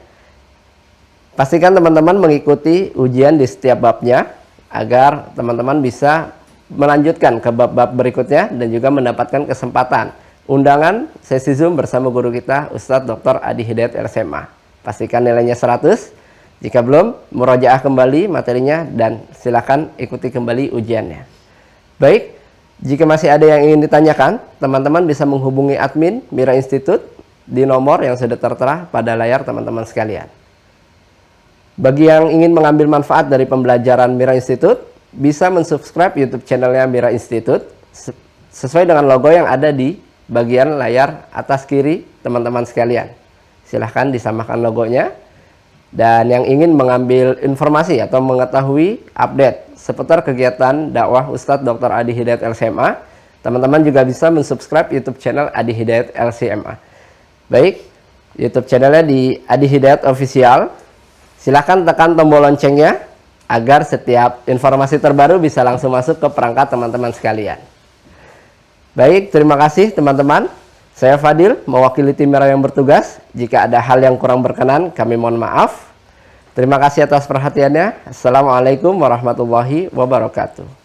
Pastikan teman-teman mengikuti ujian di setiap babnya agar teman-teman bisa melanjutkan ke bab-bab berikutnya dan juga mendapatkan kesempatan undangan sesi Zoom bersama guru kita Ustadz Dr. Adi Hidayat LCMA. Pastikan nilainya 100. Jika belum, murojaah kembali materinya dan silakan ikuti kembali ujiannya. Baik, jika masih ada yang ingin ditanyakan, teman-teman bisa menghubungi admin Mira Institute di nomor yang sudah tertera pada layar teman-teman sekalian. Bagi yang ingin mengambil manfaat dari pembelajaran Mira Institute, bisa mensubscribe YouTube channelnya Mira Institute sesuai dengan logo yang ada di bagian layar atas kiri teman-teman sekalian. Silahkan disamakan logonya. Dan yang ingin mengambil informasi atau mengetahui update seputar kegiatan dakwah Ustadz Dr. Adi Hidayat LCMA, teman-teman juga bisa mensubscribe YouTube channel Adi Hidayat LCMA. Baik, YouTube channelnya di Adi Hidayat Official. Silahkan tekan tombol loncengnya agar setiap informasi terbaru bisa langsung masuk ke perangkat teman-teman sekalian. Baik, terima kasih teman-teman. Saya Fadil, mewakili tim Mira yang bertugas. Jika ada hal yang kurang berkenan, kami mohon maaf. Terima kasih atas perhatiannya. Assalamualaikum warahmatullahi wabarakatuh.